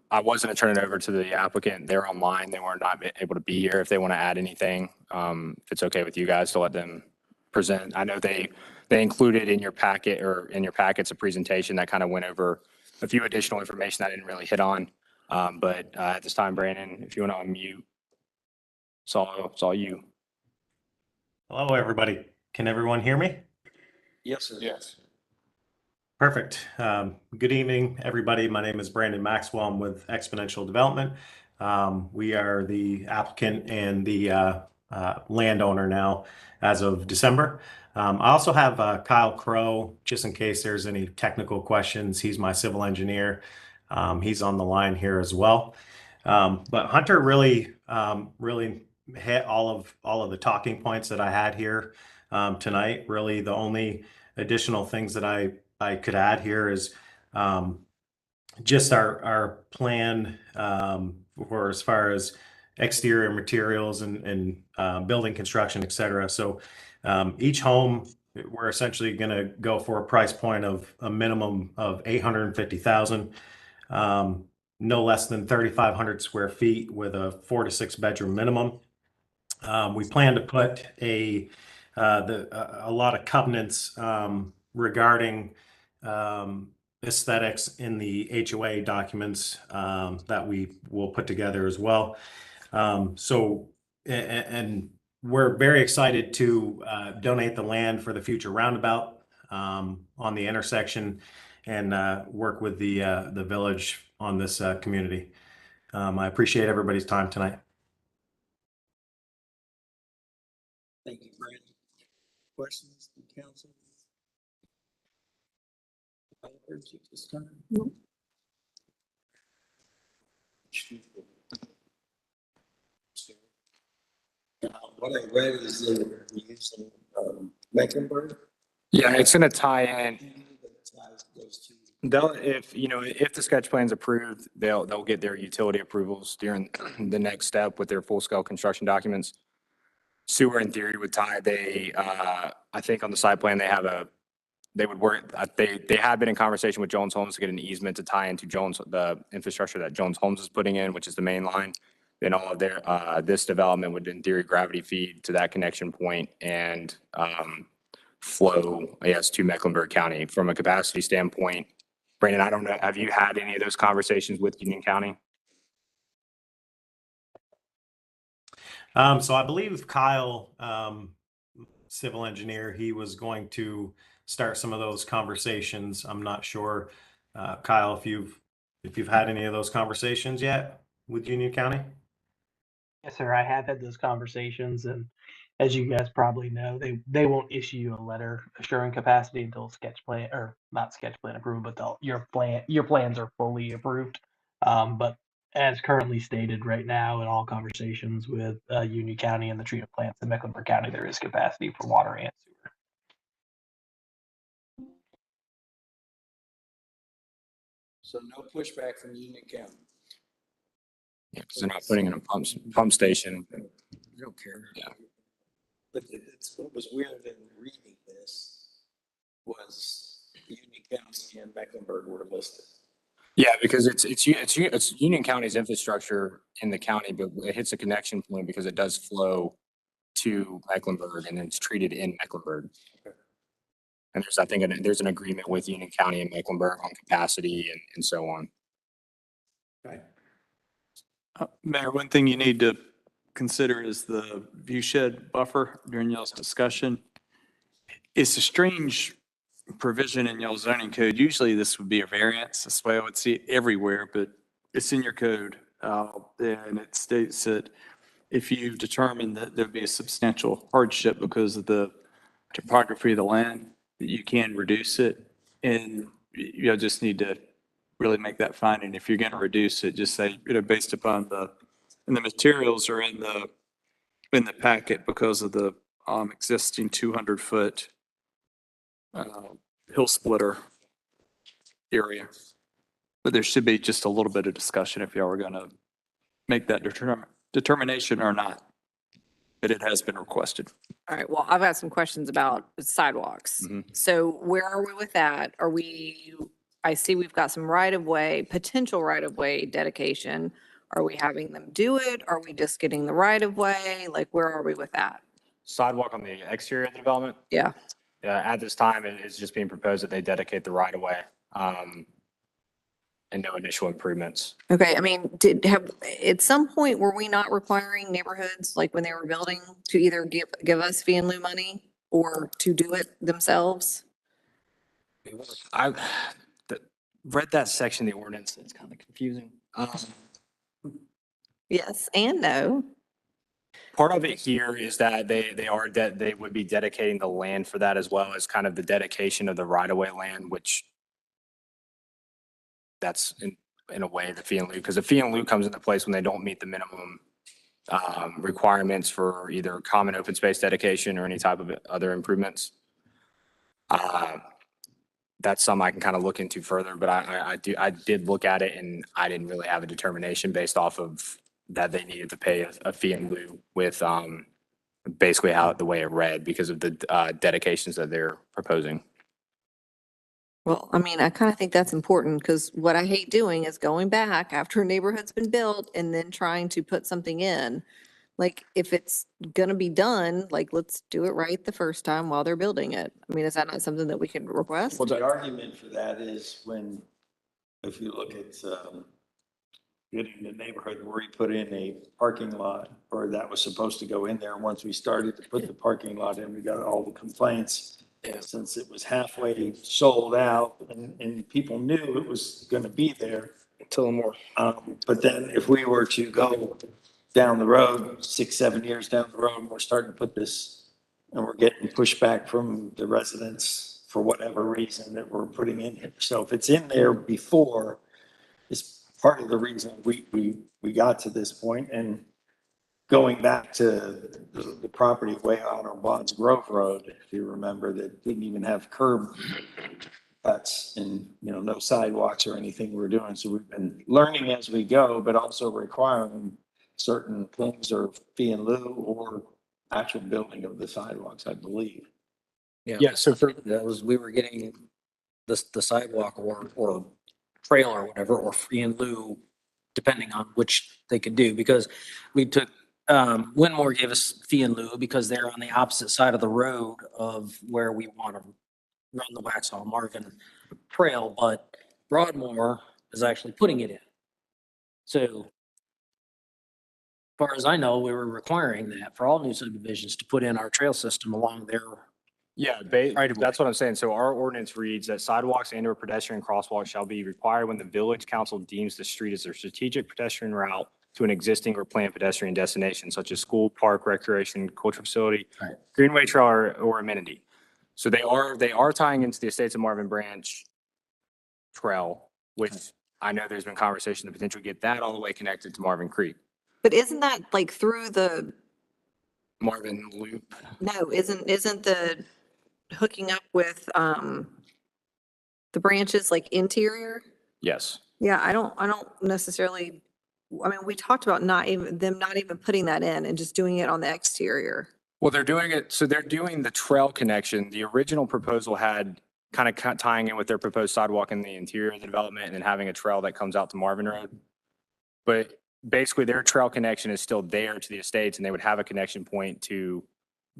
I was gonna turn it over to the applicant. They're online. They were not able to be here. If they want to add anything, if it's okay with you guys to let them present. I know they included in your packet or in your packets a presentation that kind of went over a few additional information I didn't really hit on. But at this time, Brandon, if you want to unmute, it's all you. Hello, everybody. Can everyone hear me? Yes, sir. Yes. Perfect. Good evening, everybody. My name is Brandon Maxwell. I'm with Exponential Development. We are the applicant and the landowner now as of December. I also have Kyle Crow, just in case there's any technical questions. He's my civil engineer. He's on the line here as well. But Hunter really hit all of the talking points that I had here tonight. Really, the only additional things that I could add here is just our plan for as far as exterior materials and building construction, et cetera. So each home, we're essentially going to go for a price point of a minimum of 850,000, no less than 3,500 square feet with a 4 to 6 bedroom minimum. We plan to put a lot of covenants regarding aesthetics in the HOA documents that we will put together as well. And we're very excited to donate the land for the future roundabout on the intersection and work with the village on this community. I appreciate everybody's time tonight. Thank you, Brandon. Questions from council? I heard you this time. What I read is that we're using Mecklenburg. Yeah, it's going to tie in. They'll, if the sketch plan's approved, they'll get their utility approvals during the next step with their full scale construction documents. Sewer in theory would tie. I think on the site plan they would work. They have been in conversation with Jones Homes to get an easement to tie into the infrastructure that Jones Homes is putting in, which is the main line. Then all of their this development would in theory gravity feed to that connection point and flow, I guess, to Mecklenburg County from a capacity standpoint. Brandon, I don't know. Have you had any of those conversations with Union County? So I believe Kyle, civil engineer, he was going to start some of those conversations. I'm not sure, Kyle, if you've had any of those conversations yet with Union County. Yes, sir. I have had those conversations, and as you guys probably know, they won't issue you a letter assuring capacity until sketch plan, or not sketch plan approved, but your plans are fully approved. But as currently stated right now in all conversations with Union County and the treatment plants in Mecklenburg County, there is capacity for water and sewer. So no pushback from Union County. Yeah, because they're not putting in a pump station. They don't care. Yeah. But what was weird in reading this was Union County and Mecklenburg were listed. Yeah, because it's Union County's infrastructure in the county, but it hits a connection point because it does flow to Mecklenburg and then it's treated in Mecklenburg. Okay. And there's an agreement with Union County and Mecklenburg on capacity and so on. Okay. Mayor, one thing you need to consider is the view shed buffer during y'all's discussion. It's a strange provision in y'all's zoning code. Usually this would be a variance. That's why I would see it everywhere, but it's in your code. And it states that if you determine that there'd be a substantial hardship because of the topography of the land, that you can reduce it. And you'll just need to really make that finding. If you're going to reduce it, just say, based upon the materials are in the packet because of the existing 200-foot hill splitter area. But there should be just a little bit of discussion if y'all are going to make that determination or not. But it has been requested. All right, well, I've got some questions about sidewalks. So where are we with that? I see we've got some potential right-of-way dedication. Are we having them do it? Are we just getting the right-of-way? Like, where are we with that? Sidewalk on the exterior of the development? Yeah. At this time, it is just being proposed that they dedicate the right of way and no initial improvements. Okay, I mean, at some point, were we not requiring neighborhoods, like when they were building, to either give us fee in lieu money or to do it themselves? I read that section of the ordinance. It's kind of confusing. Yes and no. Part of it here is that they would be dedicating the land for that as well as kind of the dedication of the right of way land, which that's in a way the fee and lieu, because the fee and lieu comes into place when they don't meet the minimum requirements for either common open space dedication or any type of other improvements. That's something I can kind of look into further, but I did look at it and I didn't really have a determination based off of that they needed to pay a fee in lieu with basically how the way it read because of the dedications that they're proposing. Well, I mean, I kind of think that's important because what I hate doing is going back after a neighborhood's been built and then trying to put something in. Like, if it's gonna be done, like, let's do it right the first time while they're building it. I mean, is that not something that we could request? Well, the argument for that is if you look at, getting the neighborhood where we put in a parking lot, or that was supposed to go in there. Once we started to put the parking lot in, we got all the complaints. Since it was halfway sold out and people knew it was gonna be there. Until more. But then if we were to go down the road, 6, 7 years down the road, and we're starting to put this, and we're getting pushback from the residents for whatever reason that we're putting in here. So if it's in there before, it's part of the reason we got to this point. And going back to the property way out on Bonds Grove Road, if you remember, that didn't even have curb cuts and, no sidewalks or anything we're doing. So we've been learning as we go, but also requiring certain things or fee in lieu or actual building of the sidewalks, I believe. Yeah, so for we were getting the sidewalk or trail or whatever, or free in lieu, depending on which they could do, because we took, Winmore gave us fee in lieu because they're on the opposite side of the road of where we want to run the Waxhaw Marvin Trail, but Broadmoor is actually putting it in. So far as I know, we were requiring that for all new subdivisions to put in our trail system along their. Yeah, that's what I'm saying. So our ordinance reads that sidewalks and or pedestrian crosswalks shall be required when the village council deems the street as a strategic pedestrian route to an existing or planned pedestrian destination such as school, park, recreation, cultural facility, greenway trail, or amenity. So they are tying into the Estates of Marvin Branch Trail, which I know there's been conversation to potentially get that all the way connected to Marvin Creek. But isn't that like through the, Marvin Loop. no, isn't the hooking up with, the branches like interior? Yes. Yeah, I don't necessarily, I mean, we talked about not even putting that in and just doing it on the exterior. Well, they're doing it, so they're doing the trail connection. The original proposal had kind of tying in with their proposed sidewalk in the interior of the development and then having a trail that comes out to Marvin Road. But basically their trail connection is still there to the estates and they would have a connection point to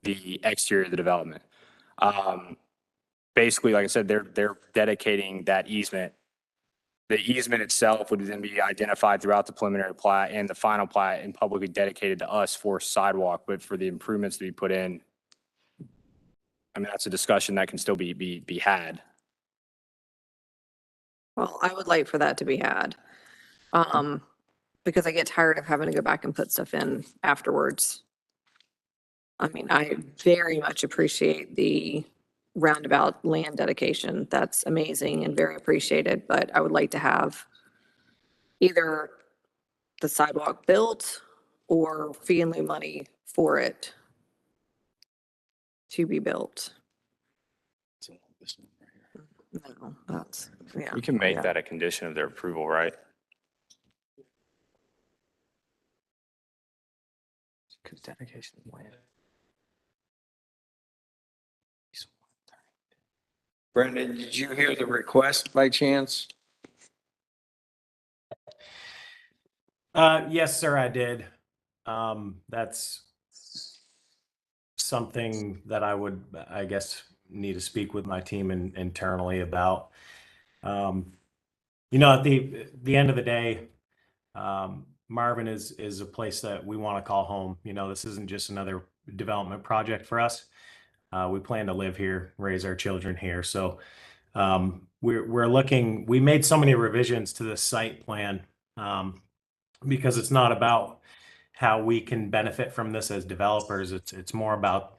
the exterior of the development. Basically, like I said, they're dedicating that easement. The easement itself would then be identified throughout the preliminary plat and the final plat and publicly dedicated to us for sidewalk, but for the improvements to be put in, I mean, that's a discussion that can still be had. Well, I would like for that to be had. Because I get tired of having to go back and put stuff in afterwards. I mean, I very much appreciate the roundabout land dedication. That's amazing and very appreciated, but I would like to have either the sidewalk built or fee and lieu money for it to be built. No, that's, yeah. We can make that a condition of their approval, right? Because dedication of land. Brendan, did you hear the request by chance? Yes, sir, I did. That's something that I would, I guess, need to speak with my team internally about. At the end of the day, Marvin is a place that we want to call home. This isn't just another development project for us. We plan to live here, raise our children here. So we made so many revisions to the site plan because it's not about how we can benefit from this as developers. It's more about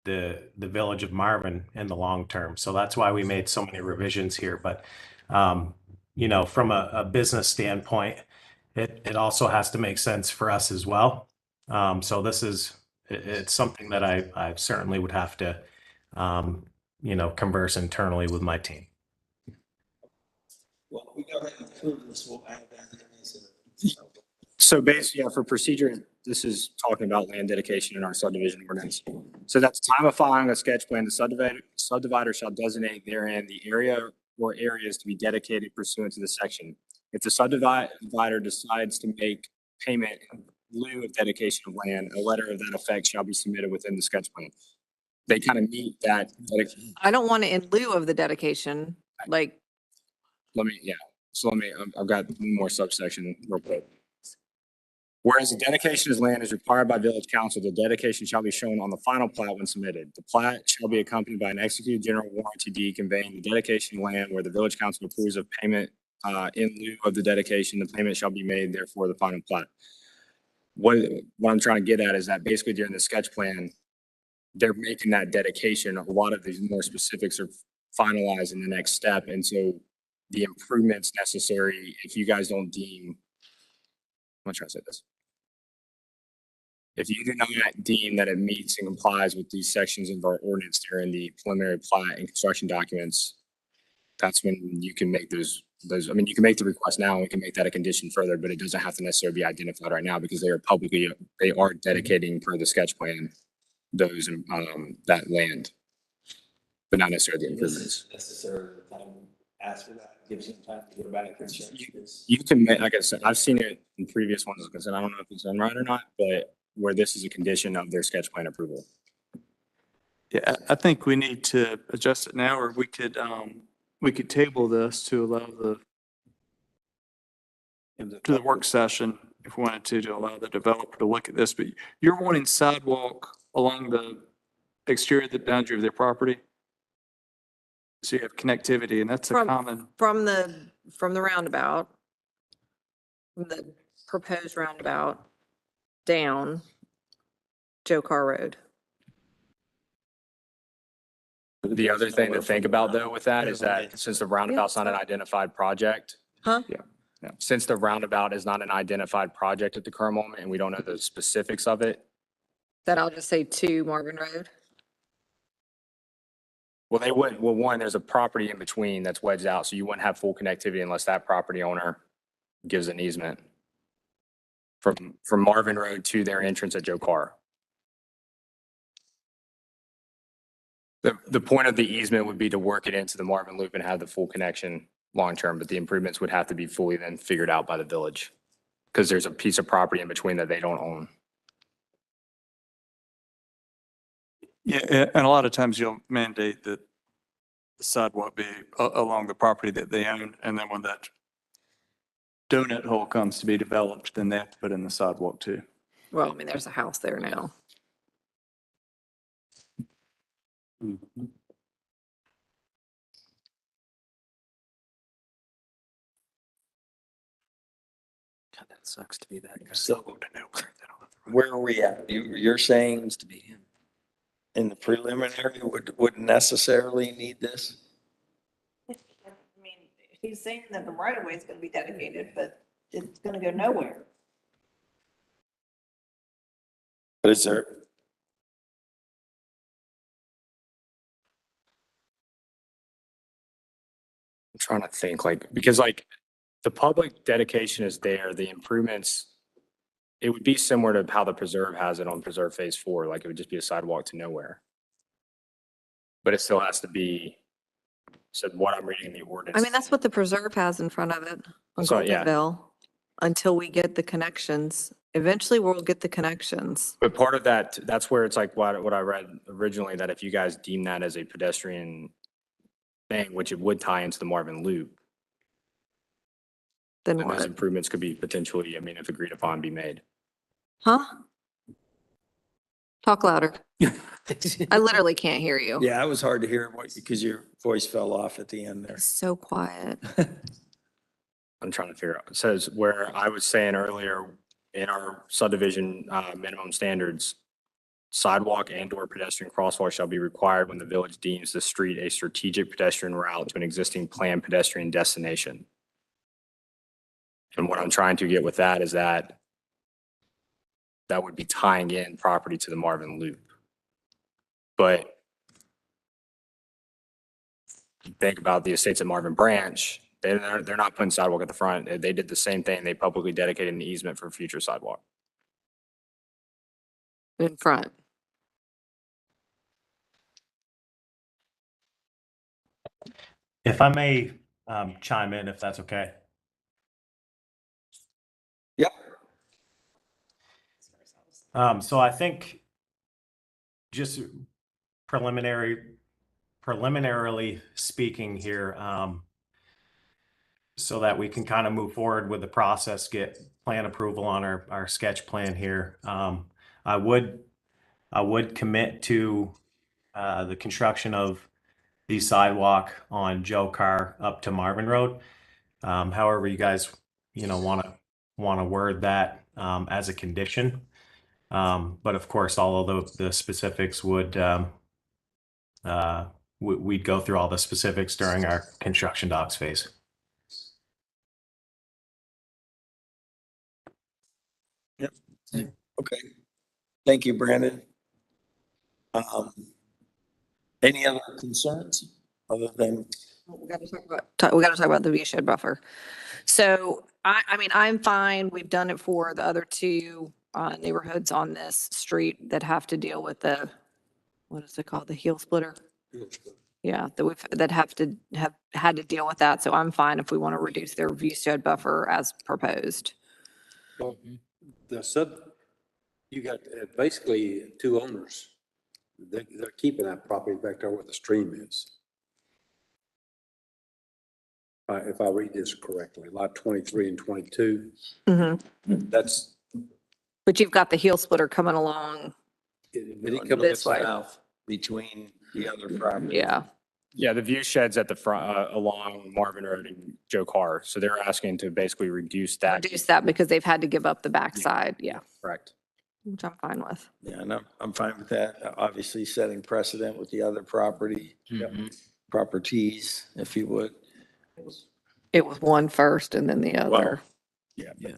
the village of Marvin in the long term. So that's why we made so many revisions here. But from a business standpoint, it also has to make sense for us as well. So it's something that I certainly would have to converse internally with my team. Well, we go ahead and approve this, we'll add that in as a. So basically, yeah, for procedure, this is talking about land dedication in our subdivision ordinance. So that's time of filing a sketch plan, the subdivider shall designate therein the area or areas to be dedicated pursuant to this section. If the subdivider decides to make payment in lieu of dedication of land, a letter of that effect shall be submitted within the sketch plan. They kind of meet that. I don't want it in lieu of the dedication, like, I've got one more subsection real quick. Whereas the dedication of land is required by village council, the dedication shall be shown on the final plat when submitted. The plat shall be accompanied by an executed general warranty deed conveying the dedication of land where the village council approves of payment in lieu of the dedication. The payment shall be made, therefore, the final plat. What I'm trying to get at is that basically during the sketch plan, they're making that dedication. A lot of these more specifics are finalized in the next step. And so the improvements necessary, if you guys don't deem, I'm gonna try to say this. If you do not deem that it meets and complies with these sections of our ordinance during the preliminary plat and construction documents, that's when you can make those, I mean, you can make the request now and we can make that a condition further, but it doesn't have to necessarily be identified right now because they are dedicating per the sketch plan, those, that land, but not necessarily the improvements. Necessary time, ask for that, gives you time to go back and check. You can, like I said, I've seen it in previous ones, because I don't know if it's done right or not, but where this is a condition of their sketch plan approval. Yeah, I think we need to adjust it now, or we could table this to allow the work session if we wanted to allow the developer to look at this. But you're wanting sidewalk along the exterior, the boundary of their property? So you have connectivity, and that's a common. from the roundabout, from the proposed roundabout down Joe Carr Road. The other thing to think about though with that is that since the roundabout's not an identified project. Huh? Yeah. Since the roundabout is not an identified project at the current moment and we don't know the specifics of it. That I'll just say to Marvin Road. Well, they would, well, one, there's a property in between that's wedged out, so you wouldn't have full connectivity unless that property owner gives an easement from Marvin Road to their entrance at Joe Carr. The point of the easement would be to work it into the Marvin Loop and have the full connection long-term, but the improvements would have to be fully then figured out by the village because there's a piece of property in between that they don't own. Yeah, and a lot of times you'll mandate that the sidewalk be along the property that they own, and then when that donut hole comes to be developed, then they have to put in the sidewalk too. Well, I mean, there's a house there now. Mm-hmm. God, that sucks to be that. So where are we at? You're saying To be him. in the preliminary would necessarily need this? I mean, he's saying that the right of way is gonna be dedicated, but it's gonna go nowhere. But is there? I'm trying to think because the public dedication is there, the improvements, it would be similar to how the preserve has it on Preserve Phase 4, like it would just be a sidewalk to nowhere. But it still has to be, so what I'm reading in the ordinance. I mean, that's what the preserve has in front of it on So, yeah. Goldenville, until we get the connections. Eventually, we'll get the connections. But part of that, that's where it's like what I read originally, that if you guys deem that as a pedestrian thing, which it would tie into the Marvin Loop, Then then those what? improvements could be potentially, I mean, if agreed upon, be made. Huh? Talk louder. I literally can't hear you. Yeah, it was hard to hear because your voice fell off at the end there. So quiet. I'm trying to figure out. It says where I was saying earlier, in our subdivision, minimum standards, sidewalk and or pedestrian crosswalk shall be required when the village deems the street a strategic pedestrian route to an existing planned pedestrian destination. And what I'm trying to get with that is that that would be tying in property to the Marvin Loop. But think about the estates at Marvin Branch, they're not putting sidewalk at the front. They did the same thing. They publicly dedicated an easement for future sidewalk. In front. If I may chime in, if that's okay. Yep. So I think just preliminarily speaking here, so that we can kind of move forward with the process, get plan approval on our sketch plan here. I would commit to the construction of the sidewalk on Joe Carr up to Marvin Road. However, you guys, want to word that as a condition. But of course, all of the specifics would we'd go through all the specifics during our construction docs phase. Yep. Okay. Thank you, Brandon. Any other concerns other than? We got to talk about the view shed buffer. So I mean, I'm fine. We've done it for the other two neighborhoods on this street that have to deal with the, what is it called? The heel splitter? Yeah, that have had to deal with that. So I'm fine if we want to reduce their view shed buffer as proposed. Well, you got basically two owners. They're keeping that property back there where the stream is. If I read this correctly, lot 23 and 22. That's. But you've got the heel splitter coming along this way. Between the other properties. Yeah. Yeah, the view sheds at the front, along Marvin Road and Joe Carr. So they're asking to basically reduce that. Reduce that because they've had to give up the backside. Yeah. Correct. Which I'm fine with. Yeah, no, I'm fine with that. Obviously setting precedent with the other properties, if you would. It was one first and then the other. Well, yeah.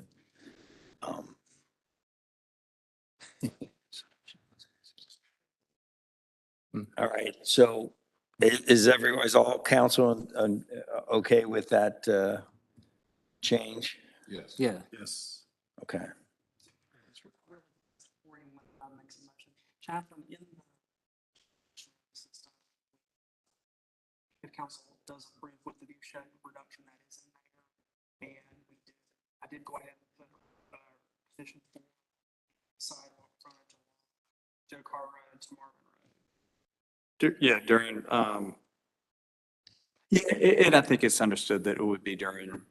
All right, so is all council okay with that change? Yes. Yeah. Yes. Okay. Chaplain, in the if council does approve with the view shed reduction that is in there, and I did go ahead and put petition for sidewalk frontage along Joe Carr Road to Marvin Road. Yeah, during, yeah, and I think it's understood that it would be during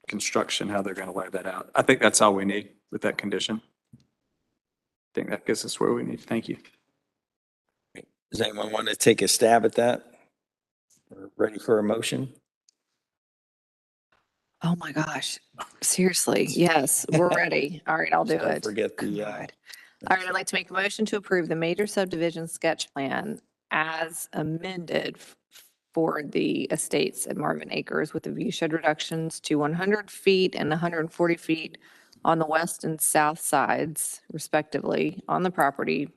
construction, how they're going to lay that out. I think that's all we need with that condition. I think that gets us where we need. Thank you. Does anyone want to take a stab at that? We're ready for a motion? Oh my gosh. Seriously. Yes, we're ready. All right, I'll do Don't it. forget the, All right, I'd like to make a motion to approve the major subdivision sketch plan as amended for the estates at Marvin Acres with the view shed reductions to 100 feet and 140 feet on the west and south sides respectively on the property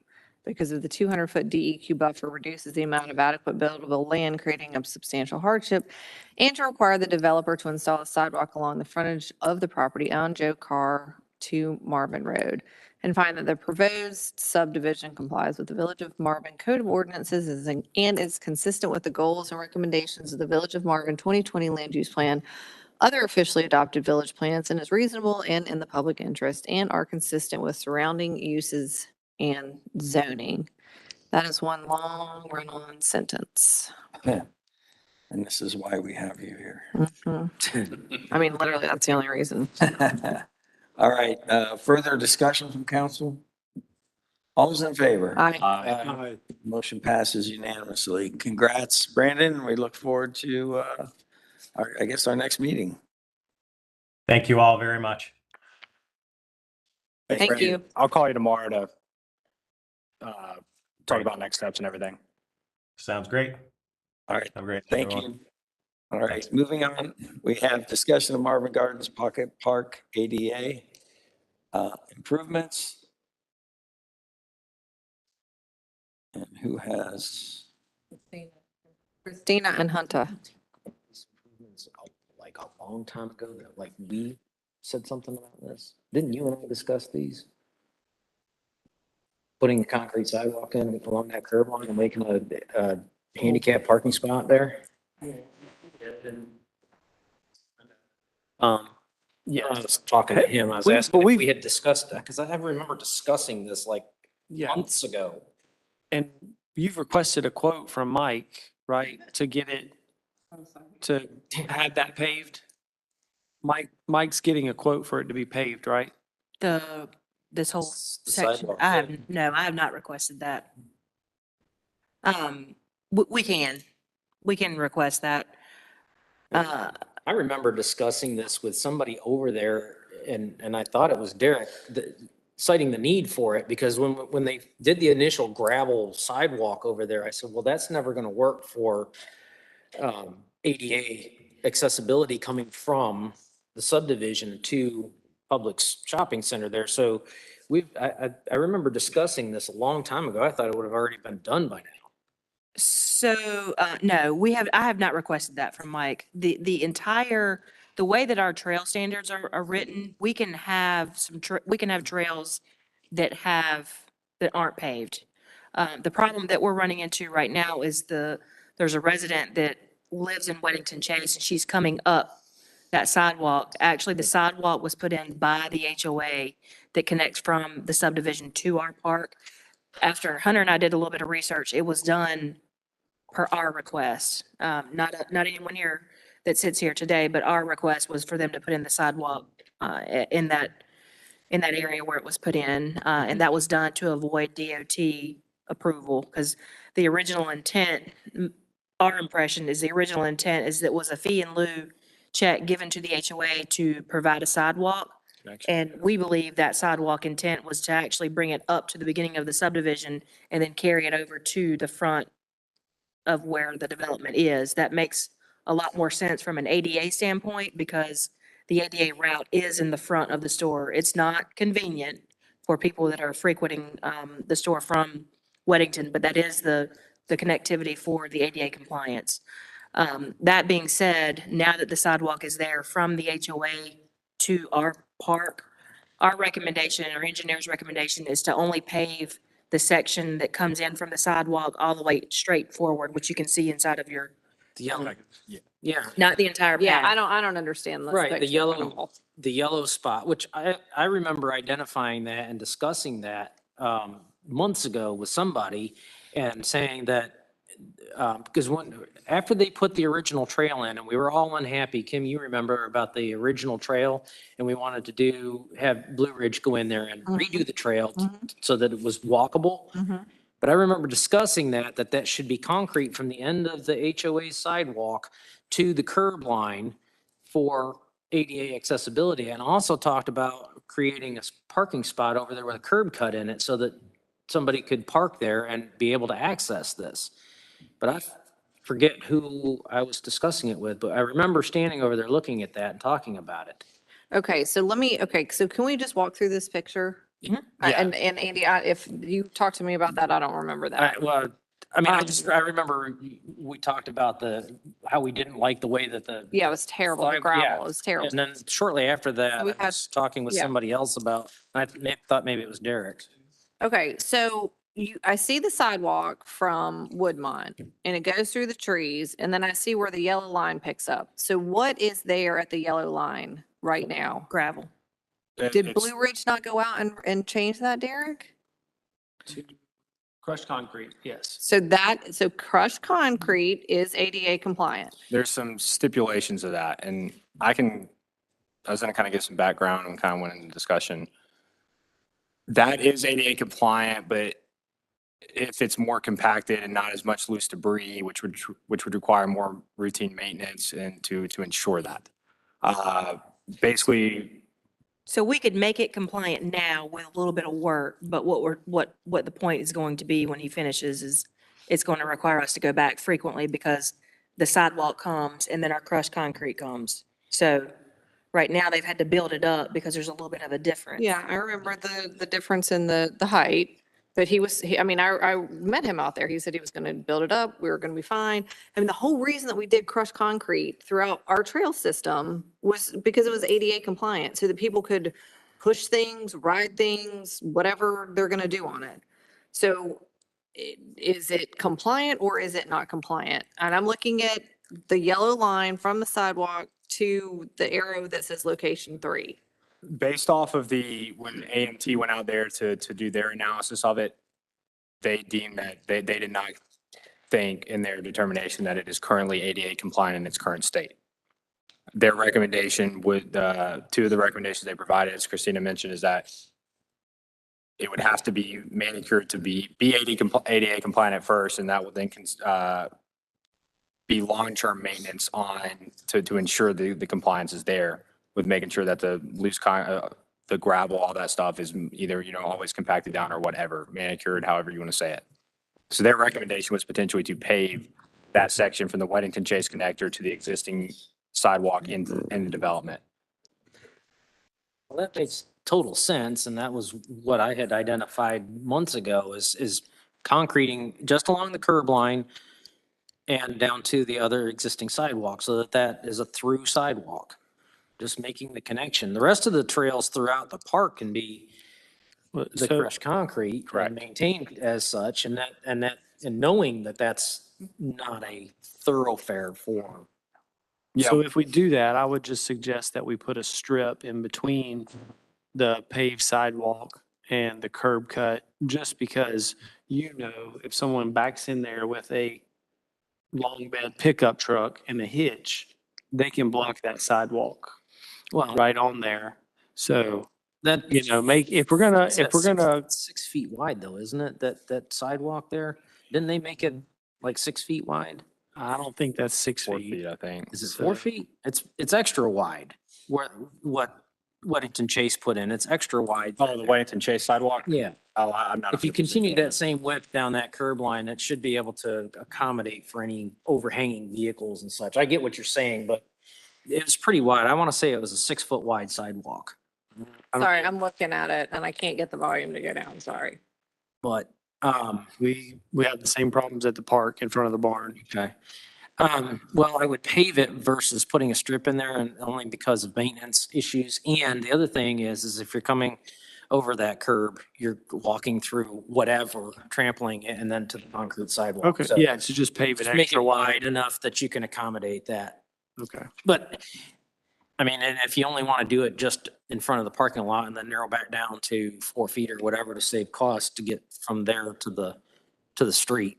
because of the 200-foot DEQ buffer reduces the amount of adequate buildable land, creating a substantial hardship, and to require the developer to install a sidewalk along the frontage of the property on Joe Carr to Marvin Road, and find that the proposed subdivision complies with the Village of Marvin Code of Ordinances and is consistent with the goals and recommendations of the Village of Marvin 2020 Land Use Plan, other officially adopted village plans, and is reasonable and in the public interest, and are consistent with surrounding uses and zoning. That is one long run-on sentence. yeah. And this is why we have you here. I mean, literally, that's the only reason. All right, further discussion from council? All's in favor? Aye. Motion passes unanimously. Congrats, Brandon. We look forward to, our next meeting. Thank you all very much. Thank you. I'll call you tomorrow to talk about next steps and everything. Sounds great. All right, Have a great. thank you. All right, moving on, we have discussion of Marvin Gardens Pocket Park ADA improvements. And who has? Christina and Hunter. Like a long time ago, that like we said something about this. Didn't you and I discuss these? Putting a concrete sidewalk in along that curb line and making a handicap parking spot there? Yeah, I was talking to him. I was asking if we had discussed that, because I remember discussing this like months ago. And you've requested a quote from Mike, right, to get it, to have that paved? Mike's getting a quote for it to be paved, right? This whole The section, sidewalk, I yeah. have, no, I have not requested that. We can request that. I remember discussing this with somebody over there, and I thought it was Derek, citing the need for it, because when they did the initial gravel sidewalk over there, I said, well, that's never gonna work for ADA accessibility coming from the subdivision to Publix shopping center there. So I remember discussing this a long time ago. I thought it would have already been done by now. So, no, I have not requested that from Mike. The way that our trail standards are written, we can have we can have trails that aren't paved. The problem that we're running into right now is there's a resident that lives in Weddington Chase, and she's coming up that sidewalk. Actually, the sidewalk was put in by the HOA that connects from the subdivision to our park. After Hunter and I did a little bit of research, it was done per our request. Not anyone here that sits here today, but our request was for them to put in the sidewalk in that area where it was put in. And that was done to avoid DOT approval, because the original intent, our impression is the original intent is that it was a fee in lieu check given to the HOA to provide a sidewalk. And we believe that sidewalk intent was to actually bring it up to the beginning of the subdivision and then carry it over to the front of where the development is. That makes a lot more sense from an ADA standpoint, because the ADA route is in the front of the store. It's not convenient for people that are frequenting the store from Weddington, but that is the connectivity for the ADA compliance. That being said, now that the sidewalk is there from the HOA to our park, our recommendation, our engineer's recommendation is to only pave the section that comes in from the sidewalk all the way straight forward, which you can see inside of your, Yeah. not the entire path. Yeah, I don't understand this. Right, picture at all. the yellow spot, which I remember identifying that and discussing that months ago with somebody and saying that, because after they put the original trail in and we were all unhappy, Kim, you remember about the original trail, and we wanted to have Blue Ridge go in there and redo the trail so that it was walkable. But I remember discussing that should be concrete from the end of the HOA sidewalk to the curb line for ADA accessibility. And also talked about creating a parking spot over there with a curb cut in it so that somebody could park there and be able to access this. But I forget who I was discussing it with, but I remember standing over there looking at that and talking about it. Okay, so so can we just walk through this picture? And Andy, if you talked to me about that, I don't remember that. I remember we talked about how we didn't like the way that Yeah, it was terrible. The Yeah. gravel, it was terrible. And then shortly after that, We I was talking with yeah. somebody else about, I thought maybe it was Derek. Okay, so I see the sidewalk from Woodmont and it goes through the trees, and then I see where the yellow line picks up. So what is there at the yellow line right now? Gravel. Did Blue Ridge not go out and change that, Derek? Crushed concrete, yes. So crushed concrete is ADA compliant. There's some stipulations of that, and I was gonna kind of give some background and kind of went into discussion. That is ADA compliant, but if it's more compacted and not as much loose debris, which would require more routine maintenance and to ensure that. Basically, So we could make it compliant now with a little bit of work, but what the point is going to be when he finishes is it's going to require us to go back frequently because the sidewalk comes and then our crushed concrete comes. So right now they've had to build it up because there's a little bit of a difference. Yeah, I remember the difference in the height, but I mean, I met him out there. He said he was gonna build it up. We were gonna be fine. I mean, the whole reason that we did crushed concrete throughout our trail system was because it was ADA compliant, so that people could push things, ride things, whatever they're gonna do on it. So is it compliant or is it not compliant? And I'm looking at the yellow line from the sidewalk to the arrow that says location 3. Based off of when AMT went out there to do their analysis of it, they deemed that they did not think in their determination that it is currently ADA compliant in its current state. Their recommendation would, two of the recommendations they provided, as Christina mentioned, is that it would have to be manicured to be ADA compliant at first, and that would then be long-term maintenance to ensure the compliance is there, with making sure that the the gravel, all that stuff is either, always compacted down or whatever, manicured, however you want to say it. So their recommendation was potentially to pave that section from the Weddington Chase connector to the existing sidewalk in the development. Well, that makes total sense, and that was what I had identified months ago is concreting just along the curb line and down to the other existing sidewalk so that is a through sidewalk. Just making the connection. The rest of the trails throughout the park can be the crushed concrete and maintained as such, and knowing that that's not a thoroughfare form. So if we do that, I would just suggest that we put a strip in between the paved sidewalk and the curb cut, just because, if someone backs in there with a long bed pickup truck and a hitch, they can block that sidewalk. Well, right on there. So that, if we're gonna 6 feet wide though, isn't it? That sidewalk there? Didn't they make it like 6 feet wide? I don't think that's 6 4 feet. feet, I think. Is it 4 feet? It's extra wide. What Weddington Chase put in, it's extra wide. Oh, the Weddington Chase sidewalk? Yeah. Oh, I'm not. If you continue that same width down that curb line, it should be able to accommodate for any overhanging vehicles and such. I get what you're saying, but it was pretty wide. I want to say it was a 6 foot wide sidewalk. Sorry, I'm looking at it and I can't get the volume to go down, sorry. But, We have the same problems at the park in front of the barn. okay. Well, I would pave it versus putting a strip in there, and only because of maintenance issues. And the other thing is if you're coming over that curb, you're walking through whatever, trampling it, and then to the concrete sidewalk. Okay, So yeah, so just pave it just make extra it wide. wide enough that you can accommodate that. Okay. But, I mean, and if you only want to do it just in front of the parking lot and then narrow back down to 4 feet or whatever to save cost to get from there to the street,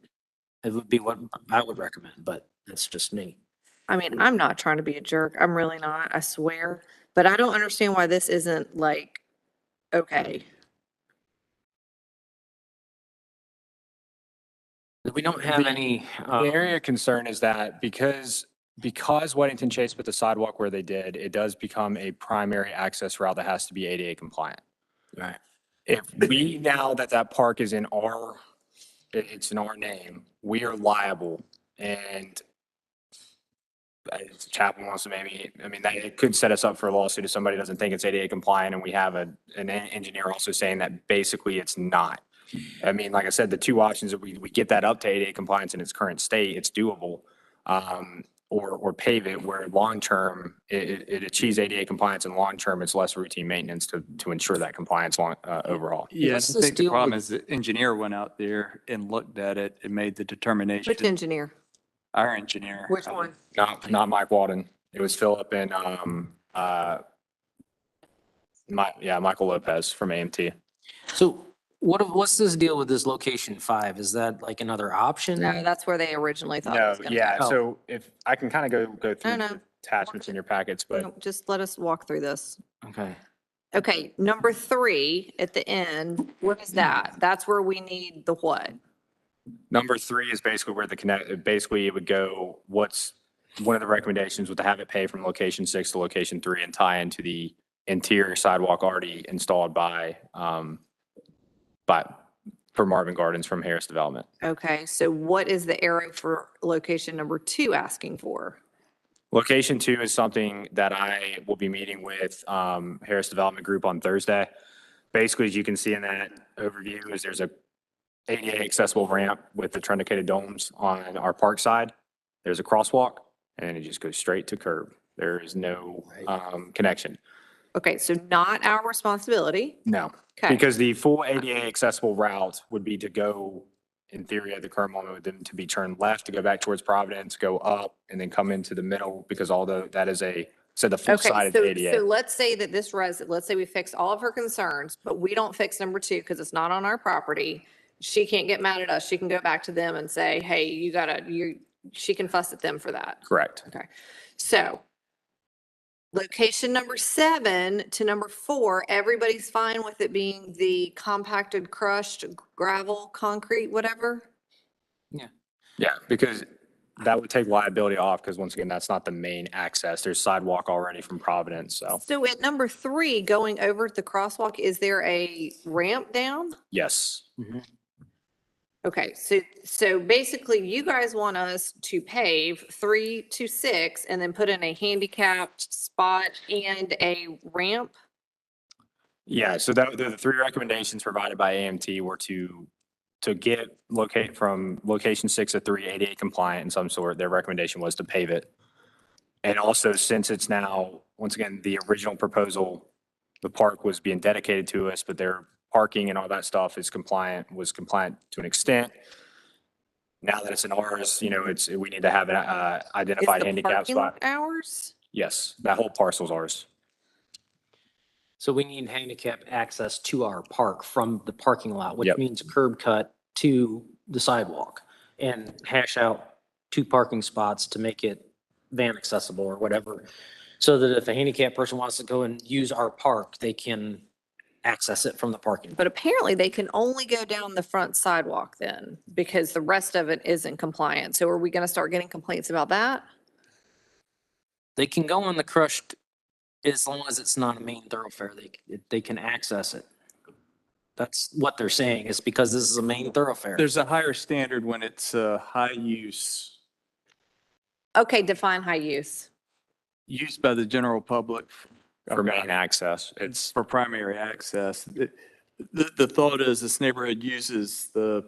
it would be what I would recommend, but that's just me. I mean, I'm not trying to be a jerk. I'm really not, I swear. But I don't understand why this isn't like, okay. We don't have any, The area of concern is that because Weddington Chase put the sidewalk where they did, it does become a primary access route that has to be ADA compliant. right. If we, now that park is it's in our name, we are liable, and Chapel wants to it could set us up for a lawsuit if somebody doesn't think it's ADA compliant, and we have an engineer also saying that basically it's not. I mean, like I said, the two options, if we get that up to ADA compliance in its current state, it's doable. Or pave it where long-term, it achieves ADA compliance, and long-term, it's less routine maintenance to ensure that compliance overall. Yeah, I What's think this the deal problem with- is the engineer went out there and looked at it and made the determination. Which engineer? Our engineer. Which one? Not Mike Walden. It was Philip and, Michael Lopez from AMT. So what's this deal with this location 5? Is that like another option? No, that's where they originally thought it No, was gonna yeah, go. so if I can kind of go through No, the no. attachments in your packets, but No, just let us walk through this. Okay. Okay, number 3 at the end, what is that? That's where we need the what? number 3 is basically where basically it would go, one of the recommendations was to have it pay from location 6 to location 3 and tie into the interior sidewalk already installed for Marvin Gardens from Harris Development. Okay, so what is the arrow for location number 2 asking for? Location 2 is something that I will be meeting with Harris Development Group on Thursday. Basically, as you can see in that overview, is there's a ADA accessible ramp with the truncated domes on our park side. There's a crosswalk, and it just goes straight to curb. There is no connection. Okay, so not our responsibility. No, Okay. because the full ADA accessible route would be to go, in theory, at the current moment, with them to be turned left to go back towards Providence, go up, and then come into the middle, because although that is the full side of the Okay, ADA. so let's say that this let's say we fix all of her concerns, but we don't fix number 2 because it's not on our property. She can't get mad at us. She can go back to them and say, hey, she can fuss at them for that. Correct. Okay. So location number 7 to number 4, everybody's fine with it being the compacted crushed gravel, concrete, whatever? Yeah, because that would take liability off, because once again, that's not the main access. There's sidewalk already from Providence, so So at number 3, going over the crosswalk, is there a ramp down? yes. Okay, so basically you guys want us to pave 3 to 6 and then put in a handicapped spot and a ramp? Yeah, so the 3 recommendations provided by AMT were to locate from location 6 to 3 ADA compliant in some sort. Their recommendation was to pave it. And also, since it's now, once again, the original proposal, the park was being dedicated to us, but their parking and all that stuff was compliant to an extent. Now that it's in ours, we need to have an identified handicap spot. Ours? Yes, that whole parcel's ours. So we need handicap access to our park from the parking lot, which Yep. means curb cut to the sidewalk, and hash out 2 parking spots to make it van accessible or whatever. So that if a handicapped person wants to go and use our park, they can access it from the parking. But apparently they can only go down the front sidewalk then, because the rest of it isn't compliant. So are we going to start getting complaints about that? They can go on the crushed as long as it's not a main thoroughfare. They can access it. That's what they're saying, is because this is a main thoroughfare. There's a higher standard when it's high use, Okay, define high use. used by the general public. For main access, it's For primary access. The thought is this neighborhood uses the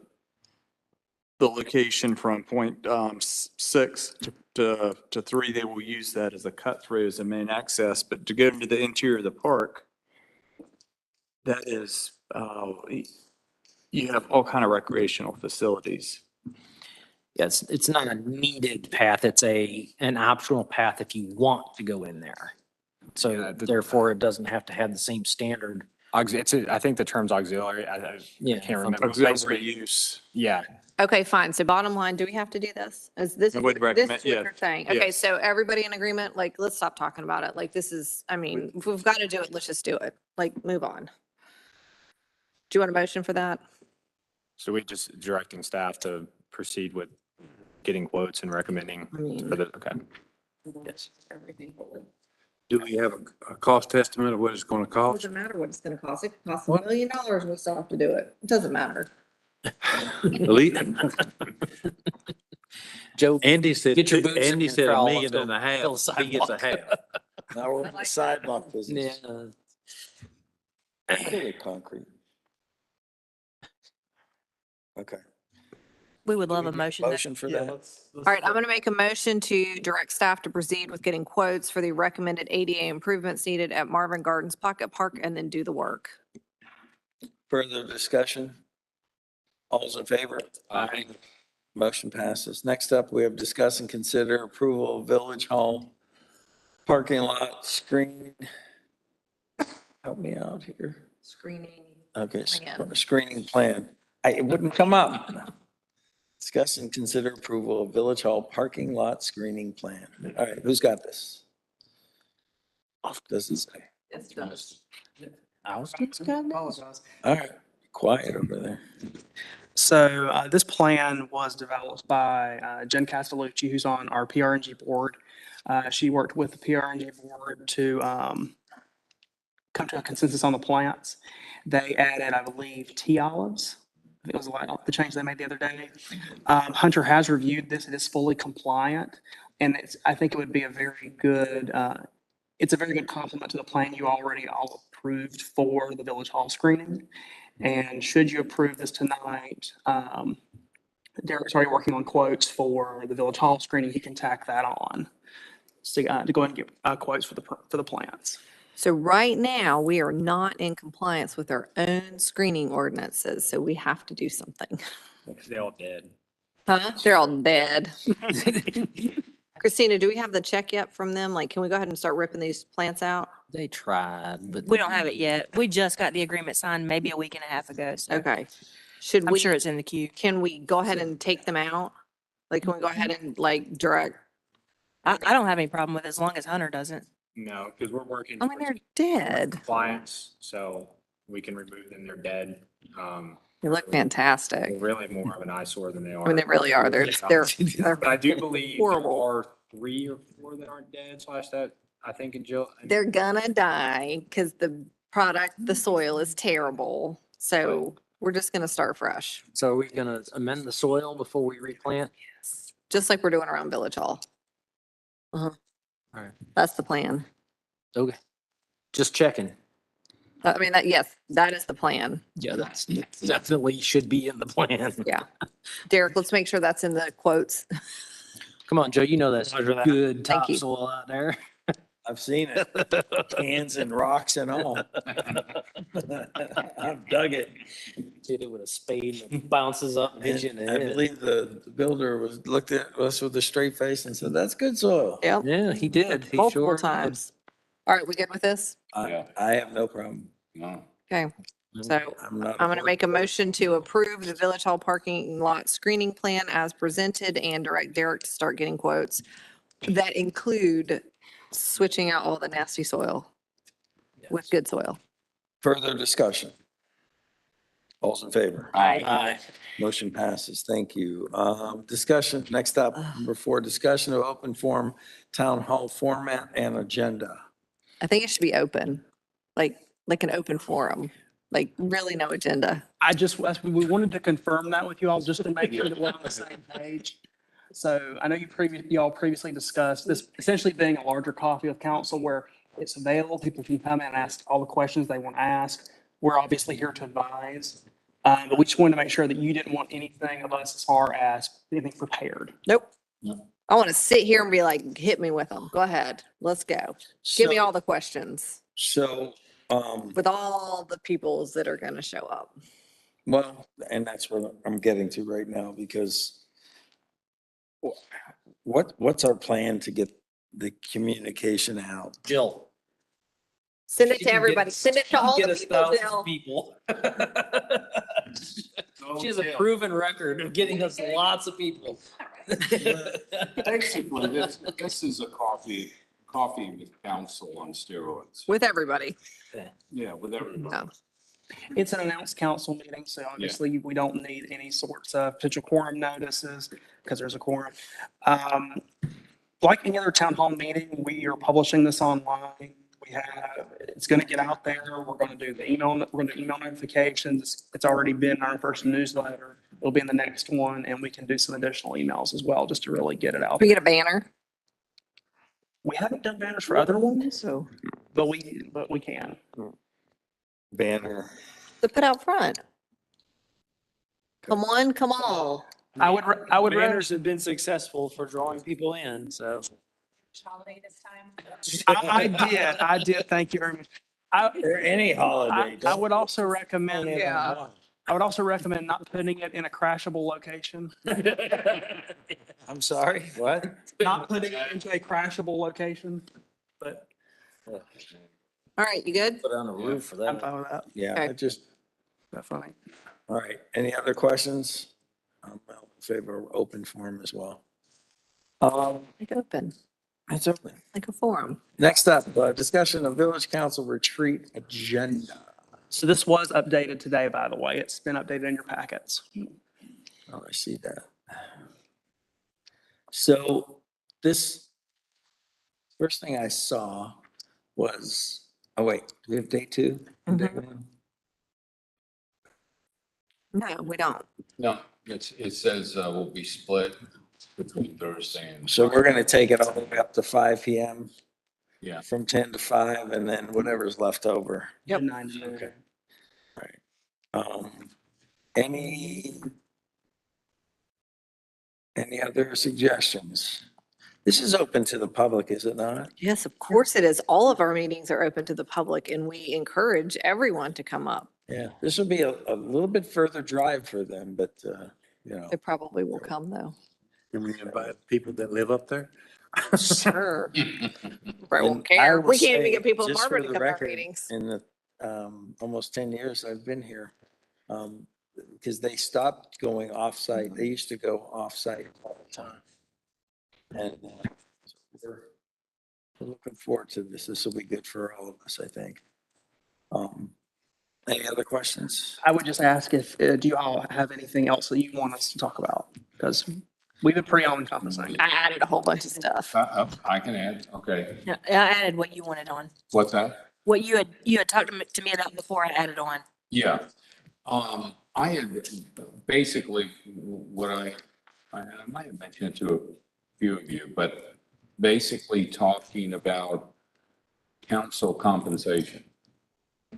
location from point 6 to 3. They will use that as a cut through as a main access, but to go into the interior of the park, that is, you have all kind of recreational facilities. Yes, it's not a needed path. It's an optional path if you want to go in there. So therefore, it doesn't have to have the same standard. I think the term's auxiliary. I Yeah, can't remember. Auxiliary Basically, use. yeah, Okay, fine. So bottom line, do we have to do this? Is this, I would this recommend- is what yeah, you're saying? Okay, yes. so everybody in agreement? Like, let's stop talking about it. Like, this is, if we've got to do it, let's just do it. Like, move on. Do you want a motion for that? so we just directing staff to proceed with getting quotes and recommending for the, okay. Yes. Do we have a cost estimate of what it's gonna cost? Doesn't matter what it's gonna cost. It could cost $1 million and we still have to do it. It doesn't matter. Joe, Andy said, Get your boots in Andy and said crawl, $1.5 let's million. go fill He gets a sidewalk. half. Now we're in the sidewalk business. Yeah. Fully concrete. Okay. We would love a motion. Motion for that? All right, I'm going to make a motion to direct staff to proceed with getting quotes for the recommended ADA improvements needed at Marvin Gardens Pocket Park and then do the work. Further discussion? All's in favor? Aye. Motion passes. Next up, we have discuss and consider approval of Village Hall parking lot screen. Help me out here. Screening. Okay, Plan. screening plan. It wouldn't come up. Discuss and consider approval of Village Hall parking lot screening plan. All right, who's got this? Doesn't say. It's done. Apologize. All right, quiet over there. So this plan was developed by Jen Castellucci, who's on our PRNG board. She worked with the PRNG board to come to a consensus on the plants. They added, I believe, tea olives. I think it was the change they made the other day. Hunter has reviewed this. It is fully compliant. And I think it would be a very good, it's a very good complement to the plan you already all approved for the Village Hall screening. And should you approve this tonight, Derek's already working on quotes for the Village Hall screening. He can tack that on. So, to go ahead and get quotes for the plants. So right now, we are not in compliance with our own screening ordinances, so we have to do something. They're all dead. Huh? They're all dead. Christina, do we have the check yet from them? Like, can we go ahead and start ripping these plants out? They tried, but. We don't have it yet. We just got the agreement signed maybe a week and a half ago, so Okay. Should I'm we, sure it's in the queue. can we go ahead and take them out? Like, can we go ahead and like direct? I don't have any problem with it as long as Hunter doesn't. No, because we're working. I mean, they're dead. Compliance, so we can remove them. They're dead. They look fantastic. They're really more of an eyesore than they are. I mean, they really are. They're But I do believe horrible. there are 3 or 4 that aren't dead, / that, I think in Jill. They're gonna die because the product, the soil is terrible. So we're just gonna start fresh, So are we gonna amend the soil before we replant? just like we're doing around Village Hall. Uh-huh. All right. That's the plan. Okay. Just checking. I mean, yes, that is the plan. Yeah, that's definitely should be in the plan. Yeah. Derek, let's make sure that's in the quotes. Come on, Joe, you know that's Roger that. good Thank you. topsoil out there. I've seen it, cans and rocks and all. I've dug it. Hit it with a spade and it bounces up and hits you in the I head. believe the builder looked at us with a straight face and said, that's good soil. Yep. Yeah, he did. He Multiple sure did. times. All right, we good with this? I have no problem. No. Okay. So I'm not. I'm gonna make a motion to approve the Village Hall parking lot screening plan as presented and direct Derek to start getting quotes that include switching out all the nasty soil with good soil. Further discussion. All's in favor? Aye. Motion passes. Thank you. Discussion, next up, number 4, discussion of open forum, town hall format and agenda. I think it should be open, like an open forum, like really no agenda. We wanted to confirm that with you all, just to make sure that we're on the same page. So I know y'all previously discussed this essentially being a larger coffee with council where it's available. People can come in and ask all the questions they want to ask. We're obviously here to advise. But we just wanted to make sure that you didn't want anything of us as far as anything prepared. Nope. I want to sit here and be like, hit me with them. Go ahead. Let's go. Give me all the questions So, with all the peoples that are going to show up. well, and that's what I'm getting to right now, because what's our plan to get the communication out? Jill. Send it to everybody. Send it to all the people, Bill. She has a proven record of getting us lots of people. Basically, this is a coffee with council on steroids. With everybody. Yeah, with everybody. No. It's an announced council meeting, so obviously we don't need any sorts of potential quorum notices because there's a quorum. Like any other town hall meeting, we are publishing this online. It's going to get out there. We're going to do we're going to do email notifications. It's already been in our first newsletter. It'll be in the next one, and we can do some additional emails as well, just to really get it out. We get a banner. We haven't done banners for other ones, So but we can. Banner. to put out front. Come on, come on. I would rather, Banners have been successful for drawing people in, so. Holiday this time. I did. Thank you very much. Or any holiday. I would also recommend. Yeah. I would also recommend not putting it in a crashable location. I'm sorry, what? Not putting it into a crashable location, but All right, you good? Put on a roof for I'm that. fine with that. Yeah, Okay. I just, That's fine. all right. Any other questions? I'm in favor of open forum as well. Like open, It's open. like a forum. Next up, discussion of village council retreat agenda. So this was updated today, by the way. It's been updated in your packets. Oh, I see that. So this, first thing I saw was Oh, wait, do we have day 2? and day Mhm. 1? No, we don't. No, it says will be split between Thursday and. So we're gonna take it all the way up to 5 PM, Yeah. from 10 to 5, and then whatever's left over. Yep. 9 to noon. Okay. Right. Any other suggestions? This is open to the public, is it not? Yes, of course it is. All of our meetings are open to the public and we encourage everyone to come up. Yeah, this will be a little bit further drive for them, but, you know. They probably will come though. Can we invite people that live up there? Sure. Right, won't And I care. will We can't even say, get people in just for Marbury to the come to our record, meetings. In the almost 10 years I've been here, because they stopped going off-site. They used to go off-site all the time. And we're looking forward to this. This will be good for all of us, I think. Any other questions? I would just ask if, do you all have anything else that you want us to talk about? Because we've been pretty all encompassing. I added a whole bunch of stuff. I can add, okay. Yeah, I added what you wanted on. What's that? What you had talked to me about before I added on. Yeah. I had basically what I might have mentioned it to a few of you, but basically talking about council compensation.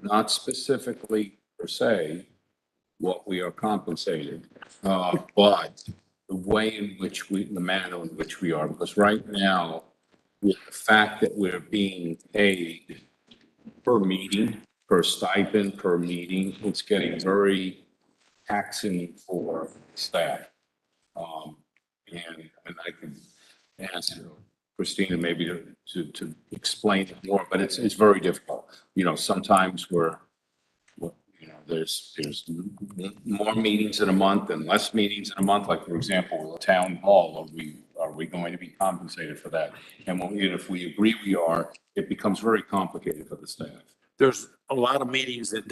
Not specifically per se what we are compensated, but the way in which the manner in which we are, because right now, with the fact that we're being paid per meeting, per stipend, per meeting, it's getting very taxing for staff. And I can ask Christina maybe to explain it more, but it's very difficult. You know, sometimes there's more meetings in a month and less meetings in a month. Like, for example, the town hall, are we going to be compensated for that? And if we agree we are, it becomes very complicated for the staff. There's a lot of meetings that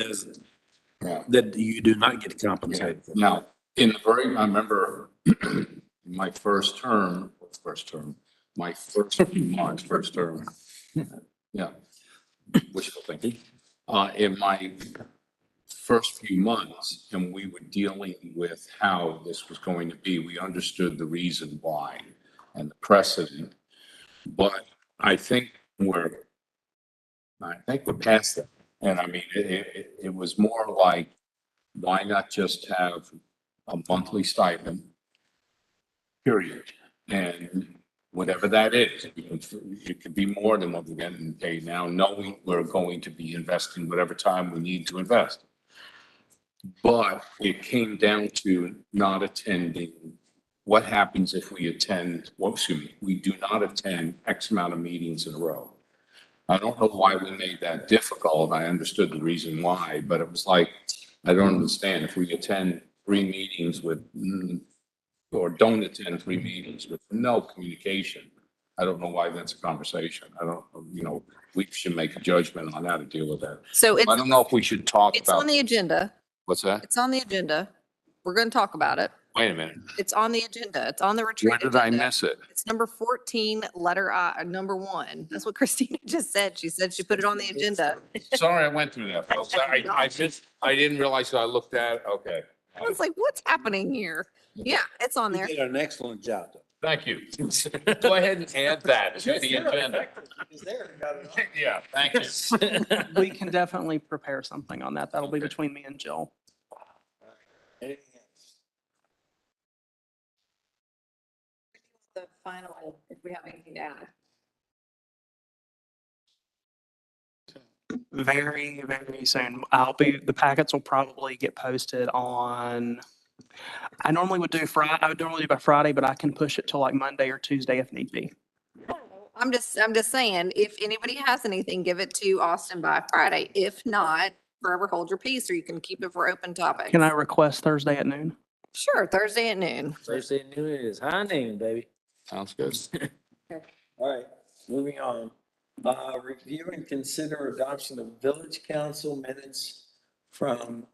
you do not get compensated for. Now, I remember my first term, my first few months, yeah, wishful thinking. In my first few months, and we were dealing with how this was going to be, we understood the reason why and the precedent. But I think we're past that. And I mean, it was more like, why not just have a monthly stipend, period? And whatever that is, it could be more than what we're getting paid now, knowing we're going to be investing whatever time we need to invest. But it came down to not attending. What happens if we we do not attend X amount of meetings in a row? I don't know why we made that difficult. I understood the reason why, but it was like, I don't understand. If we attend 3 meetings or don't attend 3 meetings with no communication, I don't know why that's a conversation. We should make a judgment on how to deal with that. So I don't know if we should talk it's about. on the agenda. What's that? It's on the agenda. We're going to talk about it. Wait a minute. It's on the agenda. It's on the retreat. Where did I agenda. miss it? It's number 14, letter I, number 1. That's what Christina just said. She said she put it on the agenda. Sorry, I went through that, folks. I didn't realize that I looked at it. Okay. I was like, what's happening here? Yeah, it's on there. You did an excellent job. Thank you. Go ahead and add that to the agenda. Yeah, thank you. We can definitely prepare something on that. That'll be between me and Jill. The final, if we have anything to add. Very, very soon. The packets will probably get posted on, I would normally do by Friday, but I can push it till like Monday or Tuesday if need be. I'm just saying, if anybody has anything, give it to Austin by Friday. If not, forever hold your peace, or you can keep it for open topics. Can I request Thursday at noon? Sure, Thursday at noon. Thursday at noon is high noon, baby. Sounds good. All right, moving on. Review and consider adoption of village council minutes from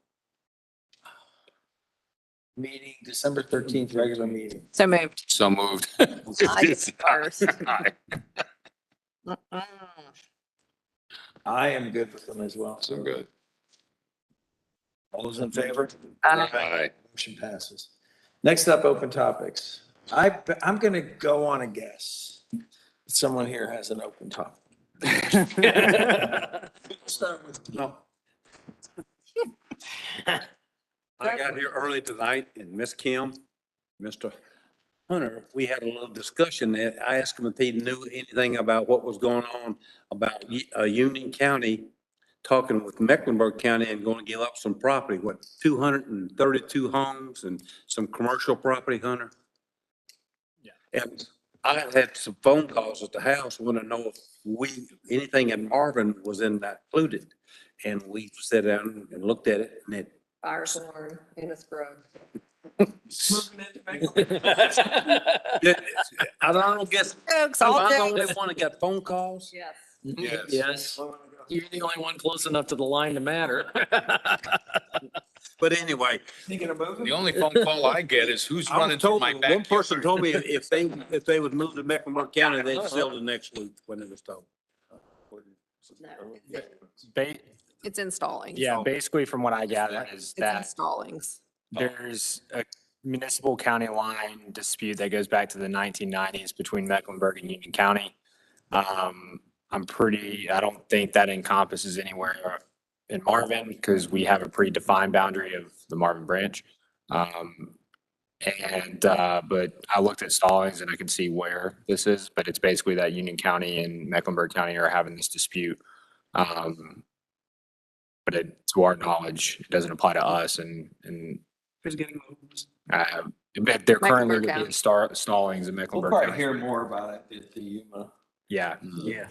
meeting, December 13th, regular meeting. So moved. So moved. I just first. I am good with them as well. So good. All those in favor? Aye. Motion passes. Next up, open topics. I'm going to go on a guess. Someone here has an open topic. Start with, no. I got here early tonight and Miss Kim, Mr. Hunter, we had a little discussion that I asked him if he knew anything about what was going on about Union County talking with Mecklenburg County and going to give up some property, what, 232 homes and some commercial property, Hunter? Yeah. And I had some phone calls at the house, want to know if anything in Marvin was in that included. And we sat down and looked at it and it. Firethorn, Innisbrook. I don't guess. Jokes, I'm all the only jokes. one that got phone calls. Yes. Yes. Yes. You're the only one close enough to the line to matter. But anyway. Thinking of moving? The only phone call I get is who's I was running through told, my one backyard. person told me if they would move to Mecklenburg County, they'd sell the next week when it was told. It's installing. Yeah, basically from what I gather is It's that installings. there's a municipal county line dispute that goes back to the 1990s between Mecklenburg and Union County. I don't think that encompasses anywhere in Marvin because we have a predefined boundary of the Marvin branch. But I looked at Stallings and I can see where this is, but it's basically that Union County and Mecklenburg County are having this dispute. But to our knowledge, it doesn't apply to us and Who's getting moved? but they're currently Mecklenburg would be in Stallings in We'll Mecklenburg probably County. hear more about it at the Yuma. Yeah. Yeah.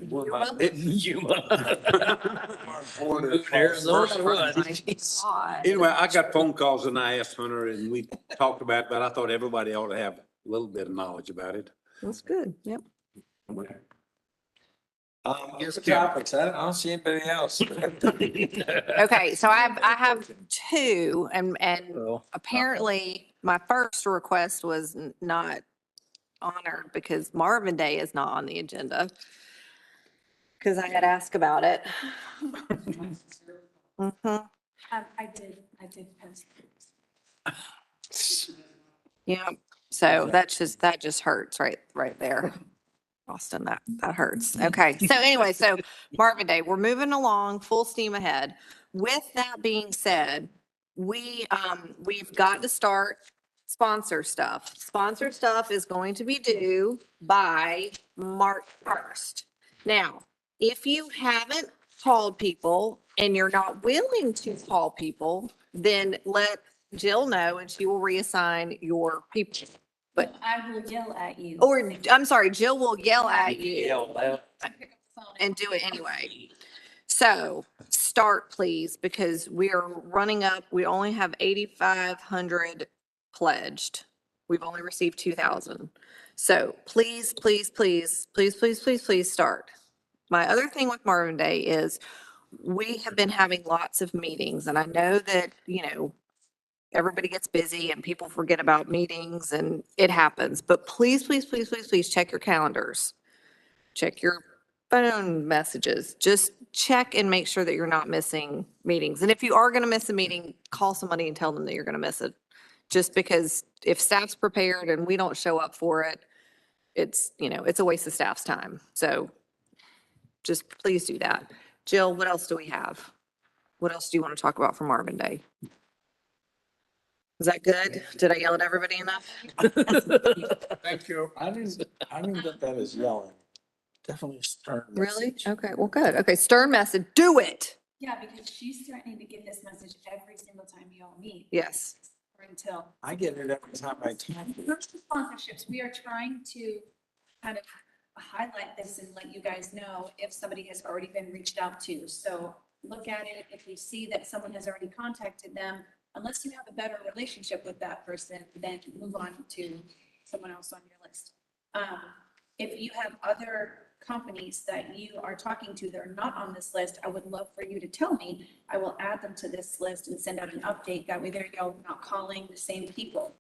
Anyway, I got phone calls and I asked Hunter and we talked about it, but I thought everybody ought to have a little bit of knowledge about it. That's good. Yep. Open topics. I don't see anybody else. Okay, so I have two and apparently my first request was not honored because Marvin Day is not on the agenda. Because I had asked about it. Mhm. I did post. Yeah, so that just hurts right there. Austin, that hurts. Okay, so anyway, so Marvin Day, we're moving along full steam ahead. With that being said, we've got to start sponsor stuff. Sponsor stuff is going to be due by March 1st. Now, if you haven't called people and you're not willing to call people, then let Jill know and she will reassign your people. But I will yell at you. or, I'm sorry, Jill will yell at you and do it anyway. So start please, because we are running up, we only have 8,500 pledged. We've only received 2,000. So please, please, please, please, please, please, please start. My other thing with Marvin Day is we have been having lots of meetings and I know that, everybody gets busy and people forget about meetings and it happens, but please, please, please, please, please check your calendars. Check your phone messages. Just check and make sure that you're not missing meetings. And if you are going to miss a meeting, call somebody and tell them that you're going to miss it. Just because if staff's prepared and we don't show up for it, it's a waste of staff's time. So just please do that. Jill, what else do we have? What else do you want to talk about for Marvin Day? Is that good? Did I yell at everybody enough? Thank you. I didn't get that as yelling. Definitely stern. Really? Okay, well, good. Okay, stern message, do it. Yeah, because she's threatening to give this message every single time you all meet. Yes. Or until. I get it every time I talk. First sponsorships, we are trying to kind of highlight this and let you guys know if somebody has already been reached out to. So look at it. If you see that someone has already contacted them, unless you have a better relationship with that person, then move on to someone else on your list. If you have other companies that you are talking to that are not on this list, I would love for you to tell me. I will add them to this list and send out an update. That way there you go, we're not calling the same people.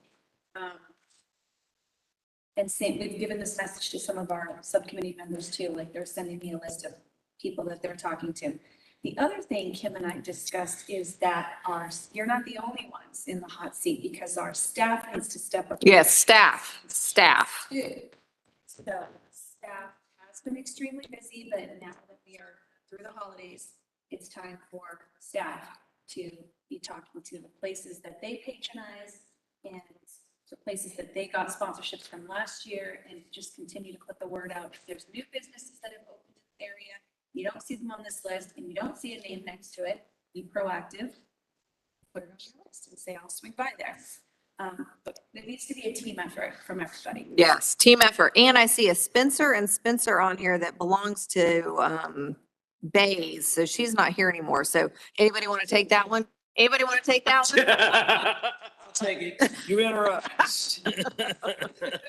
And we've given this message to some of our subcommittee members too, like they're sending me a list of people that they're talking to. The other thing Kim and I discussed is that you're not the only ones in the hot seat because our staff needs to step up. Yes, staff. Too. So staff has been extremely busy, but now that we are through the holidays, it's time for staff to be talking to the places that they patronize and the places that they got sponsorships from last year, and just continue to put the word out. If there's new businesses that have opened in the area, you don't see them on this list and you don't see a name next to it, be proactive. Put it on your list and say, I'll swing by there. But there needs to be a team effort from everybody. Yes, team effort. And I see a Spencer and Spencer on here that belongs to Bays, so she's not here anymore. So anybody want to take that one? Anybody want to take that one? I'll take it. You interrupt.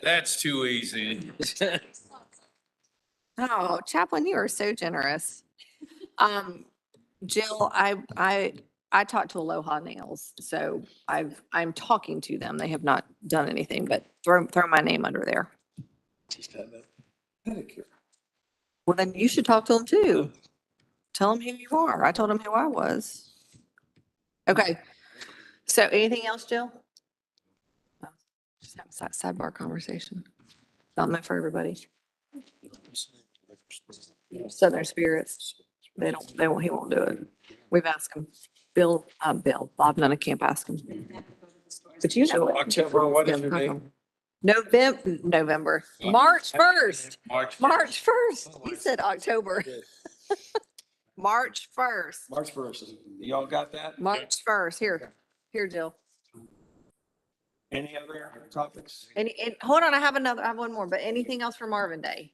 That's too easy. Oh, Chaplain, you are so generous. Jill, I talked to Aloha Nails, so I'm talking to them. They have not done anything, but throw my name under there. Just had a pedicure. Well, then you should talk to them too. Tell them who you are. I told them who I was. Okay. So anything else, Jill? Just have a sidebar conversation. Not meant for everybody. Southern Spirits. He won't do it. We've asked him. Bill, Bob Nunnekamp asked him. But you know. So it. October, what is your date? November, March 1st. March. 1st. He said October. March 1st. March 1st. Y'all got that? March 1st. Here, Jill. Any other topics? Hold on, I have one more, but anything else for Marvin Day?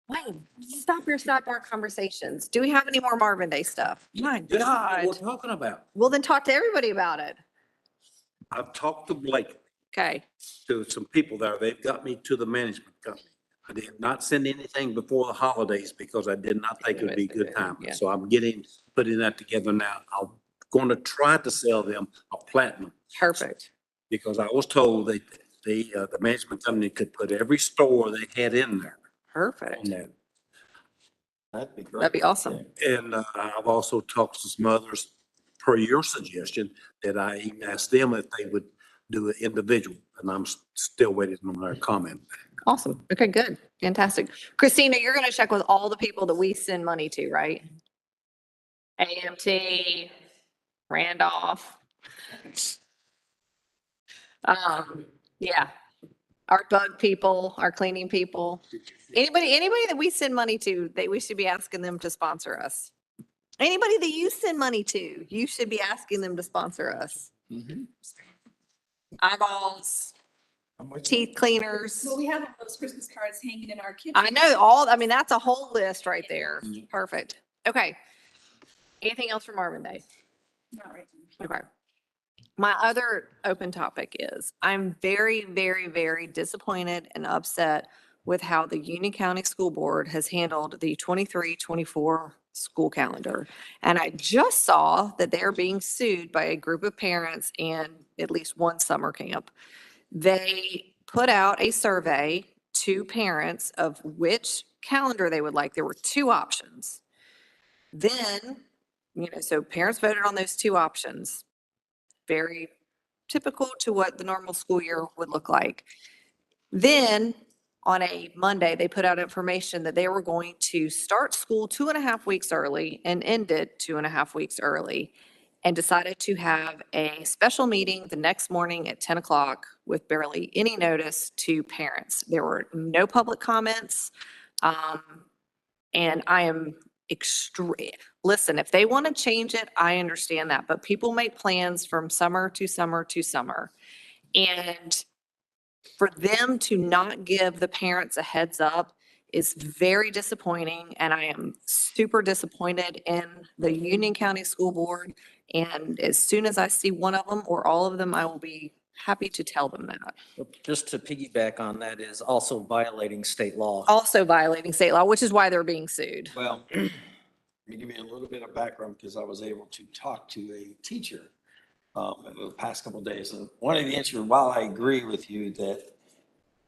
Wayne, stop your sidebar conversations. Do we have any more Marvin Day stuff? My This is what God. we're talking about. Well, then talk to everybody about it. I've talked to Blake, Okay. to some people there. They've got me to the management company. I did not send anything before the holidays because I did not think it would be a good time. Yeah. So I'm putting that together now. I'm going to try to sell them a platinum Perfect. because I was told that the management company could put every store they had in there Perfect. on that. That'd be great. That'd be awesome. And I've also talked to some others, per your suggestion, that I even asked them if they would do it individual, and I'm still waiting on their comment. Awesome. Okay, good. Fantastic. Christina, you're going to check with all the people that we send money to, right? AMT, Randolph. Yeah. Our bug people, our cleaning people, anybody that we send money to, we should be asking them to sponsor us. Anybody that you send money to, you should be asking them to sponsor us. Eyeballs, teeth cleaners. Well, we have all those Christmas cards hanging in our kitchen. I know that's a whole list right there. Perfect. Okay. Anything else for Marvin Day? Not right. Okay. My other open topic is I'm very, very, very disappointed and upset with how the Union County School Board has handled the 23-24 school calendar. And I just saw that they're being sued by a group of parents and at least one summer camp. They put out a survey to parents of which calendar they would like. There were two options. Then, so parents voted on those two options. Very typical to what the normal school year would look like. Then on a Monday, they put out information that they were going to start school 2.5 weeks early and end it 2.5 weeks early, and decided to have a special meeting the next morning at 10 o'clock with barely any notice to parents. There were no public comments. And I am listen, if they want to change it, I understand that, but people make plans from summer to summer to summer. And for them to not give the parents a heads up is very disappointing. And I am super disappointed in the Union County School Board. And as soon as I see one of them or all of them, I will be happy to tell them that. Just to piggyback on that is also violating state law. Also violating state law, which is why they're being sued. Well, let me give you a little bit of background because I was able to talk to a teacher the past couple of days. And one of the answers, while I agree with you that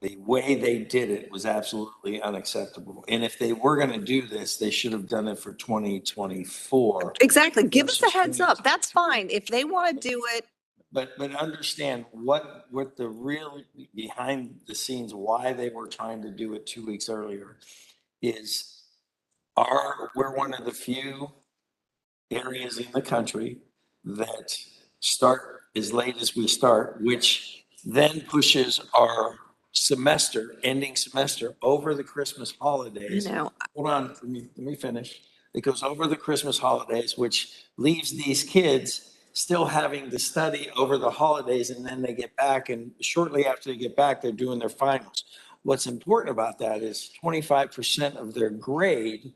the way they did it was absolutely unacceptable. And if they were going to do this, they should have done it for 2024. Exactly. Give us a heads up. That's fine. If they want to do it, But understand what the real behind the scenes, why they were trying to do it 2 weeks earlier is we're one of the few areas in the country that start as late as we start, which then pushes our ending semester over the Christmas holidays. you know, Hold on, let me finish. It goes over the Christmas holidays, which leaves these kids still having to study over the holidays, and then they get back, and shortly after they get back, they're doing their finals. What's important about that is 25% of their grade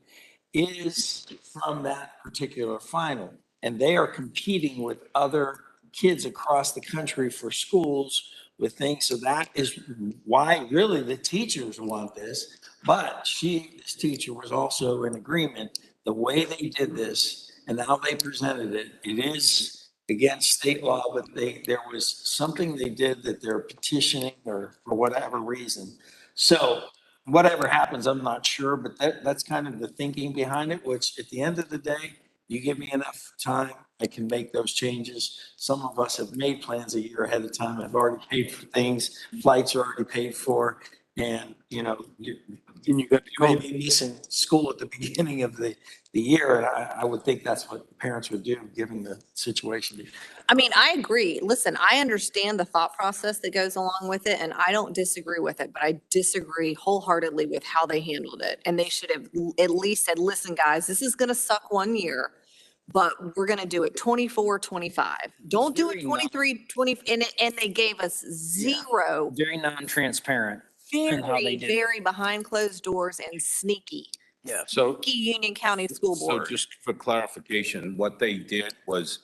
is from that particular final, and they are competing with other kids across the country for schools with things. So that is why really the teachers want this. But this teacher was also in agreement, the way they did this and how they presented it, it is against state law, but there was something they did that they're petitioning or for whatever reason. So whatever happens, I'm not sure, but that's kind of the thinking behind it, which at the end of the day, you give me enough time, I can make those changes. Some of us have made plans a year ahead of time. I've already paid for things. Flights are already paid for. And, you may be missing school at the beginning of the year. And I would think that's what parents would do, given the situation. I mean, I agree. Listen, I understand the thought process that goes along with it, and I don't disagree with it, but I disagree wholeheartedly with how they handled it. And they should have at least said, listen, guys, this is going to suck 1 year, but we're going to do it 24, 25. Don't do it 23, 20, and they gave us zero. Very non-transparent in how they Very, did it. very behind closed doors and sneaky. Yeah. So, Sneaky Union County School so Board. just for clarification, what they did was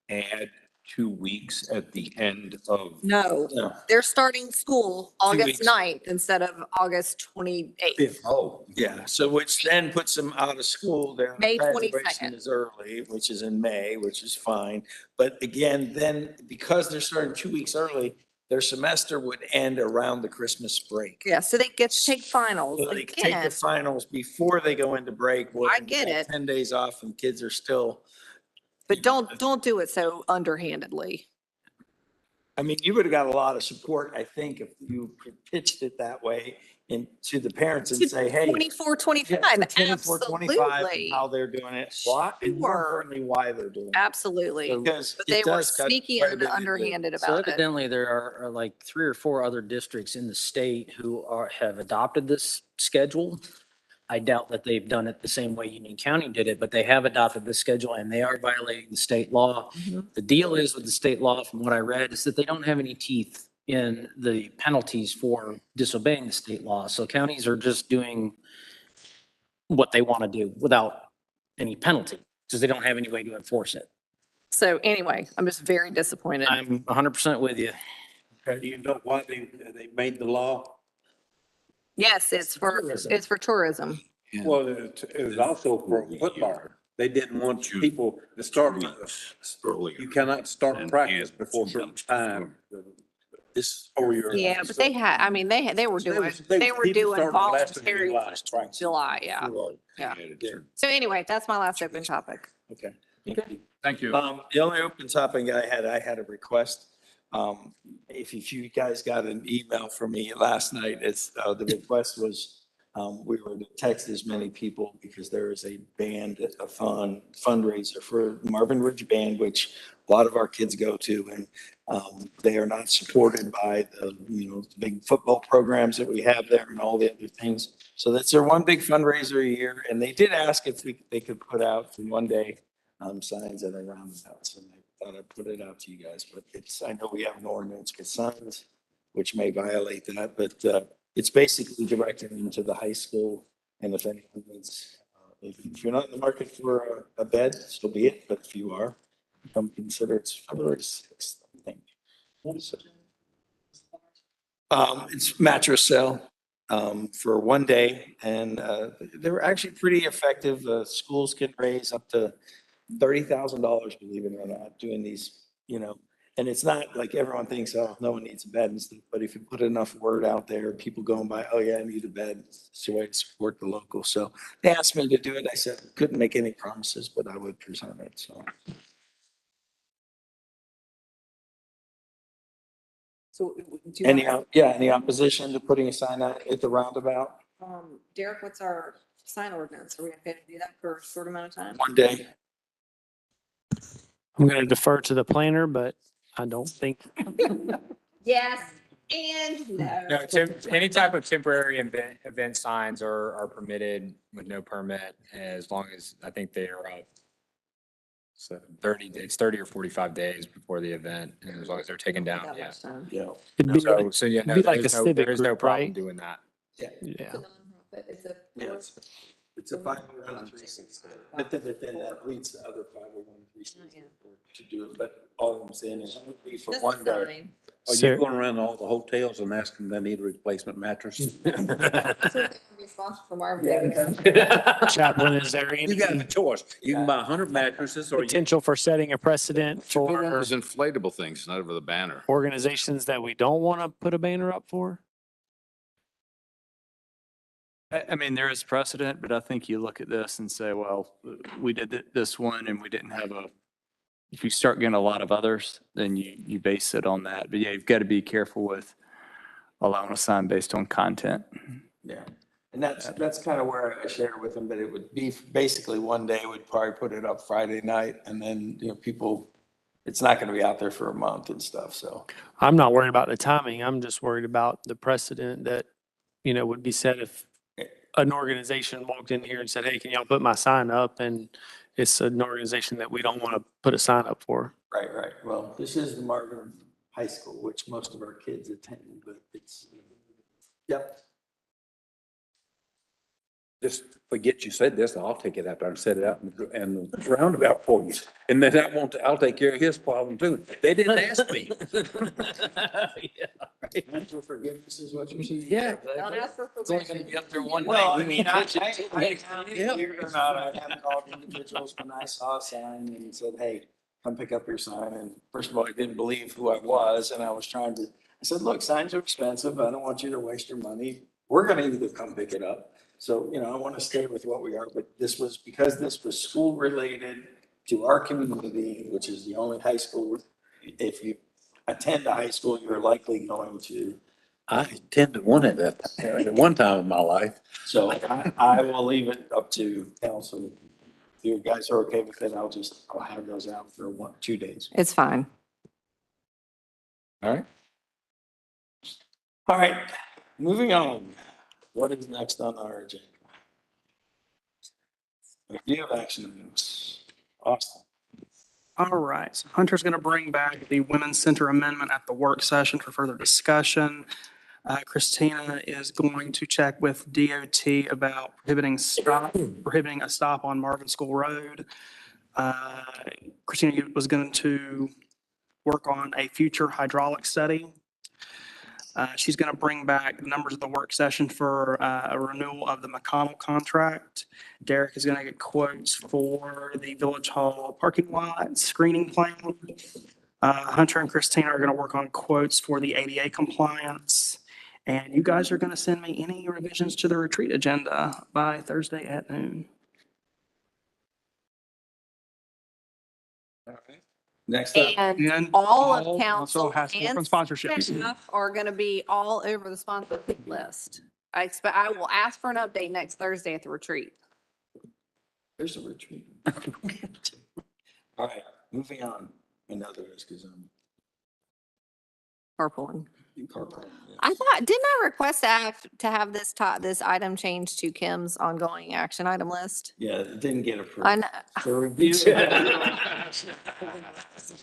add 2 weeks at the end of. No, No. they're starting school August weeks. 9th instead of August 28th. Oh, yeah. So which then puts them out of school. Their May graduation 22nd. is early, which is in May, which is fine. But again, then because they're starting 2 weeks early, their semester would end around the Christmas break. Yeah, so they get to take finals So they can take again. the finals before they go into break. Well, I get it. 10 days off and kids are still, But don't do it so underhandedly. I mean, you would have got a lot of support, I think, if you pitched it that way and to the parents and say, hey. 24, 25, 24, 25, and absolutely. how they're doing it, why, and more Sure. importantly, why they're doing it. Absolutely. Because But they it were does cut sneaky quite a and bit into it. underhanded So about it. evidently there are like 3 or 4 other districts in the state who have adopted this schedule. I doubt that they've done it the same way Union County did it, but they have adopted the schedule and they are violating the state law. Mhm. The deal is with the state law, from what I read, is that they don't have any teeth in the penalties for disobeying the state law. So counties are just doing what they want to do without any penalty, because they don't have any way to enforce it. So anyway, I'm just very disappointed. I'm 100% with you. Do you know why they made the law? Yes, it's for tourism. Well, it was also for football. They didn't want people to start, you cannot start practice before certain time. This, Or your. Yeah, but they had, I mean, they were doing people doing started last of voluntary July, right. July, yeah. Yeah. So anyway, that's my last open topic. Okay. Thank you. The only open topic I had a request. If you guys got an email from me last night, the request was, we were to text as many people because there is a fundraiser for Marvin Ridge Band, which a lot of our kids go to, and they are not supported by the big football programs that we have there and all the other things. So that's their one big fundraiser a year, and they did ask if they could put out for one day signs at a roundabout. So I thought I'd put it out to you guys, but I know we have an ordinance with signs, which may violate that, but it's basically directed into the high school. And if anyone needs, if you're not in the market for a bed, so be it. But if you are, come consider it's February 6th, I think. So, it's mattress sale for one day, and they were actually pretty effective. Schools can raise up to $30,000, believe it or not, doing these, And it's not like everyone thinks, oh, no one needs a bed and stuff, but if you put enough word out there, people going by, oh yeah, I need a bed, it's a way to support the local. So they asked me to do it. I said, couldn't make any promises, but I would present it, so. So do you have, Any opposition to putting a sign out at the roundabout? Derek, what's our sign ordinance? Are we okay to do that for a short amount of time? One day. I'm going to defer to the planner, but I don't think. Yes and no. No, any type of temporary event signs are permitted with no permit as long as, I think they are up. So 30 or 45 days before the event, and as long as they're taken down, That yeah. much time. Yeah. It'd be like- So, yeah, it'd no, be like a there civic is no group, problem right? doing that. Yeah. It's a nonprofit. It's a. Yes. It's a 501(c)(3), but then that leads to other 501(c)(3) to do it, but all I'm saying is it would be for This one is day. fine. Are you going around to all the hotels and asking them they need a replacement mattress? So it's gonna be sponsored from Marvin Day. Chaplain, is there You got any a choice. You can buy 100 mattresses or you. potential for setting a precedent Put one of for those inflatable things, not over the banner. organizations that we don't want to put a banner up for? I mean, there is precedent, but I think you look at this and say, well, we did this one and we didn't have if you start getting a lot of others, then you base it on that. But yeah, you've got to be careful with allowing a sign based on content. Yeah. And that's kind of where I shared with them, that it would be basically one day, we'd probably put it up Friday night and then, people, it's not going to be out there for a month and stuff. So. I'm not worried about the timing. I'm just worried about the precedent that, would be set if an organization walked in here and said, hey, can y'all put my sign up? And it's an organization that we don't want to put a sign up for. Right. Well, this is the Marvin High School, which most of our kids attend, but it's, yep. Just forget you said this, and I'll take it out there and set it out and the roundabout for you. And then I'll take care of his problem too. They didn't ask me. Mental forgiveness is what you're saying? Yeah. Don't ask for It's only gonna be up there one day. Well, I We mean, need I to- believe it or not, I have called individuals when I saw a sign and said, hey, come pick up your sign. And first of all, I didn't believe who I was. And I said, look, signs are expensive. I don't want you to waste your money. We're going to either come pick it up. So, I want to stay with what we are, but because this was school related to our community, which is the only high school. If you attend a high school, you're likely going to. I attended one at one time in my life. So I will leave it up to council. If you guys are okay with it, I'll have those out for 2 days. It's fine. All right. All right, moving on. What is next on our agenda? Review of action items. Austin. All right, so Hunter's going to bring back the Women's Center Amendment at the work session for further discussion. Christina is going to check with DOT about prohibiting a stop on Marvin School Road. Christina was going to work on a future hydraulic study. She's going to bring back the numbers of the work session for a renewal of the McConnell contract. Derek is going to get quotes for the Village Hall parking lot screening plan. Hunter and Christina are going to work on quotes for the ADA compliance. And you guys are going to send me any revisions to the retreat agenda by Thursday at noon. Next up. And all of also council has to work on and sponsorships. staff are gonna be all over the sponsorship list. I will ask for an update next Thursday at the retreat. There's a retreat. All right, moving on. Others, because I'm Carpooling. carpooling. Didn't I request to have this item changed to Kim's ongoing action item list? Yeah, it didn't get approved. I know. The review.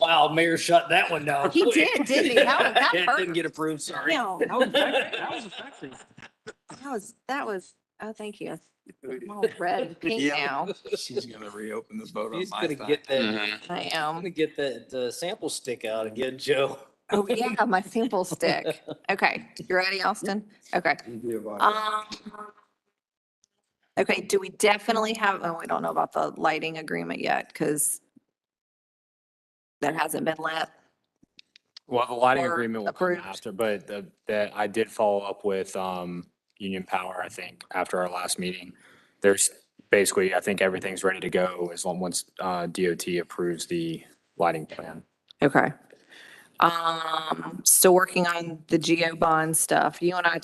Wow, mayor shut that one down. He did, didn't he? That It hurt. didn't get approved, sorry. No, That was effective. that was, oh, thank you. I'm all red and pink Yeah. now. She's gonna reopen the vote on He's my gonna thing. get that, I I'm am. gonna get the sample stick out again, Joe. Oh, yeah, my sample stick. Okay, you ready, Austin? Okay. Review of audit. Okay, do we definitely have, we don't know about the lighting agreement yet, because that hasn't been let. Well, the lighting Or agreement will come approved? after, but that I did follow up with, Union Power, I think, after our last meeting. There's basically, I think everything's ready to go as long, once, DOT approves the lighting plan. Okay. Still working on the geo bond stuff. You and I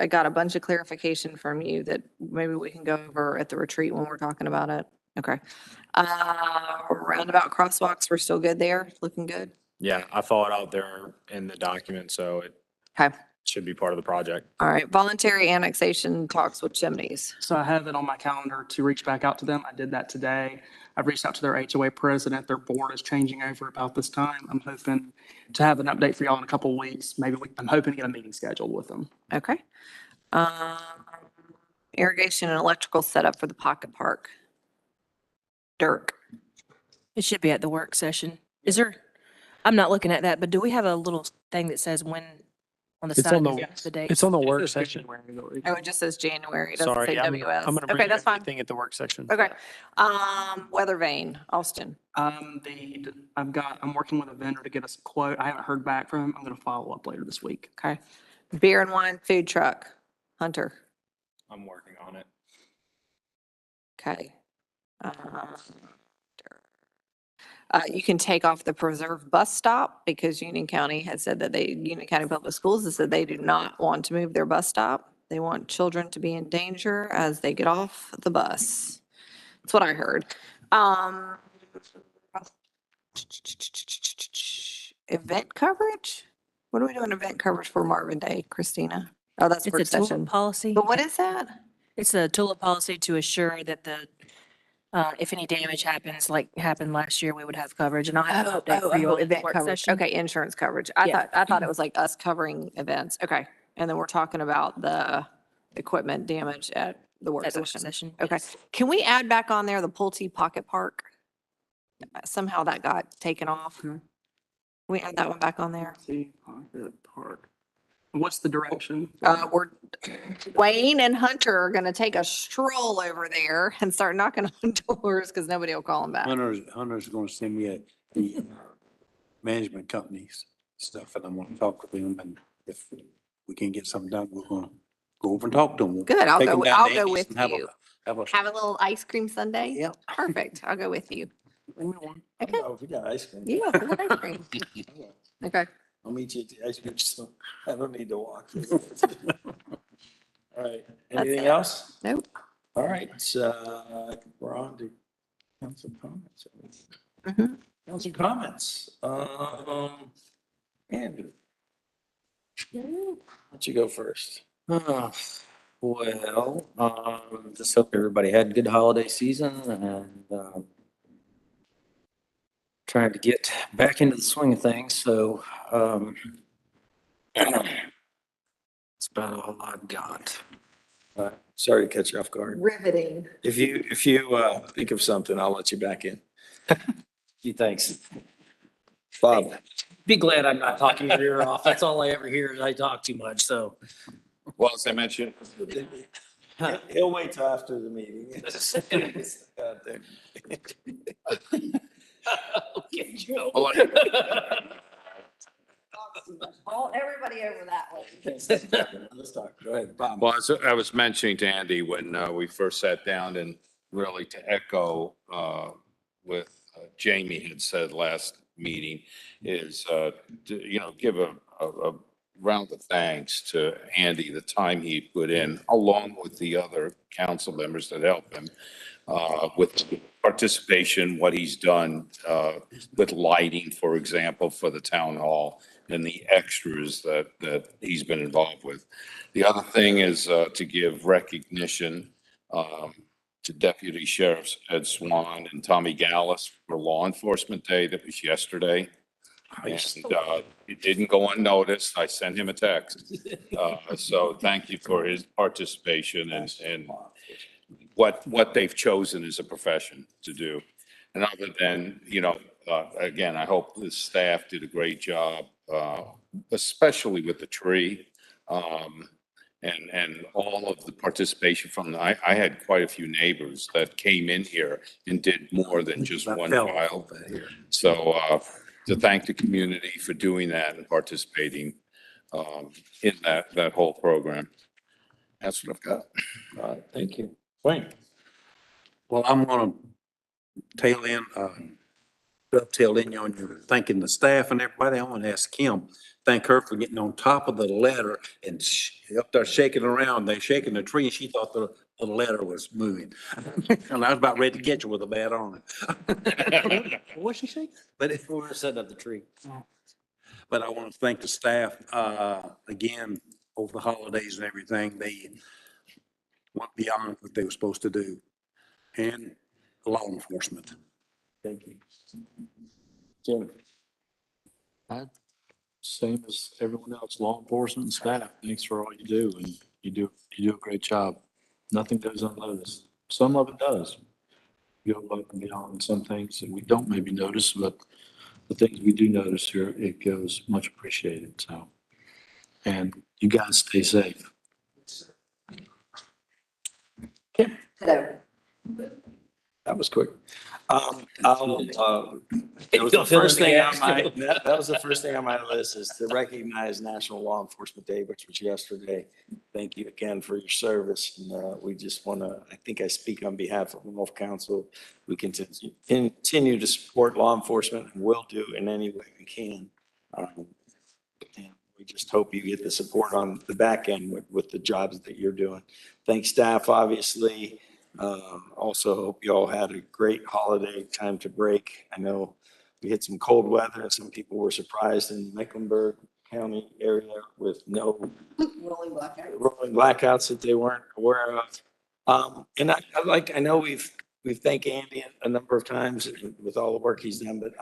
got a bunch of clarification from you that maybe we can go over at the retreat when we're talking about it. Okay. Roundabout crosswalks, we're still good there? Looking good? Yeah, I followed out there in the document, so it Okay. should be part of the project. All right. Voluntary annexation talks with chimneys. So I have it on my calendar to reach back out to them. I did that today. I've reached out to their HOA president. Their board is changing over about this time. I'm hoping to have an update for y'all in a couple of weeks. I'm hoping to get a meeting scheduled with them. Okay. Irrigation and electrical setup for the pocket park. Dirk. It should be at the work session. Is there, I'm not looking at that, but do we have a little thing that says when on the It's side on of the- the date? It's on the work session. Oh, it just says January. It doesn't say Sorry, I'm WS. gonna bring Okay, that's fine. everything at the work session. Okay. Weather vane, Austin. I'm working with a vendor to get us a quote. I haven't heard back from him. I'm going to follow up later this week. Okay. Beer and wine food truck, Hunter. I'm working on it. Okay. You can take off the Preserve bus stop because Union County has said that Union County Public Schools has said they do not want to move their bus stop. They want children to be in danger as they get off the bus. That's what I heard. Event coverage? What are we doing event coverage for Marvin Day, Christina? Oh, that's It's work a tulip session. policy. But what is that? It's a tulip policy to assure that if any damage happens, like happened last year, we would have coverage, and I'll have an update for you on the Event work coverage. session. Okay, insurance coverage. Yeah. I thought it was like us covering events. Okay. And then we're talking about the equipment damage at the work At the work session. session. Okay. Can we add back on there the Pulte Pocket Park? Somehow that got taken off. Can we add that one back on there? Pocket Park. What's the direction? Wayne and Hunter are gonna take a stroll over there and start knocking on doors because nobody will call them back. Hunter's gonna send me the management companies stuff, and I'm gonna talk with them, and if we can get something done, we're gonna go over and talk to them. Good, I'll Take go, them down I'll to go Andy's with and have a- you. Have a. Have a little ice cream sundae? Yep. Perfect. I'll go with you. Okay. Oh, we got ice cream. Yeah, we'll have ice cream. Okay. I'll meet you at the ice cream, so I don't need to walk. All right, anything it. else? Nope. All right, we're on to council comments. Mhm. Council comments, Andrew. Why don't you go first? Well, just hope everybody had a good holiday season and, trying to get back into the swing of things. So, that's about all I've got. Sorry to cut you off guard. Riveting. If you think of something, I'll let you back in. Gee, thanks. Bob. Be glad I'm not talking your ear off. That's all I ever hear is I talk too much, so. Well, as I mentioned, He'll wait till after the meeting. Okay, Joe. well, Everybody over that way. Let's talk, go ahead, Bob. Well, as I was mentioning to Andy when we first sat down, and really to echo what Jamie had said last meeting, is to, give a round of thanks to Andy, the time he put in, along with the other council members that helped him with participation, what he's done with lighting, for example, for the town hall, and the extras that he's been involved with. The other thing is to give recognition to Deputy Sheriffs Ed Swan and Tommy Gallus for Law Enforcement Day. That was yesterday. And it didn't go unnoticed. I sent him a text. So thank you for his participation and what they've chosen as a profession to do. And other than, again, I hope the staff did a great job, especially with the tree. And all of the participation from I had quite a few neighbors that came in here and did more than just one file. So to thank the community for doing that and participating in that whole program. That's what I've got. All right, thank you. Wayne? Well, I'm gonna dovetail in on your thanking the staff and everybody. I want to ask Kim, thank her for getting on top of the letter and up there shaking around. They shaking the tree and she thought the letter was moving. And I was about ready to get you with a bat on it. What's she shaking? But it We're setting up the tree. But I want to thank the staff, again, over the holidays and everything. They went beyond what they were supposed to do. And law enforcement. Thank you. Jim? Same as everyone else, law enforcement and staff, thanks for all you do, and you do a great job. Nothing goes unnoticed. Some of it does. You go above and beyond some things that we don't maybe notice, but the things we do notice here, it goes much appreciated, so. And you guys stay safe. Hello. That was quick. It was the first thing on my, that was the first thing on my list is to recognize National Law Enforcement Day, which was yesterday. Thank you again for your service. And we just want to, I think I speak on behalf of North Council. We continue to support law enforcement and will do in any way we can. And we just hope you get the support on the back end with the jobs that you're doing. Thanks, staff, obviously. Also hope you all had a great holiday time to break. I know we had some cold weather and some people were surprised in Mecklenburg County area with no rolling blackouts that they weren't aware of. And I know we've thanked Andy a number of times with all the work he's done, but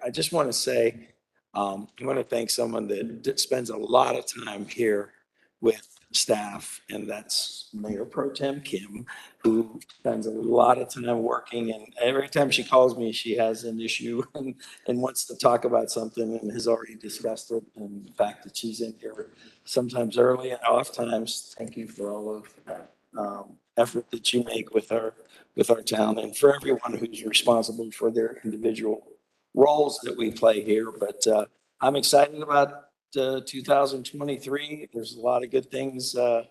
I just want to say, I want to thank someone that spends a lot of time here with staff, and that's Mayor Pro Tem Kim, who spends a lot of time working, and every time she calls me, she has an issue and wants to talk about something and has already discussed it. And the fact that she's in here sometimes early and off times, thank you for all of that effort that you make with our town and for everyone who's responsible for their individual roles that we play here. But I'm excited about 2023. There's a lot of good things that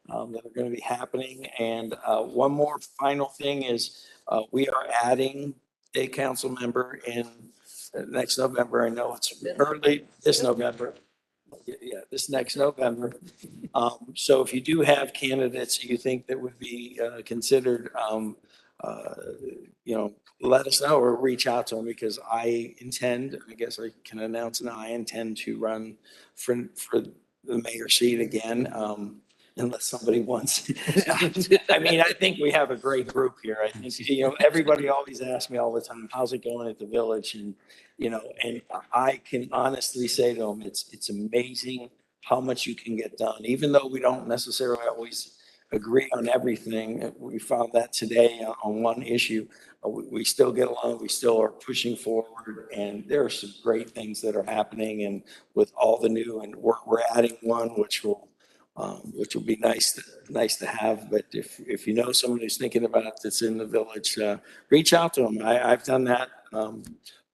are going to be happening. And one more final thing is we are adding a council member in next November. I know it's early this November. Yeah, this next November. So if you do have candidates you think that would be considered, let us know or reach out to them, because I guess I can announce now, I intend to run for the mayor seat again, unless somebody wants. I mean, I think we have a great group here. I think, everybody always asks me all the time, how's it going at the village? And, and I can honestly say to them, it's amazing how much you can get done, even though we don't necessarily always agree on everything. We found that today on one issue. We still get along, we still are pushing forward, and there are some great things that are happening, and with all the new, and we're adding one which will be nice to have. But if you know someone who's thinking about it that's in the village, reach out to them. I've done that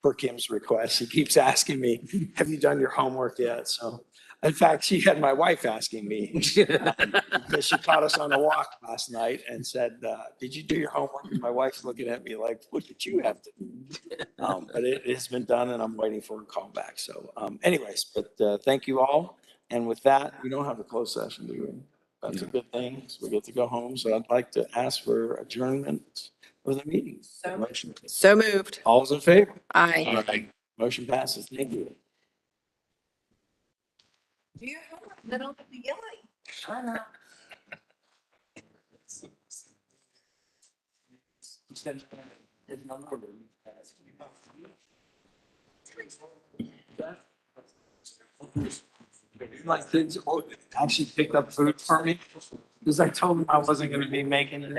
per Kim's request. She keeps asking me, have you done your homework yet? So in fact, she had my wife asking me because she caught us on a walk last night and said, did you do your homework? And my wife's looking at me like, what did you have to do? But it has been done, and I'm waiting for a call back. So anyways, but thank you all. And with that, we don't have a closed session, do we? That's a good thing. So we get to go home. So I'd like to ask for adjournment of the meeting. So moved. All's in favor? Aye. All right. Motion passes. Thank you. Do you have that on the yellow? I know. My kids actually picked up food for me because I told them I wasn't going to be making it.